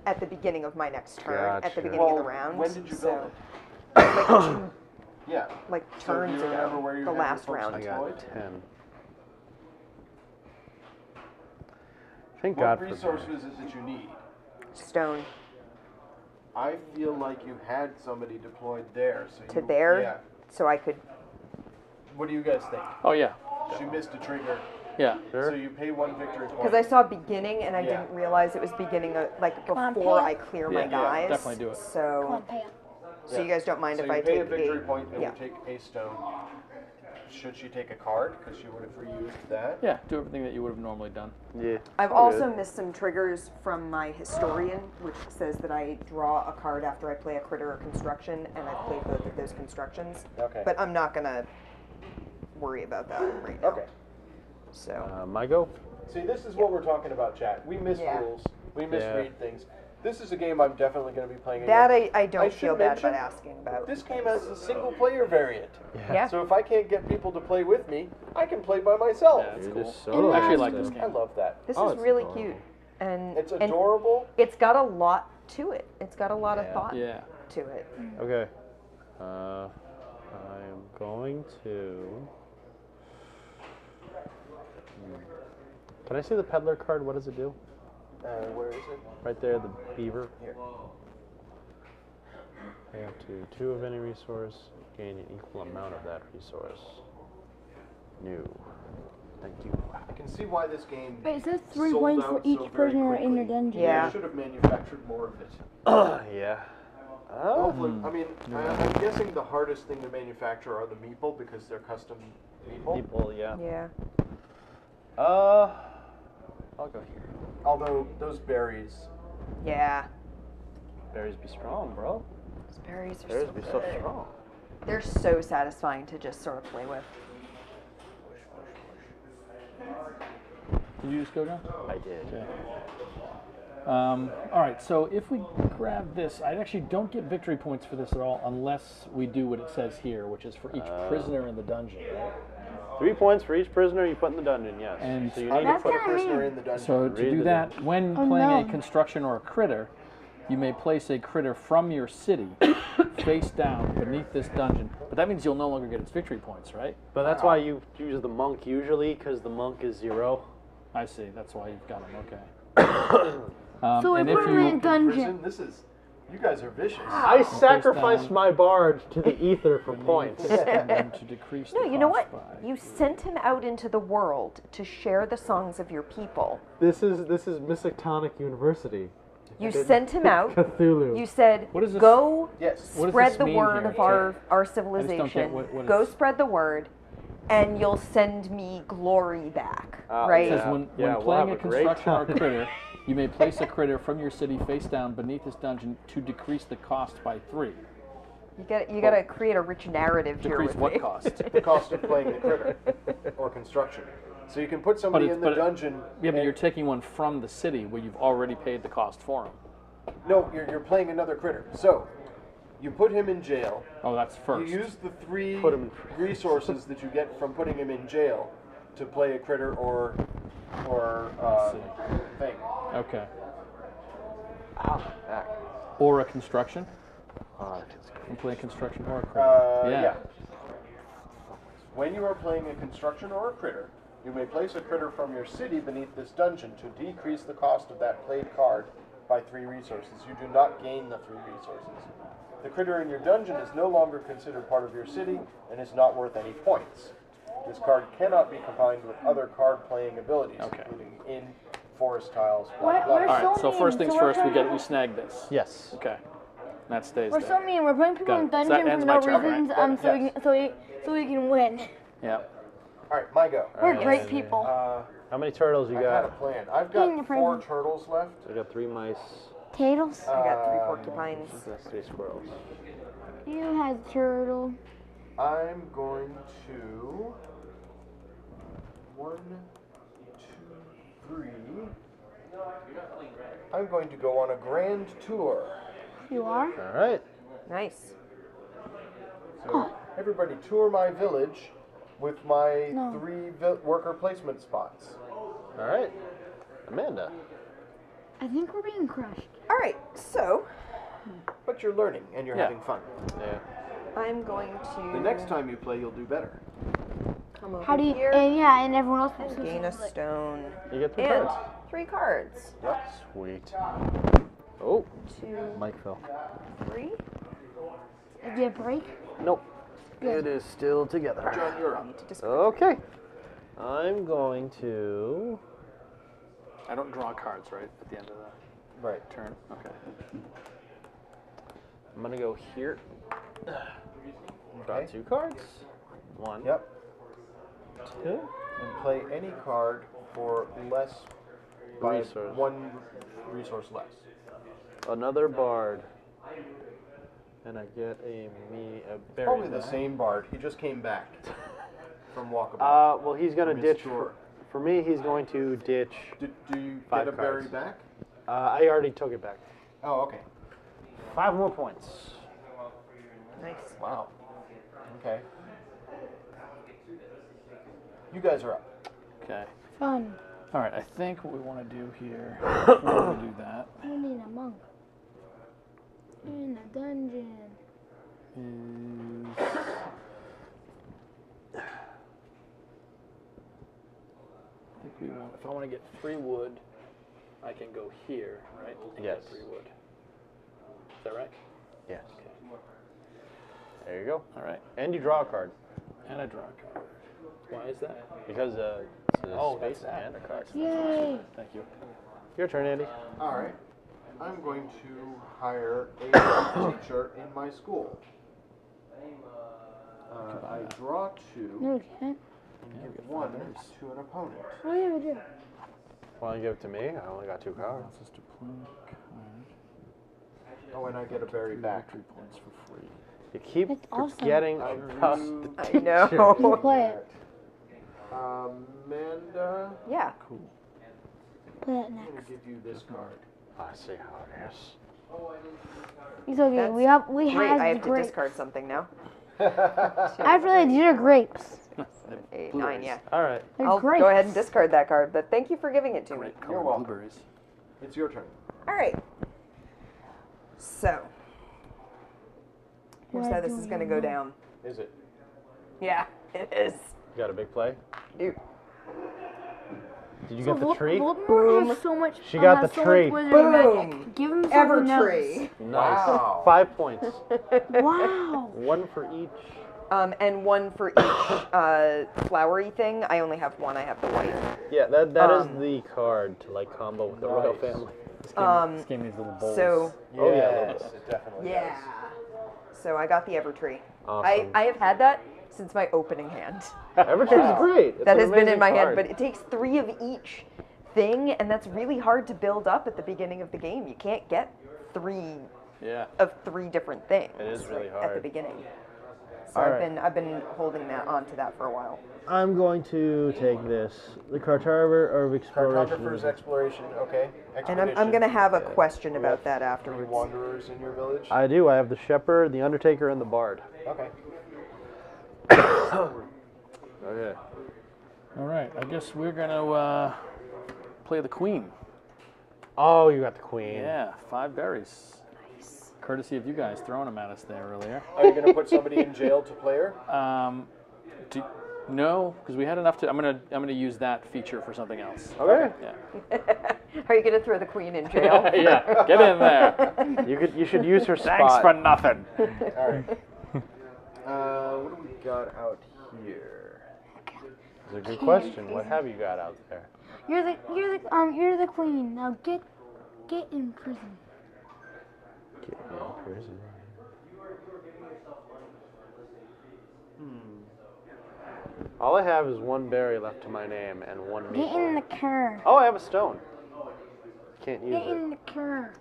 at the beginning of my next turn, at the Gotcha. beginning of the Well, round. when did you so, build Yeah. like So do turns you remember ago, where you the had your last folks round. I deployed? got 10. Thank What God for resource that. is it that you need? Stone I feel like you had somebody deployed there. So to you, there, Yeah. so I could. What do you guys think? Oh, yeah. She missed a trigger, Yeah. so you pay 1 victory point. Because I saw beginning and I Yeah. didn't realize it was beginning like on, before Pam. I clear Yeah, my yeah, guys. definitely do it. Come So, on, pay up. so you guys don't mind so if you I pay take a victory point and yeah. you take a stone. Should she take a card? Because she would have reused that. Yeah, do everything that you would have normally done. Yeah. I've all also good. missed some triggers from my historian, which says that I draw a card after I play a critter or construction, and I've played both of those constructions. Okay. But I'm not gonna worry about that right now. Okay. So My go? See, this is what we're talking about, chat. We miss Yeah. rules. We misread things. This is a game I'm definitely going to be playing that again. I don't should feel bad about mention, asking about. This game has a single player variant. Yeah. So if I can't get people to play with me, I can play by myself. Yeah, that's You're cool. just so I actually lost like in this it. game. I love that. This Oh, is it's really adorable. cute, and It's and adorable. it's got a lot to it. It's got a lot of Yeah. thought Yeah. to it. Okay. I am going to. Can I see the peddler card? What does it do? Where is it? Right there, the beaver. Here. I have to 2 of any resource, gain an equal amount of that resource. New. Thank you. I can see why this game Wait, it says 3 sold points out for each so very prisoner in the quickly. dungeon. Yeah. They should have manufactured more of it. Yeah. Hopefully, I mean, I'm guessing the hardest thing to manufacture are the meeple because they're custom meeple. People, yeah. Yeah. I'll go here. Although those berries, Yeah. Berries be strong, bro. Those berries are Berries so be good. so strong. They're so satisfying to just sort of play with. Did you just go, John? I did. Okay. All right, so if we grab this, I actually don't get victory points for this at all unless we do what it says here, which is for each prisoner in the dungeon. Right? 3 points for each prisoner you put in the dungeon, yes. And so you how need do you That's put a kinda prisoner mean. in the dungeon? So to Read do the that, when Oh, playing a no. construction or a critter, you may place a critter from your city face down beneath this dungeon. But that means you'll no longer get its victory points, right? But that's why you use the monk usually, because the monk is 0. I see. That's why you've got them. Okay. So and if if we're in a you dungeon, This is, you guys are vicious. I sacrificed down. my bard to the ether for points. and to decrease No, the you know cost what? by You sent him out into the world to share the songs of your people. This is Miskatonic University. You sent him out. Cthulhu. You said, What is this? go Yes. What does spread this the mean word here? of our don't get civilization. what Go is- spread the word, and you'll send me glory back. Ah, right? It says Yeah. when We'll playing have a a great construction or a time. critter, you may place a critter from your city face down beneath this dungeon to decrease the cost by 3. You gotta create a rich narrative here Decrease with what me. cost? The cost of playing the critter or construction. So you can put somebody it's- in the but it- dungeon. Yeah, but and- you're taking one from the city where you've already paid the cost for them. No, you're playing another critter. So You put him in jail. Oh, that's You first. use the 3 Put him in resources that you get from putting him in jail to play a critter or thing. Okay. Ow, back. Or a construction. Oh, You can play a construction or a critter. Yeah. When you are playing a construction or a critter, you may place a critter from your city beneath this dungeon to decrease the cost of that played card by 3 resources. You do not gain the 3 resources. The critter in your dungeon is no longer considered part of your city and is not worth any points. This card cannot be combined with other card playing abilities, including inn, forest tiles, blah, blah, blah. We're All right. So mean. first things So we're first, we trying- snag this. Yes. Okay. That stays We're there. so mean. We're putting people Got in it. So that dungeons for ends no my turn, reasons. right? So we can win. Yeah. All right, my go. We're great people. How many turtles you I had a got? plan. I've Getting got a 4 present. turtles left. I got 3 mice. Tatles. I got 3 porcupines. That's 3 squirrels. You had turtle. I'm going to 1, 2, 3. I'm going to go on a grand tour. You are. All right. Nice. So everybody tour my village with my No. 3 worker placement spots. All right. Amanda. I think we're being crushed. All right, so But you're learning and you're Yeah. having fun. Yeah. I'm going to The next time you play, you'll do better. come over How do you? here And everyone else. and gain a stone You get 3 and cards. 3 cards. Sweet. Oh, 2, Mike fell. 3. Did you break? Nope. It is still together. John, you're up. Need to discard. Okay. I'm going to. I don't draw cards, right, at the end of the Right. turn? Okay. I'm gonna go here. Draw Okay. 2 cards. 1. Yep. 2. And play any card for less by Resource. 1 resource less. Another bard. And I get a berry. Probably the back. same bard. He just came back from walkabout. Well, he's gonna From his ditch. tour. For me, he's going to ditch. Do you 5 get a berry cards. back? I already took it back. Oh, okay. 5 more points. Nice. Wow. Okay. You guys are up. Okay. Fun. All right. I think what we want to do here, we're going to do that, We need a monk. In a dungeon. is I think we want. If I want to get 3 wood, I can go here, right? And Yes. Get 3 wood. Is that right? Yes. Okay. There you go. All right. And you draw a card. And I draw a card. Why is that? Because it's a Oh, space that's that. and a card. Yay! Thank you. Your turn, Andy. All right. I'm going to hire a teacher in my school. I draw 2 No, you can't. and give 1 to an opponent. What do you ever do? Why don't you give it to me? I only got 2 cards. Allows us to play a card. Oh, and I get a berry back. Victory points for free. You keep That's awesome. forgetting I about do- the I teacher. know. You play it. Amanda, Yeah. Cool. Play it I'm going next. to give you this card. I see how it is. It's okay. That's we Great, have I the have to grapes. discard something now. After that, these are grapes. 8, 9, Blueberries. yeah. All right. They're I'll grapes. go ahead and discard that card, but thank you for giving it to me. Great You're color welcome. blueberries. It's your turn. All right. So, here's What how this do is you going to go know? down. Is it? Yeah, it is. You got a big play? Dude. Did you So get the tree? Voldemort has so much. She got has the so tree. Much wizarding Boom. magic. Give him something Evertree. Nice. Wow. 5 points. else. Wow. 1 for each. And 1 for each flowery thing. I only have 1. I have the white. Yeah, that is the card to like combo with the royal Nice. family. This game needs little bowls. So, Oh, yeah, a little Yes, bit. it definitely yeah. does. So I got the Evertree. Awesome. I have had that since my opening hand. Evertree's great. It's That an has been in amazing my hand, card. but it takes 3 of each thing, and that's really hard to build up at the beginning of the game. You can't get 3 yeah. of 3 different things. It is really at the hard. beginning. So All I've been holding that onto that for a while. I'm going to take this. The Cartographer of Exploration. Cartographer's exploration. Okay. And I'm going to have a question You about have that any afterwards. wanderers in your village? I do. I have the Shepherd, the Undertaker, and the Bard. Okay. Okay. All right, I guess we're gonna play the Queen. Oh, you got the Queen. Yeah, 5 berries. Nice. Courtesy of you guys throwing them at us there earlier. Are you going to put somebody in jail to play her? No, because we had enough to. I'm gonna use that feature for something else. Okay. Yeah. Are you going to throw the queen in jail? Yeah. Get in there. You should use her spot. Thanks for nothing. All right. What do we got out here? That's a good question. What have you got out there? You're the queen. Now get in prison. Get in prison. All I have is 1 berry left to my name and 1 meat. Get in the car. Oh, I have a stone. Can't use Get it. in the car.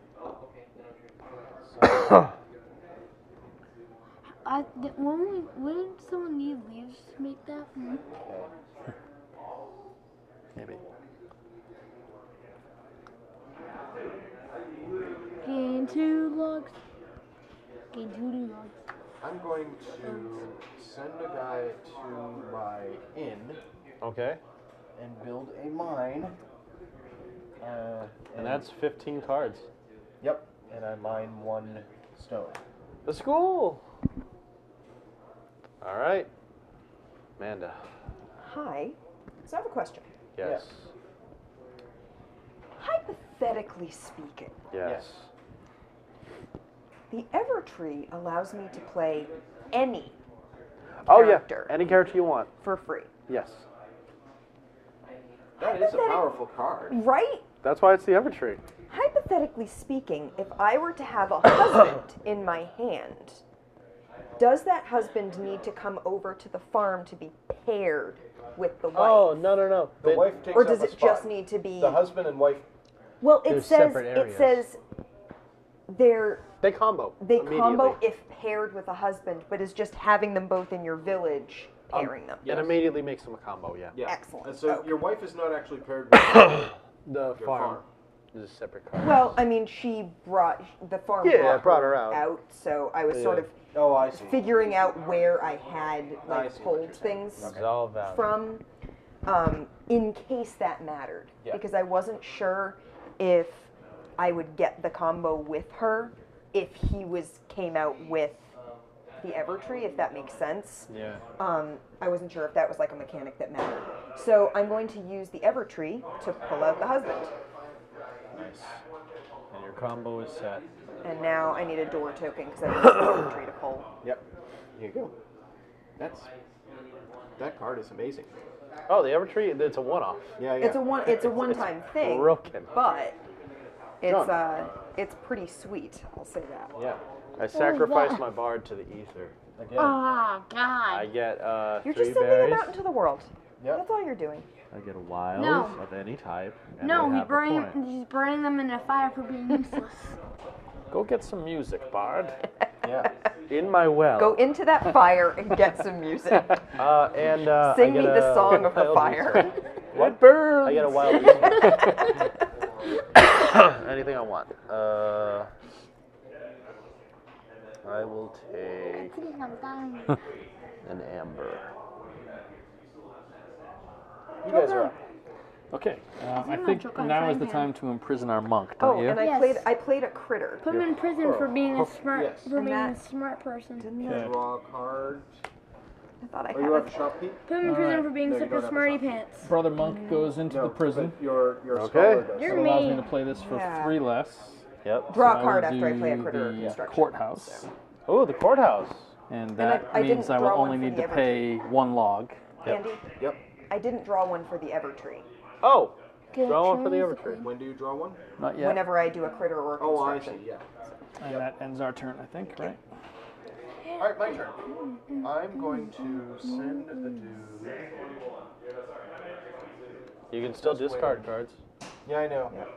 Wouldn't someone need leaves to make that? Maybe. Gain 2 logs. Gain 2 logs. I'm going to send a guy to my inn Okay. and build a mine. And that's 15 cards. Yep. And I mine 1 stone. The school. All right. Amanda. Hi. So I have a question. Yes. Hypothetically speaking, Yes. the Evertree allows me to play any Oh character yeah. Any character you want. for free. Yes. That is a powerful card. Right? That's why it's the Evertree. Hypothetically speaking, if I were to have a husband in my hand, does that husband need to come over to the farm to be paired with the wife? Oh no. The wife takes Or up does a it spot. just need to be? The husband and wife? Well, it There's says separate it areas. says They combo. they immediately. combo if paired with a husband, but is just having them both in your village pairing them. It immediately makes them a combo. Yeah. Yeah. Excellent. And so Okay. your wife is not actually paired with The your farm is a separate card. Well, I mean, she brought the farm Yeah, brought her out. so I was sort of Oh, I see. figuring out where I had I like see what pulled you're saying. things It's all valid. from, in case that mattered, Yeah. because I wasn't sure if I would get the combo with her if he came out with the Evertree, if that makes sense. Yeah. I wasn't sure if that was like a mechanic that mattered. So I'm going to use the Evertree to pull out the husband. Nice. And your combo is set. And now I need a door token because I need the Evertree to pull. Yep. Here you go. That card is amazing. Oh, the Evertree. It's a one-off. Yeah. It's a one-time thing, broken. but it's Done. it's pretty sweet. I'll say that. Yeah. I sacrifice my bard to the ether. Again. Oh God. I get You're 3 just sending berries. them out into the world. Yep. That's all you're doing. I get a wild No. of any type. And No, I he's have a point. burning them in a fire for being useless. Go get some music, Bard. Yeah. In my well. Go into that fire and get some music. and I Sing me get the a song of the wild fire. beast. What bird? I get a wild beast. Anything I want. I will take I'm dying. an amber. You guys are up. Okay, I I'm think not now is the frying time to imprison our monk, don't Oh, you? and Yes. I played a critter. Put him in prison for being a smart Yes. for And being a that- smart person. Okay. Draw a card. I thought I Oh, you had have a shop Pete? Put him in prison for being No, you such don't a have a smarty shop. pants. Brother monk goes into No, the prison. but your Okay. scholar does. You're It allows me me. to play this for Yeah. 3 less. Yep. draw So a card will after I play a do critter the instruction. courthouse. Oh, the courthouse. And I that didn't means I will draw one only for need the to pay 1 log. Andy, Yep. I didn't draw one for the Evertree. Oh, Good draw one for the choice. Evertree. When do you draw one? Not yet. Whenever I do a critter or a Oh, I construction. see. Yeah. And that ends our turn, I think, right? All right, my turn. I'm going to send a dude. You can still Just discard wait. cards. Yeah, I know. Yeah. I'm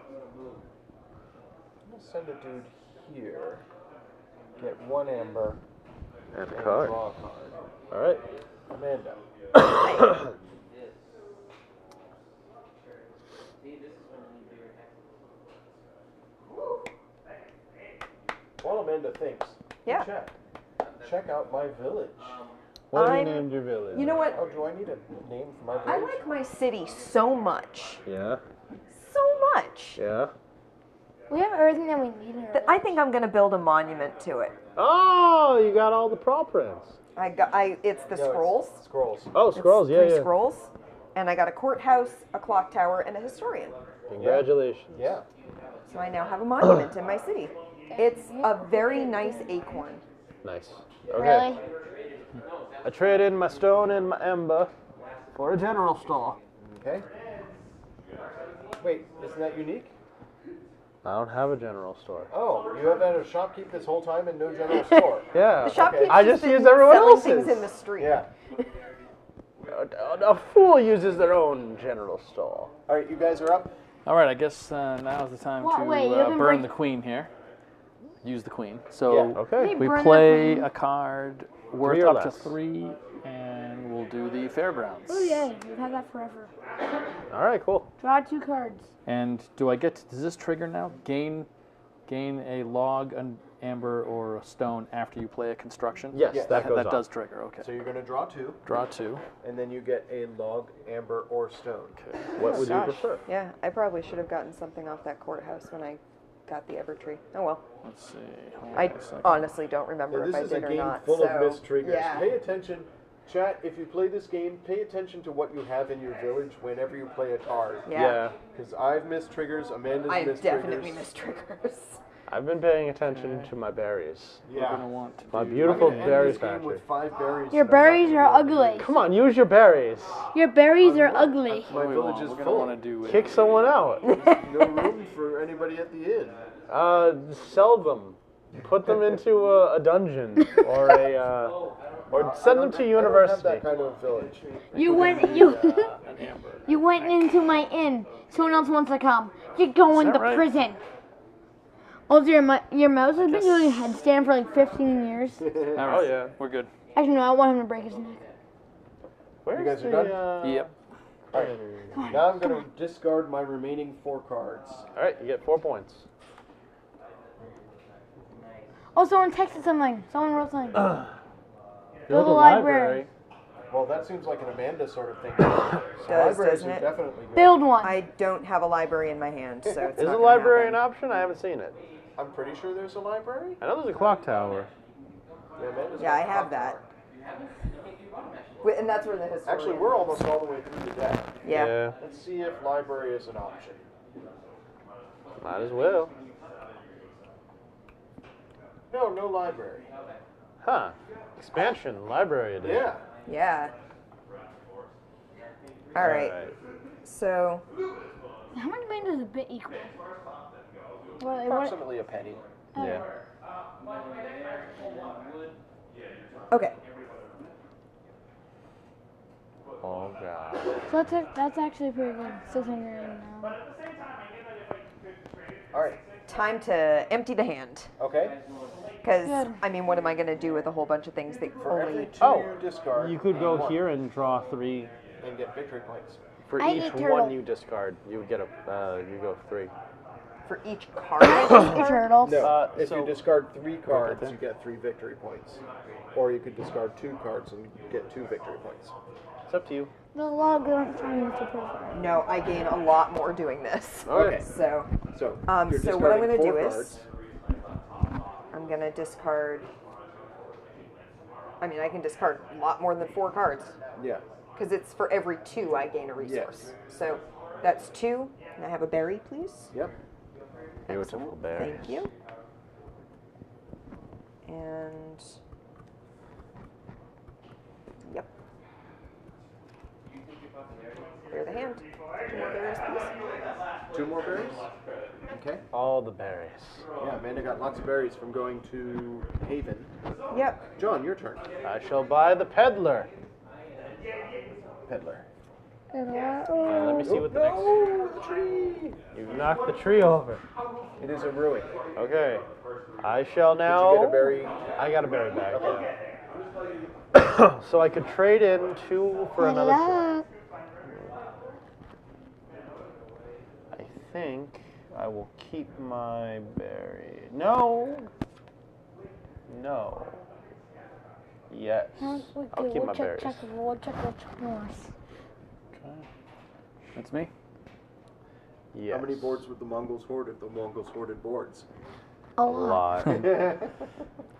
gonna send a dude here. Get 1 amber. And a card. Draw a card. All right. Amanda. While Amanda thinks, Yeah. check out my village. What have you I'm- named your village? You know what? Oh, do I need a name for my I village? like my city so much. Yeah. So much. Yeah. We have everything that we need in our That I think I'm going to build a monument to it. Oh, you got all the paw prints. It's the No, it's scrolls. Scrolls. Oh, It's scrolls. Yeah, 3 yeah. scrolls. And I got a courthouse, a clock tower, and a historian. Congratulations. Yeah. So I now have a monument in my city. It's a very nice acorn. Nice. Okay. Really? I trade in my stone and my ember for a general store. Okay. Wait, isn't that unique? I don't have a general store. Oh, you have had a shopkeep this whole time and no general store. Yeah. The shopkeep's I just been use everyone selling else's. things in the street. Yeah. A fool uses their own general store. All right, you guys are up. All right, I guess now's the time What? to Wait, you haven't burn break- the queen here. Use the queen. So Yeah. Okay. we Burn the play queen. a card worth or up less. to 3, and we'll do the fairgrounds. Oh yeah, we've had that forever. All right. Cool. Draw 2 cards. And do I get? Does this trigger now? Gain a log, an amber, or a stone after you play a construction. Yes, Yeah, that goes that on. does trigger. Okay. So you're going to draw 2, Draw 2. and then you get a log, amber, or stone. Okay. What would you Gosh. prefer? Yeah, I probably should have gotten something off that courthouse when I got the Evertree. Oh well. Let's see. Hold I on a second. honestly don't remember Now, if this I is a did or game not. full so, of missed triggers. Yeah. Pay attention. Chat, if you play this game, pay attention to what you have in your village whenever you play a card. Yeah. Because I've missed triggers, Amanda's I've missed definitely triggers. missed triggers. I've been paying attention to my berries. We're gonna want to My do- beautiful I'm gonna end berry this game factory. with 5 berries. Your that I'm not berries gonna are be able to ugly. use. Come on, use your berries. Your berries are ugly. My village is We're gonna full. want to do Kick someone out. No room for anybody at the inn. Sell them. Put them into a dungeon or or send them to I don't have university. that kind of village. You went an amber. you went into my inn. Someone else wants to come. You're going Is to that right? prison. Also, your mouse has been guess- doing a headstand for like 15 years. All right. Oh yeah. We're good. Actually, no, I want him to break his neck. Where's You guys are the, done? Yep. Now I'm going to discard my remaining 4 cards. All right, you get 4 points. Oh, someone texted something. Someone wrote something. Build a library. Well, that seems like an Amanda sort of thing. Does, Libraries doesn't are it? definitely good. Build one. I don't have a library in my hand, so it's Is not a gonna library an happen. option? I haven't seen it. I'm pretty sure there's a library. I know there's a clock tower. Yeah, Amanda's Yeah, I got a have clock that. tower. And that's where the historian Actually, we're almost all the way through the deck. Yeah. Let's see if library is an option. Might as well. No library. Huh. Expansion, library edition. Yeah. Yeah. All right. So, How much money does a bit equal? What? Approximately a penny. Yeah. okay. Oh god. So that's actually pretty good. 600 now. All right. Time to empty the hand. Okay. Because, Good. I mean, what am I going to do with a whole bunch of things that For every only... 2 Oh, you discard, You could go one here and draw 3. and get victory points. For I each eat one turtle. you discard, you would get a you go 3. For each card. The turtles. No. If so- you discard 3 cards, there. you get 3 victory points. Or you could discard 2 cards and get 2 victory points. It's up to you. The log don't turn into purple. No, I gain a lot more doing this. Okay. So, So, you're so what I'm discarding going to 4 do is... cards. I'm going to discard... I mean, I can discard a lot more than 4 cards. Yeah. Because it's for every 2 I gain a resource. So, that's 2. Can I have a berry, please? Yep. Beautiful berry. Thank you. And... Yep. Clear the hand. 2 more berries, please. 2 more berries? Okay. All the berries. Yeah, Amanda got lots of berries from going to Haven. Yep. John, your turn. I shall buy the peddler. Peddler. Let me see what the next. No, the tree! You knocked the tree over. It is a ruin. Okay. I shall Did now. you get a berry? I got a berry back. Okay. Yeah. So I could trade in 2 for another 2. Hello. I think I will keep my berry. No. No. Yes. I'll keep my berries. Check North. Okay. That's me. Yes. How many boards would the Mongols hoard if the Mongols hoarded boards? A A lot. lot.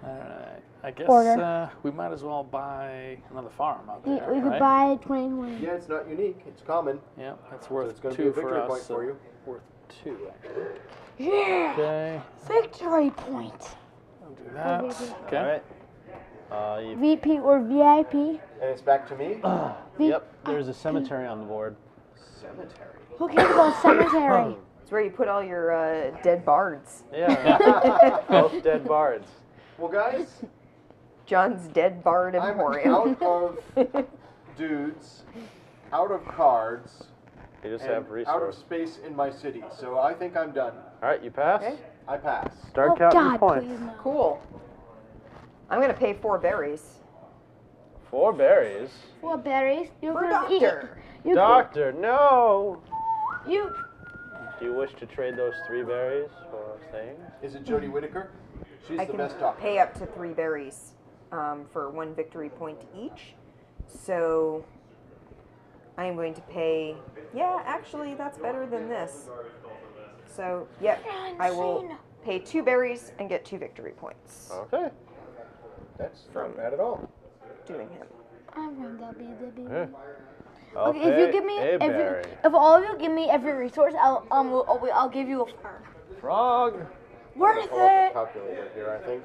Alright. I guess Order. we might as well buy another farm out We there, could right? buy 21. Yeah, it's not unique. It's common. Yeah, that's So worth it's going to 2 be a for victory us. point for you. Worth 2, actually. Yeah! Okay. Victory point. I'll do that. Okay. All right. You- VP or VIP? And it's back to me. Yep. There's a cemetery on the board. Cemetery. Who cares about cemetery? It's where you put all your dead bards. Yeah. Both dead bards. Well, guys, John's Dead Bard I'm Emporium. out of dudes, out of cards, They just and have out of resources. space in my city. So I think I'm done. All right, you pass. Okay. I pass. Start Oh counting your God, points. please no. Cool. I'm gonna pay 4 berries. 4 berries. 4 berries. You For could eat it. doctor. You Doctor, no. Could, you. Do you wish to trade those 3 berries for things? Is it Jodie Whittaker? She's I the can best doctor. pay up to 3 berries for 1 victory point each. So I am going to pay. Yeah, actually, that's better than this. So, yep, I will pay 2 berries and get 2 victory points. Okay. That's not bad at all. Doing him. I'm from WW. Yeah. I'll Okay, if you pay give me, a berry. if all of you give me every resource, I'll give you a farm. Frog. Worth Pull up the it. calculator here, I think.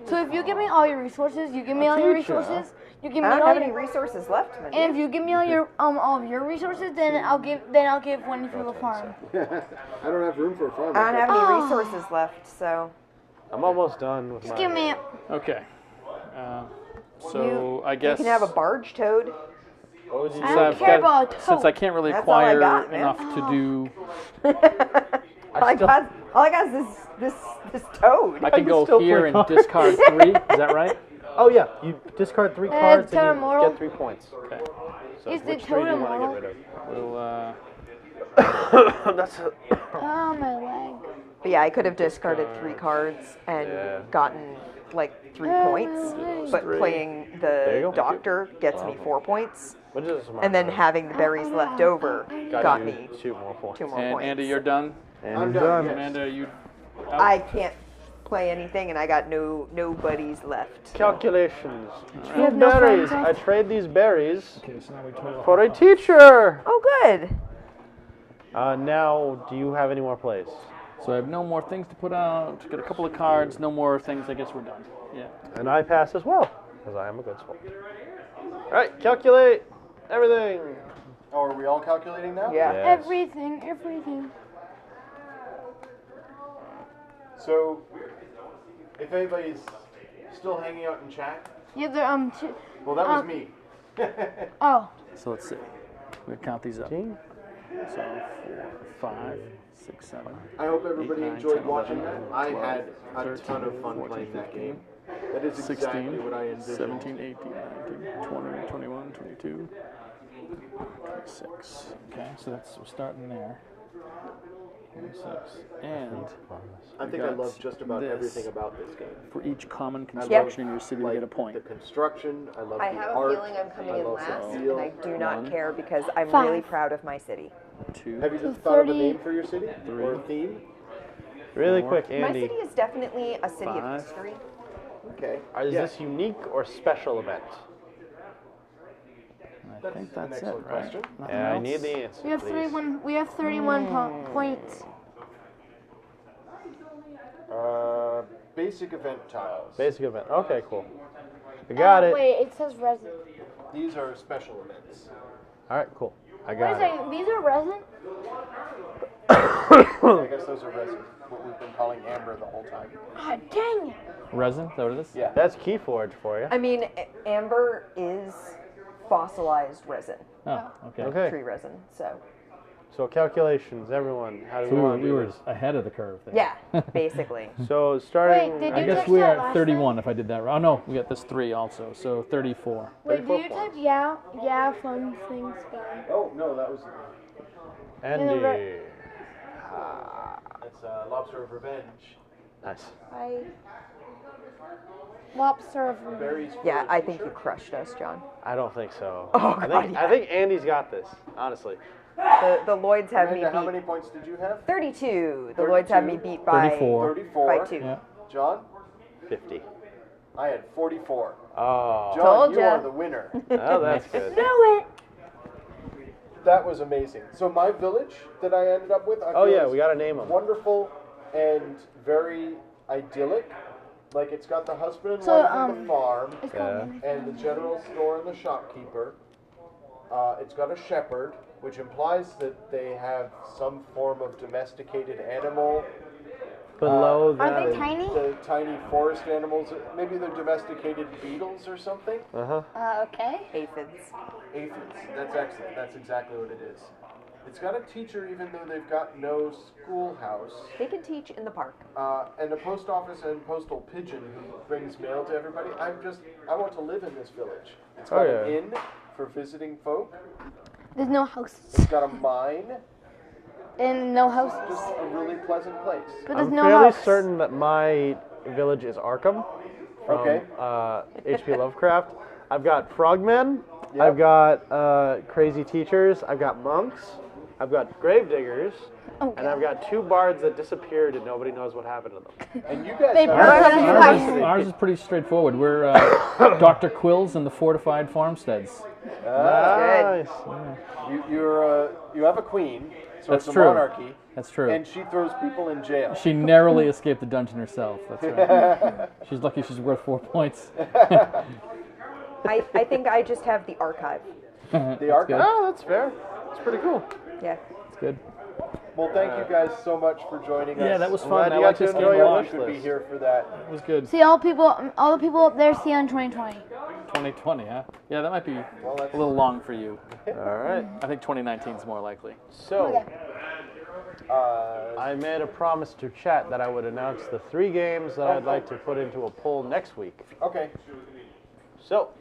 So if you give me all your resources, you give me all your teach ya. resources. You give me I don't all have your, any resources left, man. and if you give me all of your resources, then I'll give one for the farm. I don't have room for a farm. I don't have any Oh. resources left, so I'm almost done with Just my. give me. Okay. So I you guess can have a barge toad. What would you I do? don't care about a since I toad. can't really That's all I acquire got, man. enough to do, all I got is this toad. I can can go still here play and cards. discard 3. Is that right? Oh yeah, you discard 3 cards Totem and you Mortal. get 3 points. Okay. So Is the which trade do you Totem want to Mortal? get rid We'll of? That's a, Oh my leg. But yeah, I could have discarded 3 cards and Yeah. gotten like 3 points, but Three. playing you the go. doctor gets me 4 points, which is a smart and then move. having the berries left over got you me 2 more points. 2 more and points. Andy, you're done. And I'm you're done, yes. Amanda, you. Out? I can't play anything, and I got no buddies left. Calculations. You 2 have no berries. friends I left? trade these berries Okay, so now we total. for a teacher. Oh, good. Now, do you have any more plays? So I have no more things to put out. Got a couple of cards. No more things. I guess we're done. Yeah. And I pass as well, because I am a good sport. All right, calculate everything. Oh, are we all calculating now? Yeah. Yes. Everything. So, if anybody's still hanging out in chat, Yeah, the well, that was me. Oh, So let's see. We'll count these up. 15. So 4, 5, 6, 7. I hope everybody 8, 9, enjoyed 10, watching 11, that. I 12, had a 13, ton of fun 14, playing that 15, game. That is exactly 16, what I envisioned. 17, 18, 19, 20, 21, 22, 26. Okay, so we're starting there. 26. And I think I got love just about this. everything about this game. for each common I construction love, in your city, like, you get a point. the construction, I love I the have a art. feeling I'm coming I in love last, the and feel. I do not 1. care because I'm 5. really proud of my city. 2. Have you So thought of a 30. name for your city? Or a theme? Really 4. quick, My Andy. city is definitely a city of 5. history. Okay. Is Yeah. this unique or special event? I think an that's it, excellent right? question. Nothing Yeah, I else? need the answer. we have please. 31. We have 31 points. Basic event tiles. Basic event. Okay, cool. I got it. Wait, it says resin. These are special events. All right, cool. I Wait a got it. second. These are resin. I guess those are resin. What we've been calling amber the whole time. Ah, dang it. Resin? Is that what it is? Yeah. That's Keyforge for you. I mean, amber is fossilized resin, Oh, okay. Okay. tree resin. So So calculations, everyone. How do So we want to we do were this? ahead of the curve there. Yeah, basically. So starting. Wait, did I you guess touch we that are at last 31 if I did that right. Oh no, we got this 3 also, so 34. Wait, 34 did you type points. yeah, fun things, guy? Oh, no, that was... Andy. That's Lobster of Revenge. Nice. Lobster of Berries for Yeah, a I think you t-shirt. crushed us, John. I don't think so. Oh, I God, think, yeah. I think Andy's got this, honestly. The Lloyds have me Amanda, how beat many points did you have? 32. The Lloyds have me 32. beat by 34. 34. by 2. Yeah. John? 50. I had 44. Oh. John, Told you ya. are the winner. Oh, that's good. Knew it. That was amazing. So my village that I ended up with, I Oh, feel yeah, is we got to name them. wonderful and very idyllic. Like it's got the husband and So, wife and the farm, It's Yeah. called and the general store and the shopkeeper. It's got a shepherd, which implies that they have some form of domesticated animal. Below Are that. they tiny? The tiny forest animals, maybe they're domesticated beetles or something. Uh-huh. Okay. Aphids. Aphids. That's excellent. That's exactly what it is. It's got a teacher, even though they've got no schoolhouse, They can teach in the park. and a post office and postal pigeon who brings mail to everybody. I want to live in this village. It's got an yeah. inn for visiting folk. There's no houses. It's got a mine. And no houses. Just a really pleasant place. But there's I'm no fairly house. certain that my village is Arkham from Okay. H.P. Lovecraft. I've got frogmen. Yep. I've got crazy teachers. I've got monks. I've got gravediggers. Oh, And I've got 2 bards that disappeared and nobody knows what happened to them. And you guys They have burned them Ours twice. is, ours is pretty straightforward. We're Dr. Quills and the fortified farmsteads. Nice. you have a queen, so That's it's a true. monarchy, That's true. and she throws people in jail. She narrowly escaped the dungeon herself. That's right. She's lucky she's worth 4 points. I think I just have the archive. The archive. Oh, that's fair. It's pretty cool. Yeah. It's good. Well, thank you guys so much for joining us. Yeah, that was I'm fun. glad I you like got to this game enjoy a your lot. wish Should be list. here for that. It was good. See, all the people up there see on 2020. 2020, huh? Yeah, that might be Well, that's a little long for you. All right. I think 2019 is more likely. So, Okay. I made a promise to chat that I would announce the 3 games that I'd like to put into a poll next week. okay. So,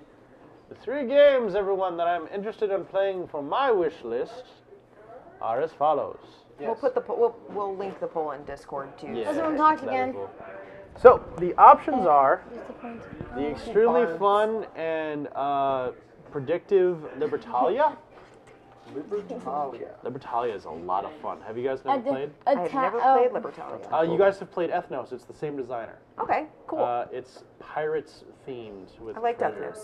the 3 games, everyone, that I'm interested in playing for my wish list are as follows. Yes. We'll put the we'll link the poll in Discord too. Yeah, Everyone talk that'd again. be cool. So, the options are Just the point. the extremely Bards. fun and predictive Libertalia. Libertalia. Libertalia is a lot of fun. Have you guys never played? I've never played Libertalia. You guys have played Ethnos. It's the same designer. Okay, cool. It's pirates themed with I like treasure.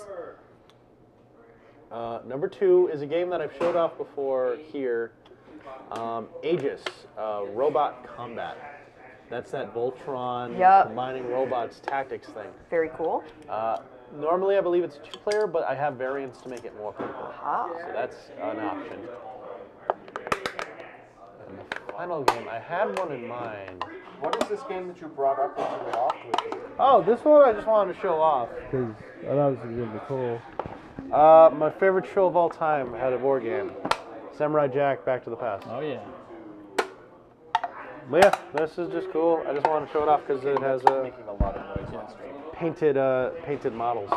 Ethnos. Number 2 is a game that I've showed off before here. Aegis, robot combat. That's that Voltron Yep. combining robots tactics thing. Very cool. Normally, I believe it's a 2-player, but I have variants to make it more people. Ah. So that's an option. And the final game, I had one in mind. What is this game that you brought up that you were off with? Oh, this one I just wanted to show off because I thought it was going to be cool. My favorite show of all time had a board game. Samurai Jack, Back to the Past. Oh, yeah. But yeah, this is just cool. I just wanted to show it off because it has Making a lot of noise on stream. painted models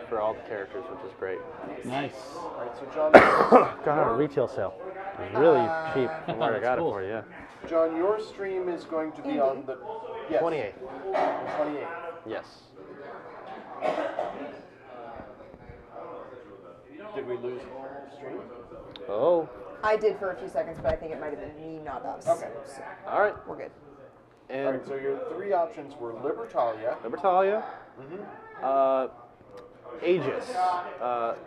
for all the characters, which is great. Nice. All right, so John, Got on a retail sale. It was really cheap from where I got cool. it for you. Yeah. John, your stream is going to be on the 28th. 28th. Yes. Did we lose stream? Oh. I did for a few seconds, but I think it might have been me, not us. Okay. So All right. we're good. All And right, so your 3 options were Libertalia. Libertalia. Aegis.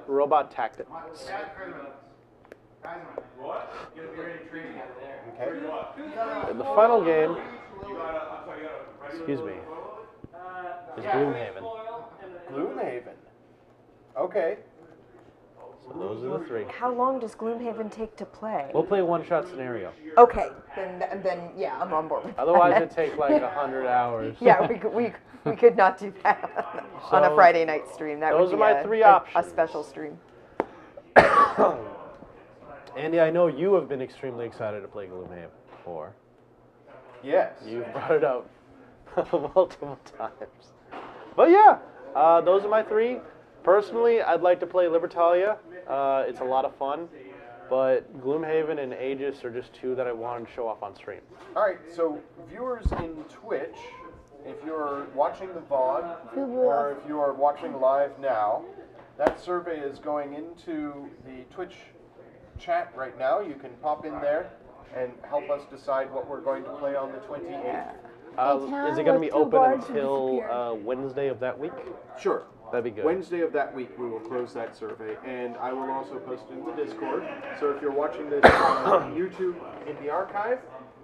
Robot Tactics. Okay. And the final game, excuse me, is Gloomhaven. Gloomhaven. Okay. So those are the 3. How long does Gloomhaven take to play? We'll play a one-shot scenario. Okay, then yeah, I'm on board with Otherwise, that. it'd take like 100 hours. Yeah, we could not do that on a So, Friday night stream. That those would are be my 3 a options. special stream. Andy, I know you have been extremely excited to play Gloomhaven before. Yes. You've brought it out multiple times. But yeah, those are my three. Personally, I'd like to play Libertalia. It's a lot of fun. But Gloomhaven and Aegis are just two that I wanted to show off on stream. All right, so viewers in Twitch, if you're watching the VOD or if you are watching live now, that survey is going into the Twitch chat right now. You can pop in there and help us decide what we're going to play on the 28th. Is it going to be open until Wednesday of that week? Sure. That'd be good. Wednesday of that week, we will close that survey, and I will also post it in the Discord. So if you're watching this on YouTube in the archive,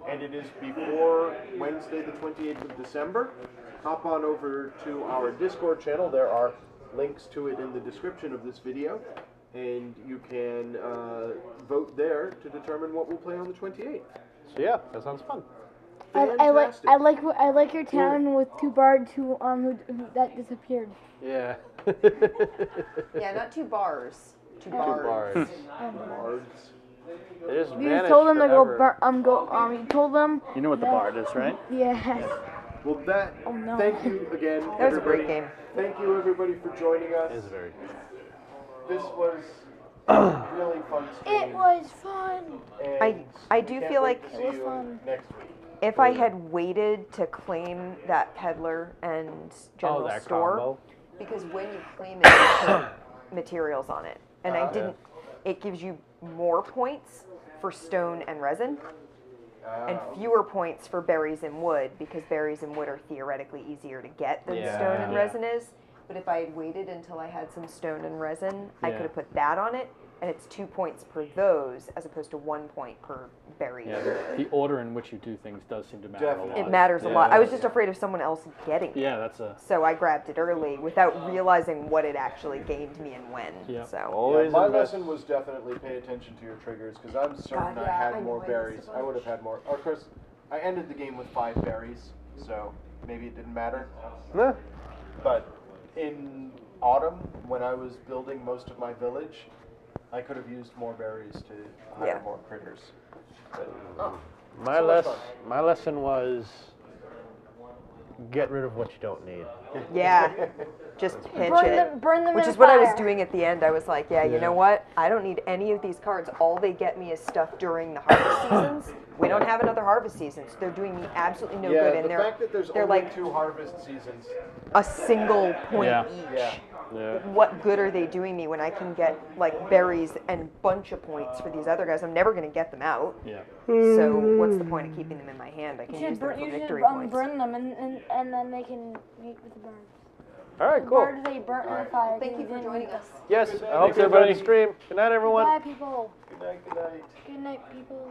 and it is before Wednesday the 28th of December, hop on over to our Discord channel. There are links to it in the description of this video, and you can vote there to determine what we'll play on the 28th. So yeah, that sounds fun. I like your town with two bards who that disappeared. Yeah. Yeah, not two bars. Two bars. Bards. They just You vanished told them to forever. you told them. You know what the bard is, right? Yes. Well, that. Oh, no. Thank you again, That was a everybody. great game. Thank you, everybody, for joining us. It is very good. This was a really fun stream. It was fun. and I do can't feel wait like to see It was you fun. next week. if I had waited to claim that peddler and general that store, combo. because when you claim it, you put materials on it, and I didn't. It gives you more points for stone and resin, and fewer points for berries and wood, because berries and wood are theoretically easier to get than Yeah. stone and Yeah. resin is. But if I had waited until I had some stone and resin, I Yeah. could have put that on it, and it's 2 points per those, as opposed to 1 point per berry. Yeah, the order in which you do things does seem to matter a lot. It matters a Yeah, lot. I was that's- just afraid of someone else getting it. Yeah, that's a. So I grabbed it early without realizing what it actually gained me and when. Yeah. So Always My invest- lesson was definitely pay attention to your triggers, because I'm certain God, I yeah, had I more know, I berries. missed a I would have bunch. had more. Of course, I ended the game with 5 berries, so maybe it didn't matter. Nah. But in autumn, when I was building most of my village, I could have used more berries to hire Yeah. more critters. But, My lesson was get rid of what you don't need. yeah, just pitch Burn them Which in is what I was fire. doing at the end. I was like, yeah, you know what? I don't need any of these cards. All they get me is stuff during the harvest seasons. We don't have another harvest season, so they're doing me absolutely no yeah, good. the And fact that there's they're only like 2 harvest seasons. a single point Yeah. each. Yeah. Yeah. What good are they doing me when I can get like berries and bunch of points for these other guys? I'm never going to get them out. Yeah. So what's the point of keeping them in my hand? I can You use them for should victory burn points. them and then they can meet with the birds. All right, The cool. birds they burnt in the fire. Thank you can for then joining meet us. Yes, I hope Thanks, you enjoyed the everybody. stream. Good night, everyone. Bye, people. Good night, good night. Good night, people.